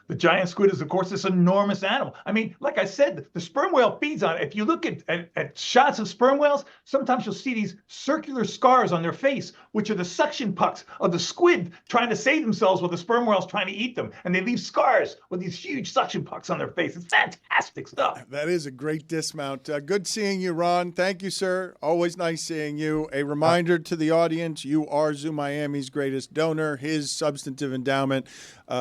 The giant squid is, of course, this enormous animal. I mean, like I said, the sperm whale feeds on it. If you look at shots of sperm whales, sometimes you'll see these circular scars on their face, which are the suction pucks of the squid trying to save themselves while the sperm whale's trying to eat them. And they leave scars with these huge suction pucks on their face. It's fantastic stuff. That is a great dismount. Good seeing you, Ron. Thank you, sir. Always nice seeing you. A reminder to the audience, you are Zoo Miami's greatest donor, his substantive endowment.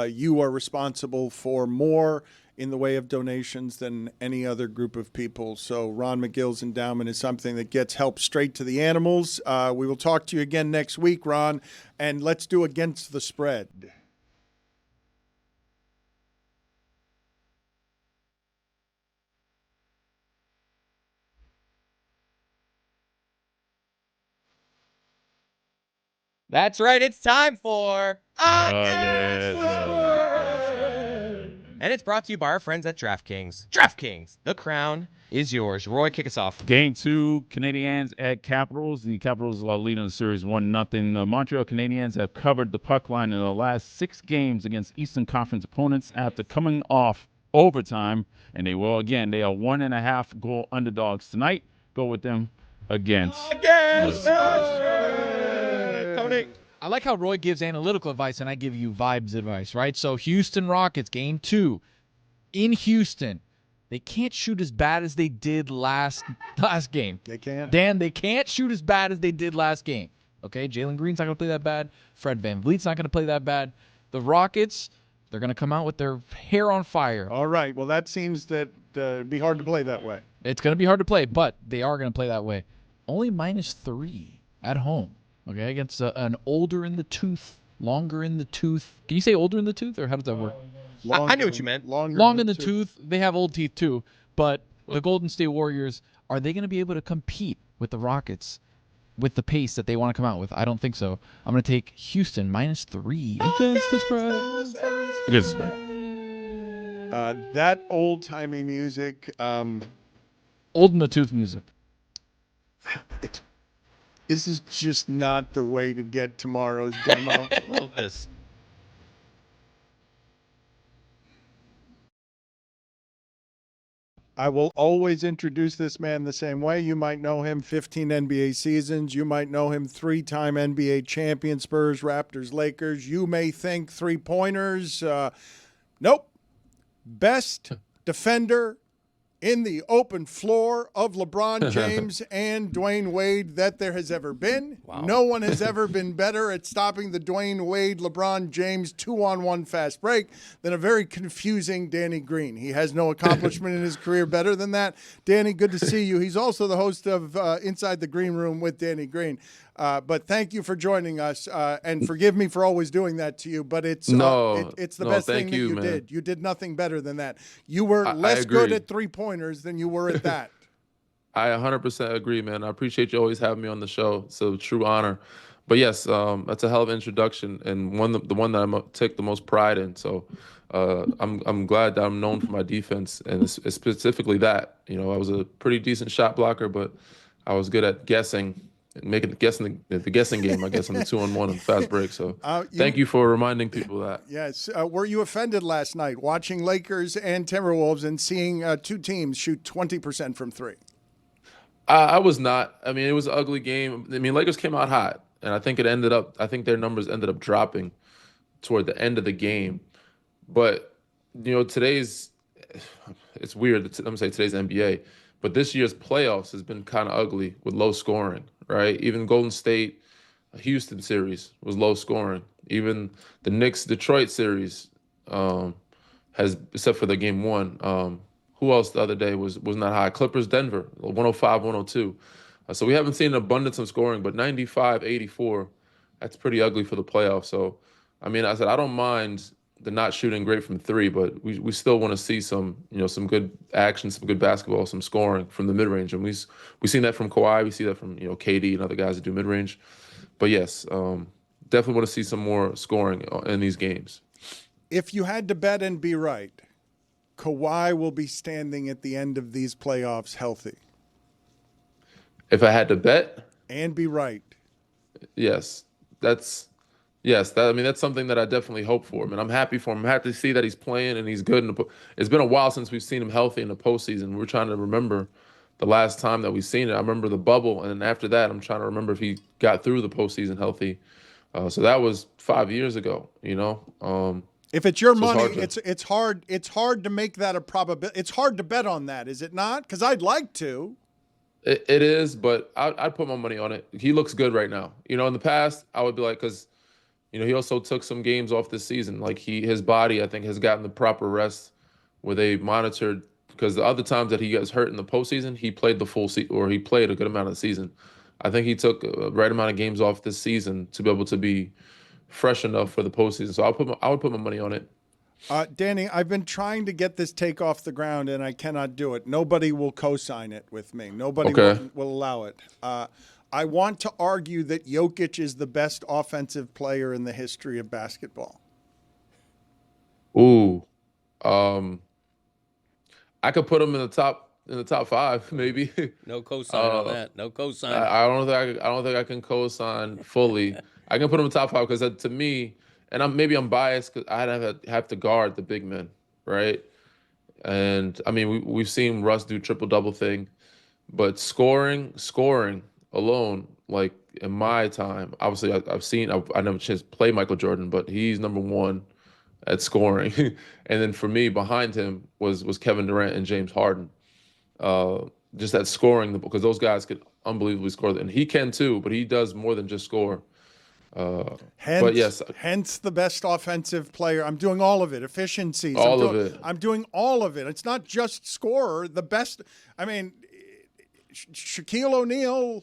You are responsible for more in the way of donations than any other group of people. So Ron Magill's endowment is something that gets help straight to the animals. We will talk to you again next week, Ron, and let's do Against the Spread. That's right. It's time for and it's brought to you by our friends at DraftKings. DraftKings, the crown is yours. Roy, kick us off. Game 2, Canadiens at Capitals. The Capitals are leading the series 1-0. The Montreal Canadiens have covered the puck line in the last 6 games against Eastern Conference opponents after coming off overtime, and they will again. They are 1.5 goal underdogs tonight. Go with them against. Tony. I like how Roy gives analytical advice and I give you vibes advice, right? So Houston Rockets, game 2. In Houston, they can't shoot as bad as they did last game. They can't. Dan, they can't shoot as bad as they did last game. Okay, Jalen Green's not going to play that bad. Fred VanVleet's not going to play that bad. The Rockets, they're going to come out with their hair on fire. All right. Well, that seems that be hard to play that way. It's going to be hard to play, but they are going to play that way. Only -3 at home. Okay, against an older in the tooth, longer in the tooth. Can you say older in the tooth, or how does that work? I knew what you meant. Long in the tooth. They have old teeth too. But the Golden State Warriors, are they going to be able to compete with the Rockets with the pace that they want to come out with? I don't think so. I'm going to take Houston -3 against the spread. Against the spread. That old-timey music. Old in the tooth music. This is just not the way to get tomorrow's demo. This. I will always introduce this man the same way. You might know him 15 NBA seasons. You might know him 3-time NBA champion, Spurs, Raptors, Lakers. You may think three-pointers. Nope. Best defender in the open floor of LeBron James and Dwayne Wade that there has ever been. Wow. No one has ever been better at stopping the Dwayne Wade, LeBron James 2-on-1 fast break than a very confusing Danny Green. He has no accomplishment in his career better than that. Danny, good to see you. He's also the host of Inside the Green Room with Danny Green. But thank you for joining us, and forgive me for always doing that to you. But it's it's the best thing that you did. You did nothing better than that. You were less good at three-pointers than you were at that. I 100% agree, man. I appreciate you always having me on the show. It's a true honor. But yes, that's a hell of an introduction, and the one that I take the most pride in. So I'm glad that I'm known for my defense, and it's specifically that. You know, I was a pretty decent shot blocker, but I was good at guessing. Making the guessing game, I guess, on the 2-on-1 and fast break. So thank you for reminding people that. Yes. Were you offended last night watching Lakers and Timberwolves and seeing two teams shoot 20% from three? I was not. I mean, it was an ugly game. I mean, Lakers came out hot, and I think their numbers ended up dropping toward the end of the game. But, you know, it's weird. I'm going to say today's NBA. But this year's playoffs has been kind of ugly with low scoring, right? Even Golden State, Houston series was low scoring. Even the Knicks-Detroit series has, except for the game 1. Who else the other day was not high? Clippers-Denver, 105-102. So we haven't seen an abundance of scoring, but 95-84, that's pretty ugly for the playoffs. So, I mean, I said I don't mind the not shooting great from three, but we still want to see some good action, some good basketball, some scoring from the mid-range. And we've seen that from Kawhi. We see that from, KD and other guys that do mid-range. But yes, definitely want to see some more scoring in these games. If you had to bet and be right, Kawhi will be standing at the end of these playoffs healthy. If I had to bet? And be right. Yes. That's Yes, that's something that I definitely hope for him, and I'm happy for him. I'm happy to see that he's playing and he's good. It's been a while since we've seen him healthy in the postseason. We're trying to remember the last time that we've seen it. I remember the bubble, and after that, I'm trying to remember if he got through the postseason healthy. So that was 5 years ago. If it's your So money, it's it's hard to make that a probability. It's hard to bet on that, is it not? Because I'd like to. It is, but I'd put my money on it. He looks good right now. In the past, I would be like, because he also took some games off this season. Like his body, I think, has gotten the proper rest where they monitored. Because the other times that he gets hurt in the postseason, he played the full season, or he played a good amount of the season. I think he took a right amount of games off this season to be able to be fresh enough for the postseason. So I would put my money on it. Danny, I've been trying to get this take off the ground, and I cannot do it. Nobody will co-sign it with me. Nobody will allow it. I want to argue that Jokic is the best offensive player in the history of basketball. Ooh, I could put him in the top 5, maybe. No cosign on that. No cosign. I don't think I can co-sign fully. I can put him in the top 5 because to me, and I'm biased because I have to guard the big men, right? And I mean, we've seen Russ do triple-double thing, but scoring alone, like in my time, obviously I never chance to play Michael Jordan, but he's number 1 at scoring. And then for me, behind him was Kevin Durant and James Harden. Just at scoring, because those guys could unbelievably score, and he can too, but he does more than just score. Hence the best offensive player. I'm doing all of it. Efficiencies. I'm doing all of it. It's not just scorer. The best. I mean, Shaquille O'Neal.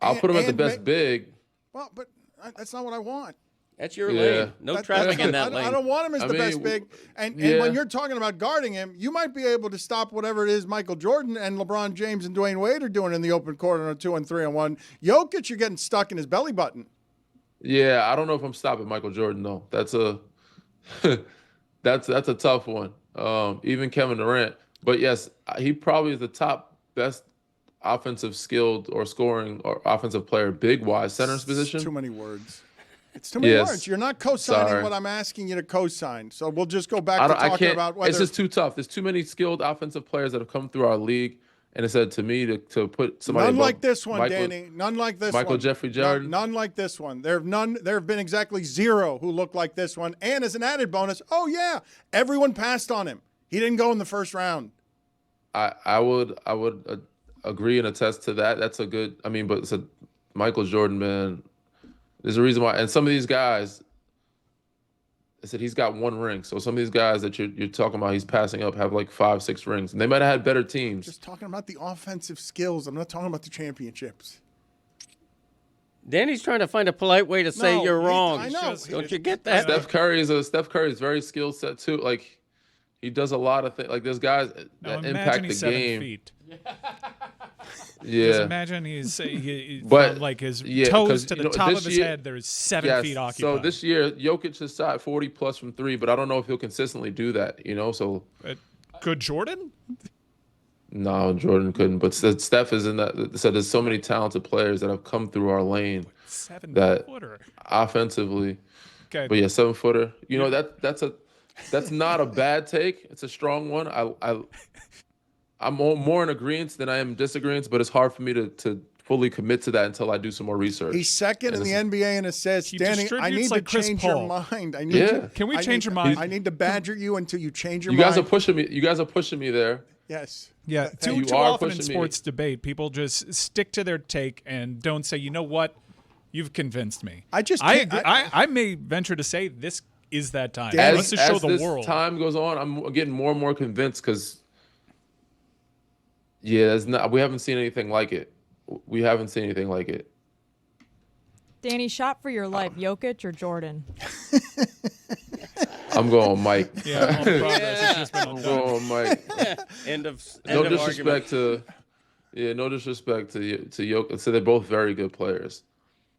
I'll put him at the best big. Well, but that's not what I want. That's your lane. No traffic in that lane. I don't want him as the best big. And when you're talking about guarding him, you might be able to stop whatever it is Michael Jordan and LeBron James and Dwayne Wade are doing in the open court on a 2 and 3 on 1. Jokic, you're getting stuck in his belly button. Yeah, I don't know if I'm stopping Michael Jordan though. That's a that's a tough one. Even Kevin Durant, but yes, he probably is the top best offensive skilled or scoring or offensive player big wise center's position. Too many words. It's too many words. You're not co-signing what I'm asking you to co-sign. So we'll just go back to talking about whether it's just too tough. There's too many skilled offensive players that have come through our league. And it said to me to put somebody none like this one, Danny. None like this one. Michael Jeffrey Jordan. None like this one. There have been exactly 0 who look like this one. And as an added bonus, everyone passed on him. He didn't go in the first round. I would agree and attest to that. That's a good. I mean, but it's a Michael Jordan, man. There's a reason why. And some of these guys, I said he's got 1 ring. So some of these guys that you're talking about, he's passing up, have like 5, 6 rings, and they might have had better teams. Just talking about the offensive skills. I'm not talking about the championships. Danny's trying to find a polite way to say you're wrong. I know. Don't you get that? Steph Curry is very skill set too. Like he does a lot of things. Like there's guys that impact the 7 game. Feet. Yeah. Just imagine from like his toes to the top of his head, there's 7 feet occupied. So this year, Jokic has shot 40 plus from 3, but I don't know if he'll consistently do that. So could Jordan? No, Jordan couldn't. But Steph is in that. So there's so many talented players that have come through our lane. 7-footer. Offensively. Okay. But 7-footer. That's not a bad take. It's a strong one. I'm more in agreement than I am disagreement, but it's hard for me to fully commit to that until I do some more research. He's second in the NBA in assists. Danny, I need to change your mind. Can we change your mind? I need to badger you until you change your mind. You guys are pushing me there. Yes. Yeah. Too often in sports debate, people just stick to their take and don't say, you know what, you've convinced me. I may venture to say this is that time. Let's just show the world. As time goes on, I'm getting more and more convinced because. Yeah, we haven't seen anything like it. Danny, shot for your life, Jokic or Jordan? I'm going Mike. I'm going Mike. End of disrespect to Jokic. So they're both very good players,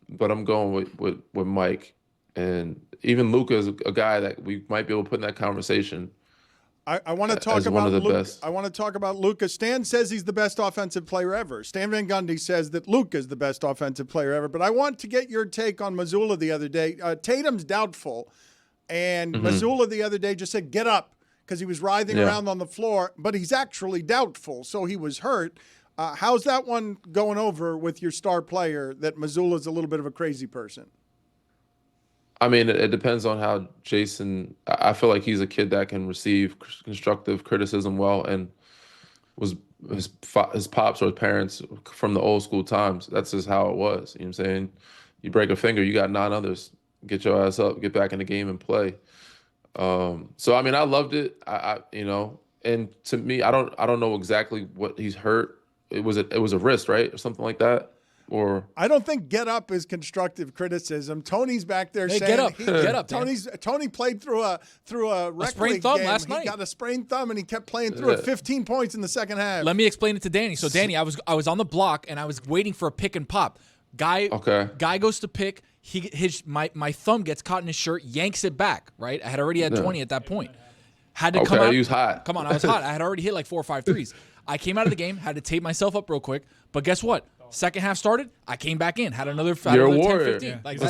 but I'm going with Mike, and even Luka is a guy that we might be able to put in that conversation. I want to talk as about one of the Luke. best. I want to talk about Luka. Stan says he's the best offensive player ever. Stan Van Gundy says that Luka is the best offensive player ever. But I want to get your take on Missoula the other day. Tatum's doubtful, and Missoula the other day just said, "Get up," because he was writhing around on the floor. But he's actually doubtful, so he was hurt. How's that one going over with your star player? That Missoula's a little bit of a crazy person. I mean, it depends on how Jason. I feel like he's a kid that can receive constructive criticism well, and was his pops or his parents from the old school times. That's just how it was. You know what I'm saying? You break a finger, you got 9 others. Get your ass up, get back in the game and play. So I mean, I loved it. And to me, I don't know exactly what he's hurt. It was a wrist, right, or something like that. Or I don't think get up is constructive criticism. Tony's back there Hey, saying get up, Dan. Tony played through a rec sprained league thumb game. last He night. got a sprained thumb and he kept playing through it. 15 points in the second half. Let me explain it to Danny. So Danny, I was on the block and I was waiting for a pick and pop. Guy goes to pick. My thumb gets caught in his shirt, yanks it back. Right, I had already had 20 at that point. Had to come out. He was hot. Come on, I was hot. I had already hit like 4 or 5 threes. I came out of the game, had to tape myself up real quick. But guess what? Second half started, I came back in, had another 10, You're a warrior. 15. Like,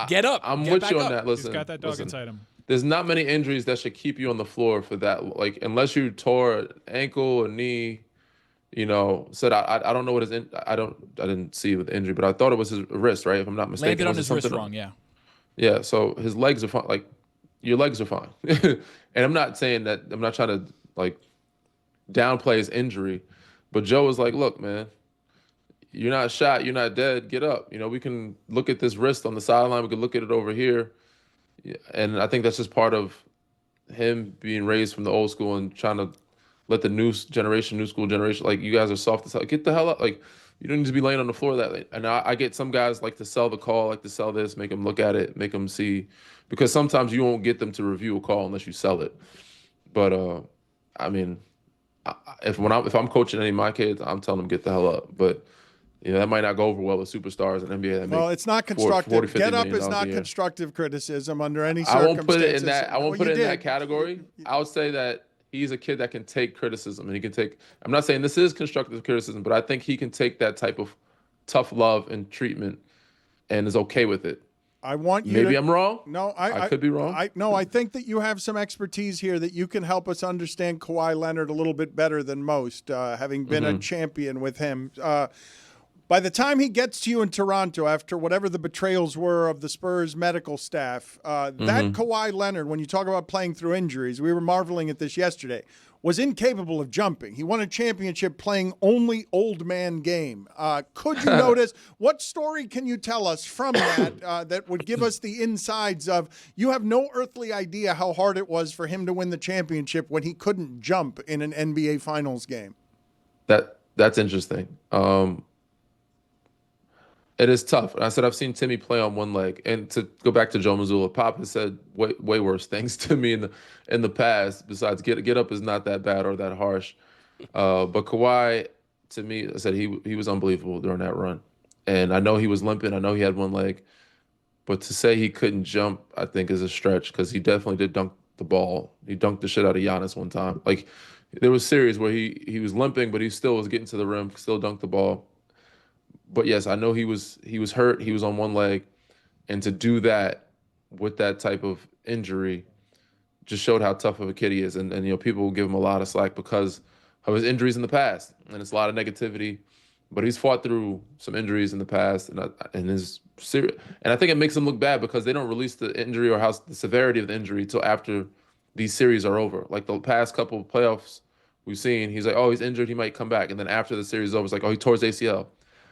Get up. I'm get with back you on up. that. Listen, He's got that dog inside him. There's not many injuries that should keep you on the floor for that. Like, unless you tore an ankle, a knee, said I don't know what his I didn't see with the injury, but I thought it was his wrist, right? If I'm not mistaken. Landed on his wrist wrong, yeah. Yeah, so his legs are fine. Like, your legs are fine. And I'm not saying that, I'm not trying to like downplay his injury, but Joe was like, look, man, you're not shot, you're not dead, get up. We can look at this wrist on the sideline, we can look at it over here. And I think that's just part of him being raised from the old school and trying to let the new school generation, like, you guys are soft as hell. Get the hell up. Like, you don't need to be laying on the floor that late. And I get some guys like to sell the call, like to sell this, make them look at it, make them see, because sometimes you won't get them to review a call unless you sell it. But I mean, if I'm coaching any of my kids, I'm telling them get the hell up. But that might not go over well with superstars in NBA. Well, it's not constructive. Get up is not constructive criticism under any circumstances. I won't put it in that. I won't put it in that category. I would say that he's a kid that can take criticism, and he can take. I'm not saying this is constructive criticism, but I think he can take that type of tough love and treatment, and is okay with it. I want you. Maybe I'm wrong. No, I could be wrong. I think that you have some expertise here that you can help us understand Kawhi Leonard a little bit better than most, having been a champion with him. By the time he gets to you in Toronto, after whatever the betrayals were of the Spurs medical staff, that Kawhi Leonard, when you talk about playing through injuries, we were marveling at this yesterday, was incapable of jumping. He won a championship playing only old man game. Could you notice, what story can you tell us from that that would give us the insides of, you have no earthly idea how hard it was for him to win the championship when he couldn't jump in an NBA Finals game? That's interesting. It is tough. I said I've seen Timmy play on one leg, and to go back to Joe Mazzulla, Pop has said way worse things to me in the past. Besides, get up is not that bad or that harsh. But Kawhi, to me, I said he was unbelievable during that run, and I know he was limping. I know he had one leg, but to say he couldn't jump, I think is a stretch, because he definitely did dunk the ball. He dunked the shit out of Giannis one time. Like, there was series where he was limping, but he still was getting to the rim, still dunked the ball. But yes, I know he was hurt. He was on one leg, and to do that with that type of injury just showed how tough of a kid he is. And people will give him a lot of slack because of his injuries in the past, and it's a lot of negativity. But he's fought through some injuries in the past, and I think it makes him look bad because they don't release the injury or the severity of the injury until after these series are over. Like the past couple of playoffs we've seen, he's like, oh, he's injured, he might come back, and then after the series is over, it's like, oh, he tore his ACL.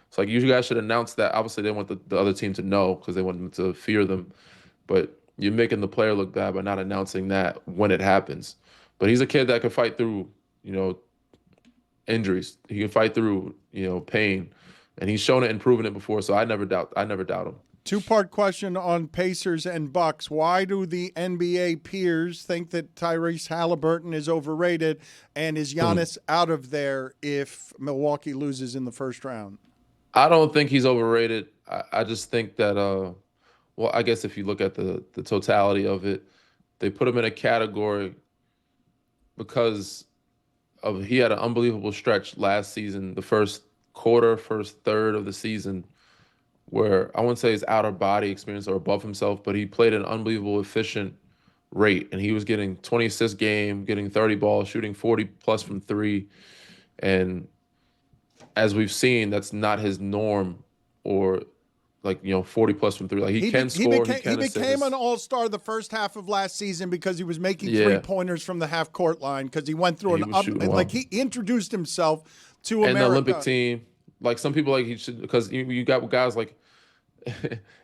It's like, you guys should announce that. Obviously, they want the other team to know because they want them to fear them. But you're making the player look bad by not announcing that when it happens. But he's a kid that can fight through, injuries. He can fight through, pain. And he's shown it and proven it before, so I never doubt him. Two-part question on Pacers and Bucks. Why do the NBA peers think that Tyrese Halliburton is overrated, and is Giannis out of there if Milwaukee loses in the first round? I don't think he's overrated. I just think that, I guess if you look at the totality of it, they put him in a category because he had an unbelievable stretch last season, the first quarter, first third of the season, where I wouldn't say his outer body experience or above himself, but he played at an unbelievable efficient rate, and he was getting 20 assists game, getting 30 balls, shooting 40 plus from three. And as we've seen, that's not his norm, or 40 plus from three. Like he can score. He became an all-star the first half of last season because he was making 3-pointers from the half-court line because he went through he introduced himself to America. And the Olympic team. Like some people he should, because you got guys like,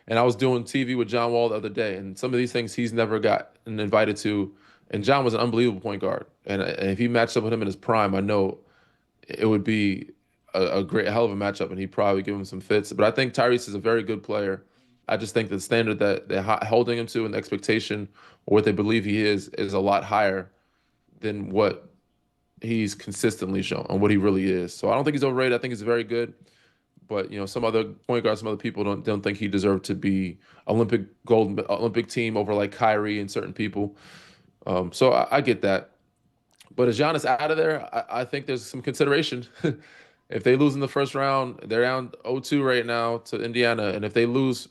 and I was doing TV with John Wall the other day, and some of these things he's never gotten invited to. And John was an unbelievable point guard. And if he matched up with him in his prime, I know it would be a hell of a matchup, and he'd probably give him some fits. But I think Tyrese is a very good player. I just think the standard that they're holding him to and the expectation or what they believe he is a lot higher than what he's consistently shown and what he really is. So I don't think he's overrated. I think he's very good. But some other point guards, some other people don't think he deserved to be Olympic team over like Kyrie and certain people. So I get that. But is Giannis out of there? I think there's some consideration. If they lose in the first round, they're down 0-2 right now to Indiana. And if they lose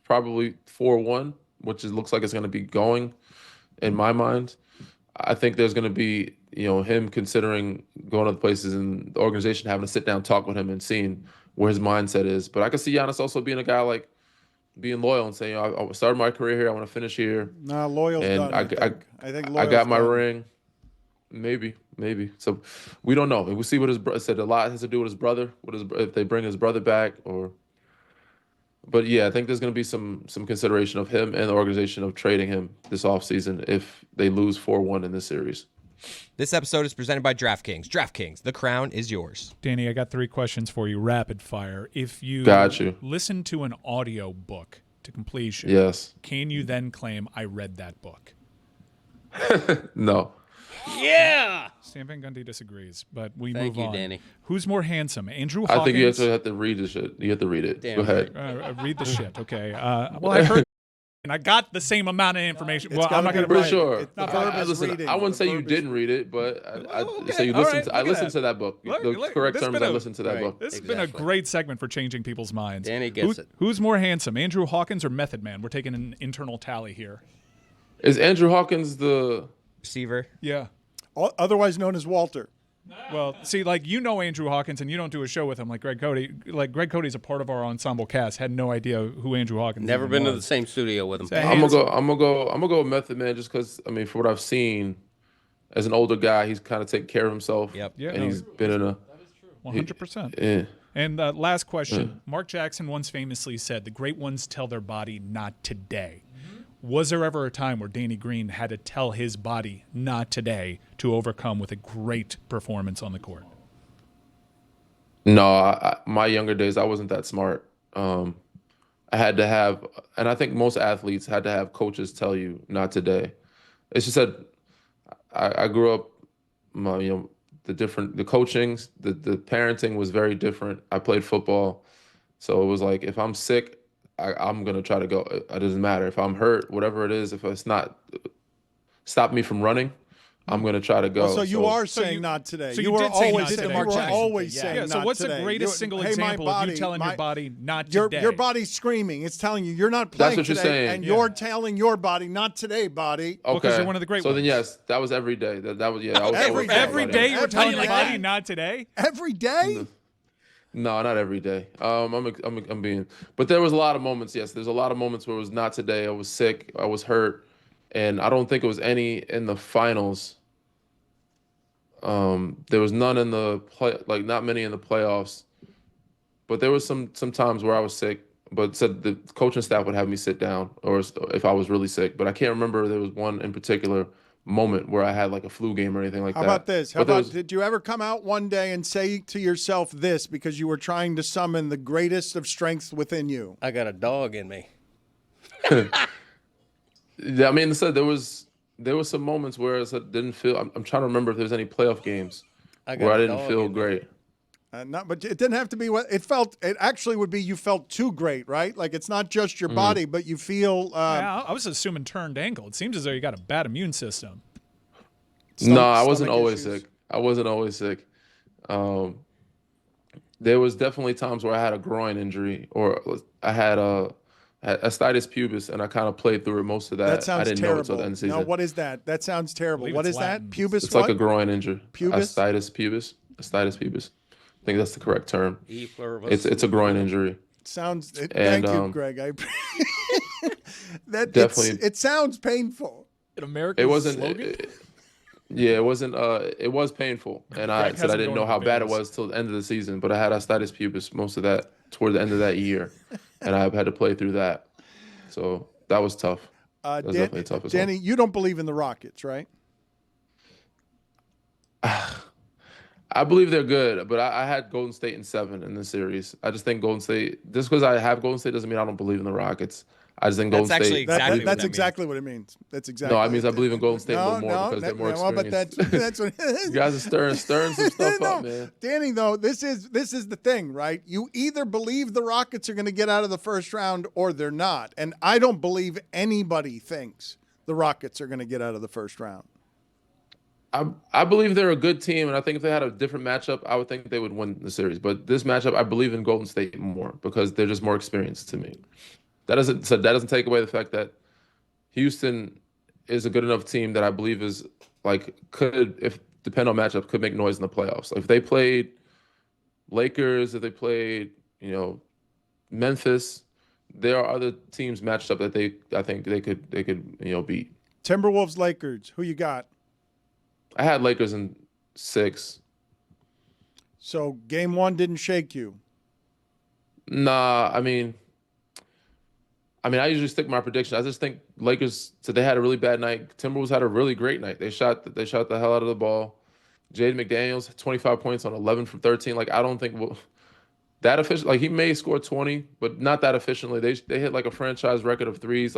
probably 4-1, which looks like it's going to be going in my mind, I think there's going to be, him considering going other places and the organization having to sit down, talk with him and seeing where his mindset is. But I could see Giannis also being a guy like being loyal and saying, I started my career here. I want to finish here. Nah, loyal's and done. I think I got my done. ring. Maybe. So we don't know. We'll see what his brother said. A lot has to do with his brother. If they bring his brother back, but yeah, I think there's going to be some consideration of him and the organization of trading him this offseason if they lose 4-1 in this series. This episode is presented by DraftKings. DraftKings, the crown is yours. Danny, I got 3 questions for you, rapid fire. If you listen to an audio book to completion, yes, can you then claim I read that book? No. Yeah. Stan Van Gundy disagrees, but we Thank move you, on. Danny. Who's more handsome, Andrew Hawkins? I think you have to read the shit. You have to read it. Damn Go ahead. Read the shit, okay. Well, I heard and I got the same amount of information. Well, I'm not going to pretty sure. Listen, I wouldn't say you didn't read it, but I say you listened. I listened to that book. The correct term is I listened to that book. This has been a great segment for changing people's minds. Danny gets it. Who's more handsome, Andrew Hawkins or Method Man? We're taking an internal tally here. Is Andrew Hawkins the receiver? Yeah. Otherwise known as Walter. Well, see, Andrew Hawkins, and you don't do a show with him like Greg Cody. Like Greg Cody's a part of our ensemble cast. Had no idea who Andrew Hawkins. Never been was. to the same studio with him. I'm gonna go with Method Man just because for what I've seen, as an older guy, he's kind of taken care of himself. Yep. Yeah, and he's been in a 100%. Yeah. And last question: Mark Jackson once famously said, "The great ones tell their body not today." Was there ever a time where Danny Green had to tell his body not today to overcome with a great performance on the court? No, my younger days, I wasn't that smart. I had to have, and I think most athletes had to have coaches tell you not today. It's just that I grew up, the coachings, the parenting was very different. I played football, so it was like if I'm sick, I'm going to try to go. It doesn't matter. If I'm hurt, whatever it is, if it's not stop me from running, I'm going to try to go. Well, so you are saying not today. So you were always saying not so what's today. the greatest single example of you telling your body not today? Your body's screaming. It's telling you you're not playing That's what today. you're saying. And you're telling your body, not today, body. Okay. Because you're one of the great ones. So then, yes, that was every day. That was, yeah. Every day you were telling your body not today? Every day? No, not every day. I'm being, but there was a lot of moments. Yes, there's a lot of moments where it was not today. I was sick. I was hurt, and I don't think it was any in the finals. There was none in the not many in the playoffs. But there was some times where I was sick. But said the coaching staff would have me sit down, or if I was really sick. But I can't remember. There was one in particular moment where I had like a flu game or anything like that. How about this? Did you ever come out one day and say to yourself this because you were trying to summon the greatest of strengths within you? I got a dog in me. Yeah, I mean, there was some moments where I didn't feel. I'm trying to remember if there's any playoff games where I didn't feel great. But it didn't have to be what it felt. It actually would be you felt too great, right? Like it's not just your body, but you feel. Yeah, I was assuming turned ankle. It seems as though you got a bad immune system. No, I wasn't stomach always issues? sick. I wasn't always sick. There was definitely times where I had a groin injury or I had a ascites pubis, and I kind of played through it most of that. That sounds I didn't know it till terrible. the end of the No, season. what is that? That sounds terrible. believe What it's is Latin. that? Pubis It's what? like a groin injury. Pubis? Ascites pubis. Ascites pubis. I think that's the correct term. E pluribus. It's a groin injury. Sounds. And, Thank you, Greg. That Definitely- it sounds painful. An American It wasn't. slogan? Yeah, it wasn't. It was painful, and I Greg said I hasn't didn't gone know how to bad it Vegas. was till the end of the season. But I had ascites pubis most of that toward the end of that year, and I had to play through that. So that was tough. That was definitely tough as Danny, you don't believe in the Rockets, right? I believe they're good, but I had Golden State in 7 in this series. I just think Golden State. Just because I have Golden State doesn't mean I don't believe in the Rockets. I just think That's Golden actually State. exactly what That's that exactly what it means. That's exactly. No, it means I believe in Golden State a little more because they're more well, but experienced. that's what You guys are stirring some stuff No, up, man. Danny, though, this is the thing, right? You either believe the Rockets are going to get out of the first round or they're not. And I don't believe anybody thinks the Rockets are going to get out of the first round. I believe they're a good team, and I think if they had a different matchup, I would think they would win the series. But this matchup, I believe in Golden State more because they're just more experienced to me. That doesn't take away the fact that Houston is a good enough team that I believe is could, if depend on matchup, could make noise in the playoffs. Like if they played Lakers, if they played Memphis, there are other teams matched up that I think they could beat. Timberwolves, Lakers, who you got? I had Lakers in 6. So game 1 didn't shake you. Nah, I mean, I usually stick my prediction. I just think Lakers, so they had a really bad night. Timberwolves had a really great night. They shot the hell out of the ball. Jaden McDaniels, 25 points on 11 from 13. I don't think that efficient. He may score 20, but not that efficiently. They hit a franchise record of threes.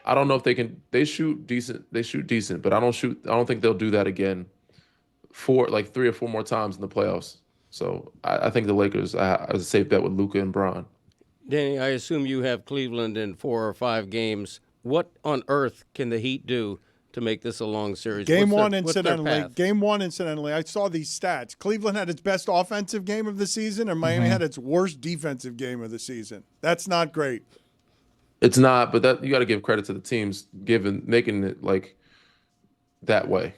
I don't know if they can. They shoot decent. But I don't think they'll do that again. 3 or 4 more times in the playoffs. So I think the Lakers as a safe bet with Luka and Bron. Danny, I assume you have Cleveland in 4 or 5 games. What on earth can the Heat do to make this a long series? Game What's one, their incidentally, I saw these stats. Cleveland had its best offensive game of the season, and Miami had its worst defensive game of the season. That's not great. It's not, but that you got to give credit to the teams making it that way.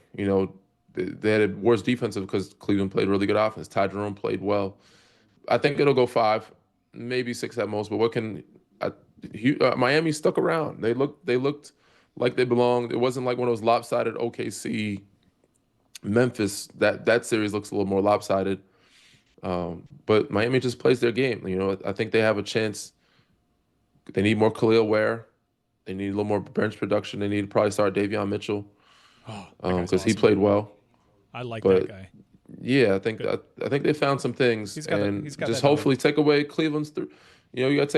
They had worse defensive because Cleveland played really good offense. Ty Jerome played well. I think it'll go 5, maybe 6 at most. But Miami stuck around. They looked like they belonged. It wasn't like one of those lopsided OKC, Memphis. That series looks a little more lopsided. But Miami just plays their game. I think they have a chance. They need more Khalil Ware. They need a little more bench production. They need to probably start Davion Mitchell because he played well. I like that guy. Yeah, I think they found some things, hopefully take away Cleveland's. You got to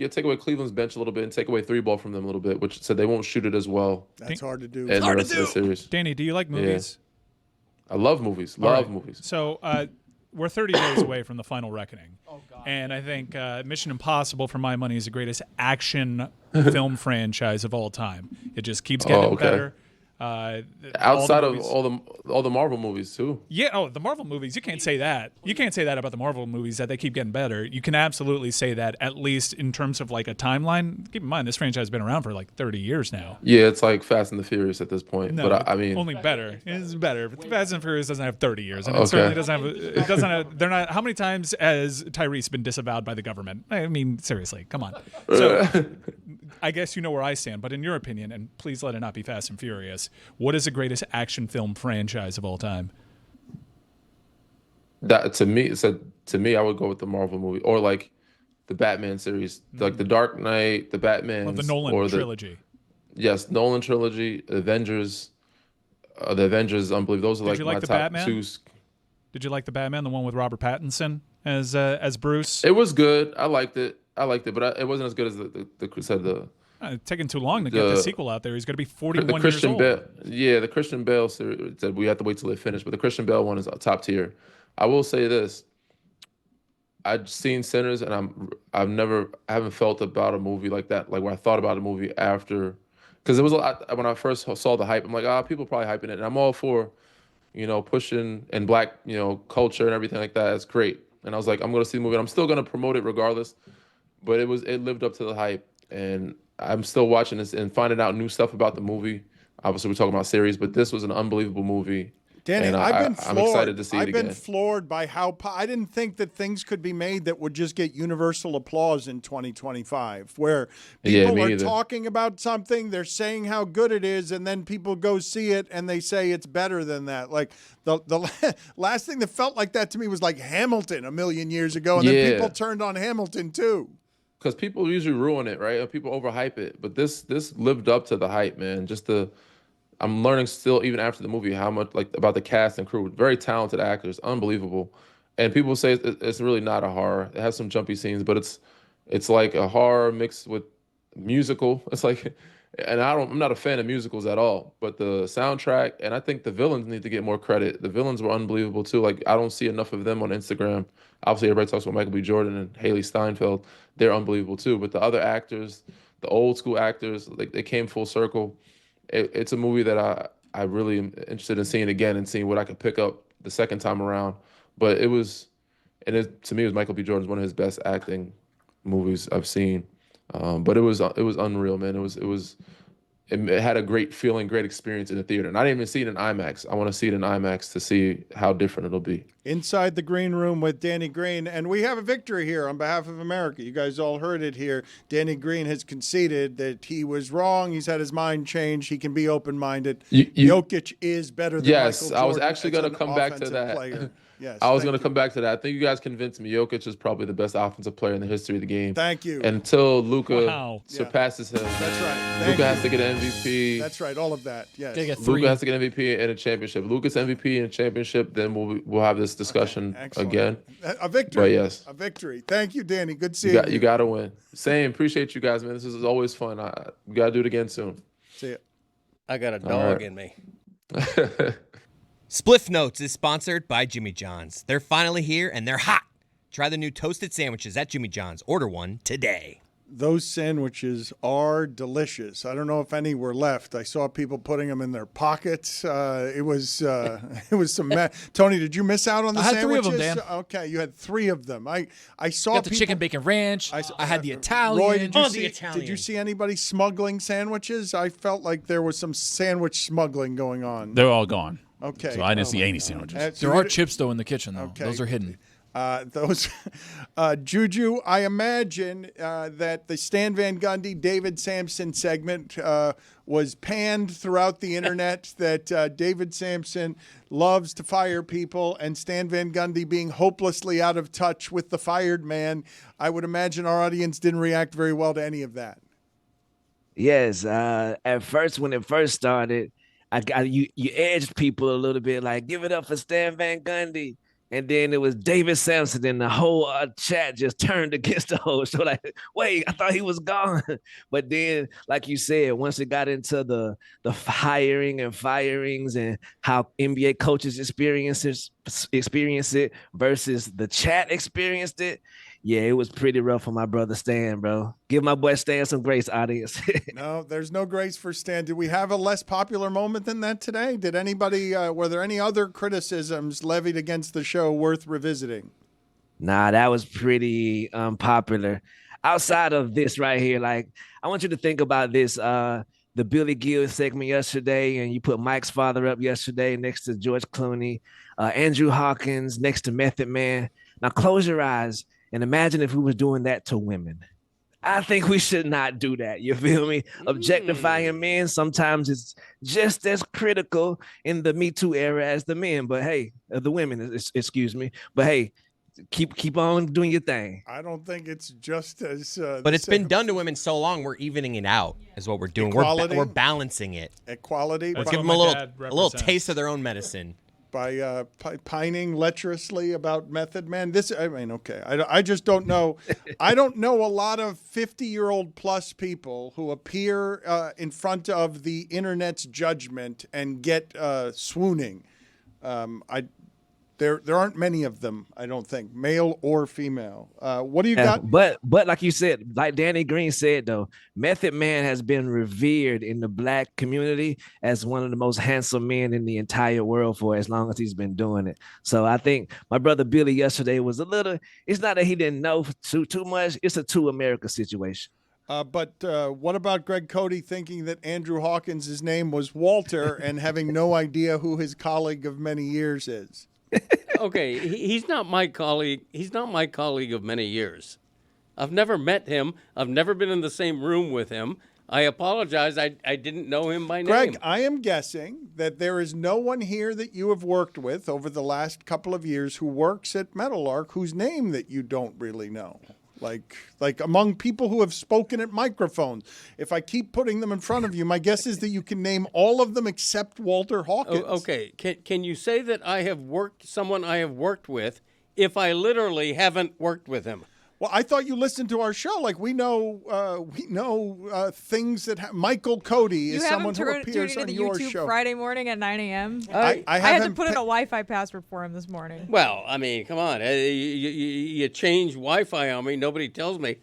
take away Cleveland's bench a little bit and take away 3-ball from them a little bit, which said they won't shoot it as well. That's hard to do. In the rest of the series. Danny, do you like movies? Yeah. I love movies. Movies. So we're 30 days away from the final reckoning. Oh, God. And I think Mission Impossible, for my money, is the greatest action film franchise of all time. It just keeps getting better. Outside of all the Marvel movies too. Yeah. The Marvel movies. You can't say that. You can't say that about the Marvel movies, that they keep getting better. You can absolutely say that, at least in terms of a timeline. Keep in mind, this franchise has been around for 30 years now. Yeah, it's like Fast and the Furious at this point. No, but I mean, only better. It's better. But Fast and Furious doesn't have 30 years, and it certainly doesn't have. It doesn't have. They're not. How many times has Tyrese been disavowed by the government? I mean, seriously, come on. So, I guess you know where I stand. But in your opinion, and please let it not be Fast and Furious, what is the greatest action film franchise of all time? That to me, I would go with the Marvel movie or the Batman series, the Dark Knight, the Batman, the Nolan trilogy. Yes, Nolan trilogy, Avengers. The Avengers, unbelievable. Those are my top Batman? 2. Did you like the Batman, the one with Robert Pattinson as Bruce? It was good. I liked it, but it wasn't as good as the taking too long to get the sequel out there. He's going to be 41 years old. The Christian Bale series, said we have to wait till they finish, but the Christian Bale one is top tier. I will say this. I've seen Sinners, and I haven't felt about a movie like that, where I thought about a movie after, because it was a lot, when I first saw the hype, I'm like, people are probably hyping it, and I'm all for pushing and black, culture and everything like that. It's great. And I was like, I'm going to see the movie. I'm still going to promote it regardless. But it lived up to the hype. And I'm still watching this and finding out new stuff about the movie. Obviously, we're talking about series, but this was an unbelievable movie. Danny, and I'm excited to see it again. I've been floored by how I didn't think that things could be made that would just get universal applause in 2025, where people are talking about something, they're saying how good it is, and then people go see it and they say it's better than that. Like the last thing that felt like that to me was like Hamilton a million years ago, and then people turned on Hamilton too. Because people usually ruin it, right? People overhype it, but this lived up to the hype, man. I'm learning still, even after the movie, how much about the cast and crew. Very talented actors, unbelievable. And people say it's really not a horror. It has some jumpy scenes, but it's like a horror mixed with musical. It's like, and I'm not a fan of musicals at all. But the soundtrack, and I think the villains need to get more credit. The villains were unbelievable too. Like, I don't see enough of them on Instagram. Obviously, everybody talks about Michael B. Jordan and Haley Steinfeld. They're unbelievable too. But the other actors, the old school actors, like they came full circle. It's a movie that I really am interested in seeing again and seeing what I could pick up the second time around. But to me, it was Michael B. Jordan's one of his best acting movies I've seen. But it was unreal, man. It had a great feeling, great experience in the theater. And I didn't even see it in IMAX. I want to see it in IMAX to see how different it'll be. Inside the Green Room with Danny Green. And we have a victory here on behalf of America. You guys all heard it here. Danny Green has conceded that he was wrong. He's had his mind changed. He can be open-minded. Jokic is better than Michael Jordan. I was actually going to come back to that. Yes, I was going to come back to that. I think you guys convinced me. Jokic is probably the best offensive player in the history of the game. Thank you. Until Luka surpasses him. That's right. Luka has to get an MVP. That's right. All of that. Yes. Luka has to get an MVP and a championship. Luka's MVP and a championship. Then we'll have this discussion again. A victory. But yes, a victory. Thank you, Danny. Good seeing you. You got to win. Same. Appreciate you guys, man. This is always fun. We got to do it again soon. See ya. I got a dog in me. Spliff Notes is sponsored by Jimmy John's. They're finally here, and they're hot. Try the new toasted sandwiches at Jimmy John's. Order one today. Those sandwiches are delicious. I don't know if any were left. I saw people putting them in their pockets. It was some. Tony, did you miss out on the sandwiches? I had 3 of them, Dan. Okay, you had 3 of them. I saw got the chicken bacon ranch. I had the Italian. Roy, did you see anybody smuggling sandwiches? I felt like there was some sandwich smuggling going on. They're all gone. Okay. So I didn't see any sandwiches. There are chips, though, in the kitchen, though. Okay. Those are hidden. Juju, I imagine that the Stan Van Gundy, David Samson segment was panned throughout the internet, that David Samson loves to fire people, and Stan Van Gundy being hopelessly out of touch with the fired man. I would imagine our audience didn't react very well to any of that. Yes. At first, when it first started, you edged people a little bit, like, give it up for Stan Van Gundy. And then it was David Samson, and the whole chat just turned against the whole show. Like, wait, I thought he was gone. But then, like you said, once it got into the hiring and firings and how NBA coaches experience it versus the chat experienced it, yeah, it was pretty rough for my brother Stan, bro. Give my boy Stan some grace, audience. No, there's no grace for Stan. Did we have a less popular moment than that today? Did anybody, were there any other criticisms levied against the show worth revisiting? Nah, that was pretty unpopular. Outside of this right here, like, I want you to think about this. The Billy Gill segment yesterday, and you put Mike's father up yesterday next to George Clooney, Andrew Hawkins next to Method Man. Now close your eyes and imagine if we was doing that to women. I think we should not do that. You feel me? Objectifying men sometimes it's just as critical in the Me Too era as the men. But hey, the women, excuse me. But hey, keep on doing your thing. I don't think it's just as. But it's been done to women so long. We're evening it out, is what we're doing. We're balancing it. Equality. Let's give them a little taste of their own medicine. By pining lecherously about Method Man. I just don't know. I don't know a lot of 50-year-old plus people who appear in front of the internet's judgment and get swooning. There aren't many of them, I don't think, male or female. What do you got? But like you said, like Danny Green said, though, Method Man has been revered in the black community as one of the most handsome men in the entire world for as long as he's been doing it. So I think my brother Billy yesterday was a little, it's not that he didn't know too much. It's a two America situation. But what about Greg Cote thinking that Andrew Hawkins' name was Walter and having no idea who his colleague of many years is? Okay, he's not my colleague. He's not my colleague of many years. I've never met him. I've never been in the same room with him. I apologize. I didn't know him by name. Greg, I am guessing that there is no one here that you have worked with over the last couple of years who works at Meadowlark whose name that you don't really know. Like among people who have spoken at microphones. If I keep putting them in front of you, my guess is that you can name all of them except Walter Hawkins. Okay. Can you say that I have worked with if I literally haven't worked with him? Well, I thought you listened to our show. Like we know things that Michael Cody is someone who appears on your YouTube show Friday morning at 9 a.m. I had to put in a Wi-Fi password for him this morning. Well, I mean, come on. You change Wi-Fi on me. Nobody tells me.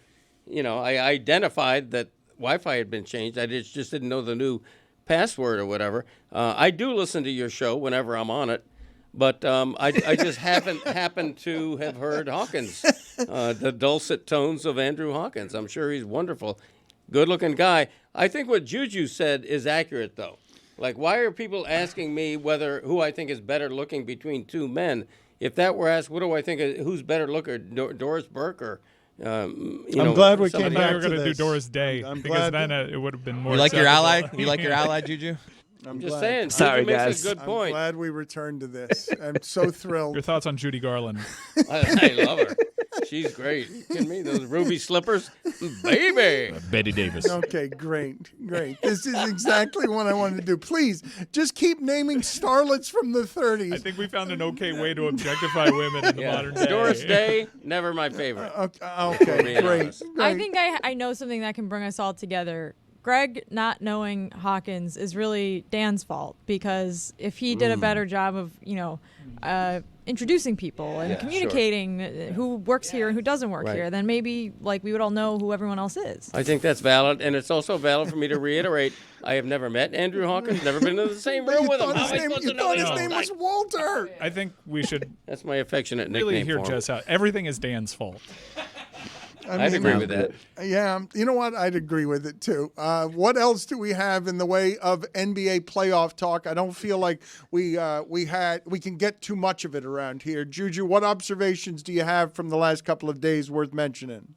You know, I identified that Wi-Fi had been changed. I just didn't know the new password or whatever. I do listen to your show whenever I'm on it. But I just haven't happened to have heard Hawkins, the dulcet tones of Andrew Hawkins. I'm sure he's wonderful, good-looking guy. I think what Juju said is accurate, though. Like, why are people asking me who I think is better looking between two men? If that were asked, what do I think? Who's better looker, Doris Burke or? I'm glad we came back to this. We were going to do Doris Day because then it would have been more. You like your ally? You like your ally, Juju? I'm just glad. saying. Sorry, Juju guys. makes a good point. I'm glad we returned to this. I'm so thrilled. Your thoughts on Judy Garland? I love her. She's great. You kidding me? Those ruby slippers? Baby. Betty Davis. Okay, great. This is exactly what I wanted to do. Please, just keep naming starlets from the 30s. I think we found an okay way to objectify women in the modern day. Doris Day, never my favorite. Okay, great. I think I know something that can bring us all together. Greg not knowing Hawkins is really Dan's fault, because if he did a better job of, introducing people and communicating who works here and who doesn't work here, then maybe we would all know who everyone else is. I think that's valid, and it's also valid for me to reiterate, I have never met Andrew Hawkins, never been in the same room with him. You thought his name was Walter. I think we should That's my affectionate really nickname hear for him. Jess out. Everything is Dan's fault. I'd agree with that. Yeah, you know what? I'd agree with it too. What else do we have in the way of NBA playoff talk? I don't feel like we can get too much of it around here. Juju, what observations do you have from the last couple of days worth mentioning?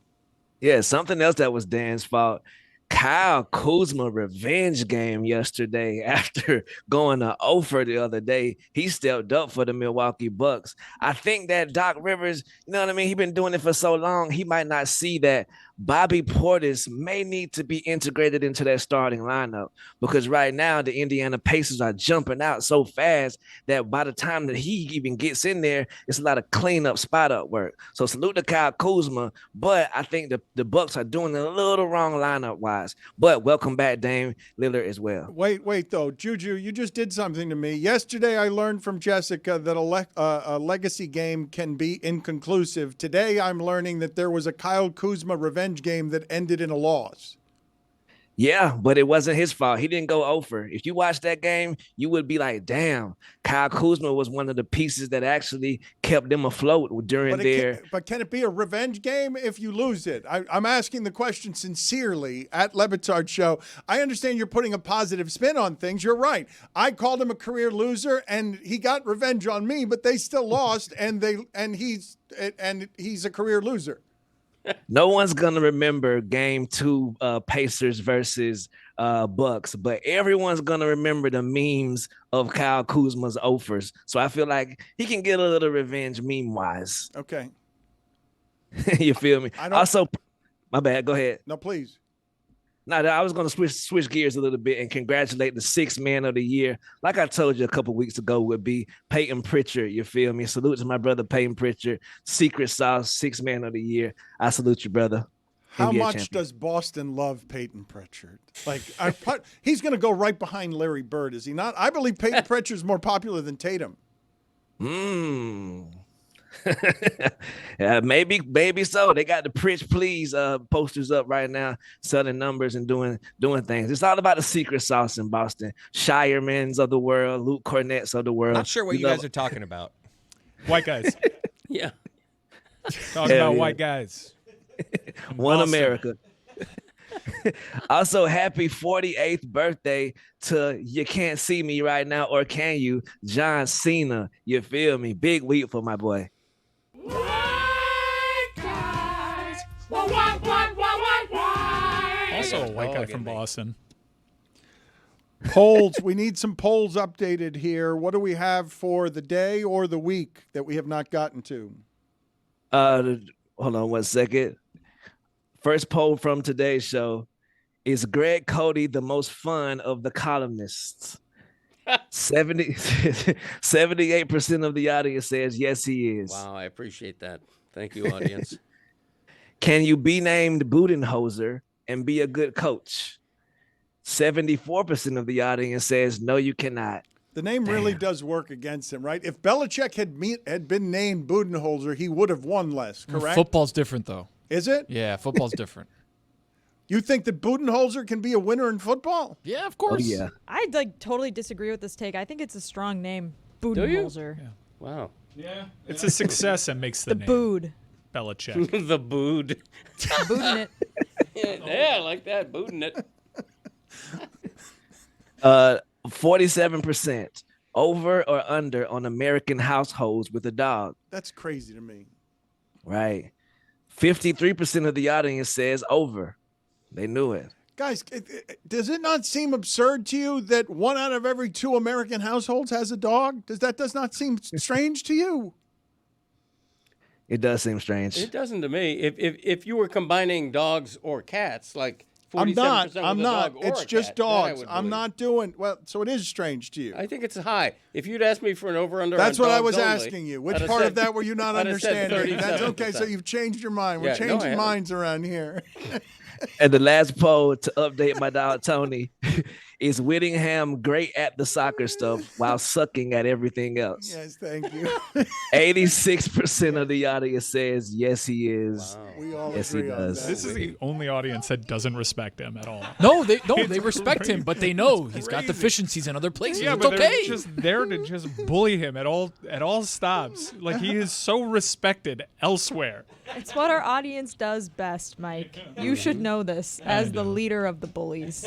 Yeah, something else that was Dan's fault. Kyle Kuzma revenge game yesterday after going to 0 the other day. He stepped up for the Milwaukee Bucks. I think that Doc Rivers, you know what I mean? He's been doing it for so long. He might not see that Bobby Portis may need to be integrated into that starting lineup, because right now the Indiana Pacers are jumping out so fast that by the time that he even gets in there, it's a lot of cleanup, spot up work. So salute to Kyle Kuzma, but I think the Bucks are doing it a little wrong lineup wise. But welcome back, Dame Lillard, as well. Wait though, Juju, you just did something to me. Yesterday I learned from Jessica that a legacy game can be inconclusive. Today I'm learning that there was a Kyle Kuzma revenge game that ended in a loss. Yeah, but it wasn't his fault. He didn't go over. If you watch that game, you would be like, damn, Kyle Kuzma was one of the pieces that actually kept them afloat during But can it be a revenge game if you lose it? I'm asking the question sincerely at Le Batard Show. I understand you're putting a positive spin on things. You're right. I called him a career loser, and he got revenge on me, but they still lost, and he's a career loser. No one's going to remember game 2 Pacers versus Bucks, but everyone's going to remember the memes of Kyle Kuzma's offers. So I feel like he can get a little revenge meme-wise. Okay. You feel me? Also, my bad. Go ahead. No, please. No, I was going to switch gears a little bit and congratulate the 6th man of the year. Like I told you a couple weeks ago, would be Peyton Pritchard. You feel me? Salute to my brother Peyton Pritchard, Secret Sauce 6th man of the year. I salute you, brother. How NBA much champion. does Boston love Peyton Pritchard? He's going to go right behind Larry Bird, is he not? I believe Peyton Pritchard is more popular than Tatum. Yeah, maybe so. They got the Preach Please posters up right now, selling numbers and doing things. It's all about the secret sauce in Boston. Shiremans of the world, Luke Cornett's of the world. Not sure what you guys are talking about. White guys. Yeah. Talking about white guys. One Boston. America. Also, happy 48th birthday to You Can't See Me Right Now, or Can You, John Cena. You feel me? Big week for my boy. Also a white guy from Boston. Polls. We need some polls updated here. What do we have for the day or the week that we have not gotten to? Hold on 1 second. First poll from today's show. Is Greg Coty the most fun of the columnists? 78% of the audience says yes, he is. Wow, I appreciate that. Thank you, audience. Can you be named Budenholzer and be a good coach? 74% of the audience says no, you cannot. The name really does work against him, right? If Belichick had been named Budenholzer, he would have won less, correct? Football's different, though. Is it? Yeah, football's different. You think that Budenholzer can be a winner in football? Yeah, of course. Oh, yeah. I totally disagree with this take. I think it's a strong name, Budenholzer. Yeah. Wow. Yeah. It's a success that makes the name. Bood. Belichick. The bood. Booding it. Yeah, I like that. Booding it. 47% over or under on American households with a dog. That's crazy to me. Right. 53% of the audience says over. They knew it. Guys, does it not seem absurd to you that 1 out of every 2 American households has a dog? Does not seem strange to you? It does seem strange. It doesn't to me. If you were combining dogs or cats, like 47% I'm with not. a dog or It's a just cat, then I dogs. would I'm believe. not doing well. So it is strange to you. I think it's high. If you'd asked me for an over/under, That's on what I dogs was only, asking you. Which I'd have part said- of that were you not I'd have said understanding? That's 37%. okay. So you've changed your mind. We're Yeah, no, I changing haven't. minds around here. And the last poll to update my dog Tony is Whittingham great at the soccer stuff while sucking at everything else. Yes, thank you. 86% of the audience says yes, he is. We all Yes, he agree on does. that. This is the only audience that doesn't respect him at all. No, they It's respect him, but they know he's got deficiencies in other places. Yeah, it's but okay. they're just there to just bully him at all stops. Like he is so respected elsewhere. It's what our audience does best, Mike. You should know this as the leader of the bullies.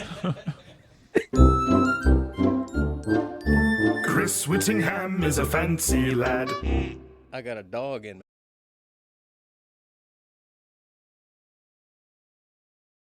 Chris Whittingham is a fancy lad. I got a dog in me.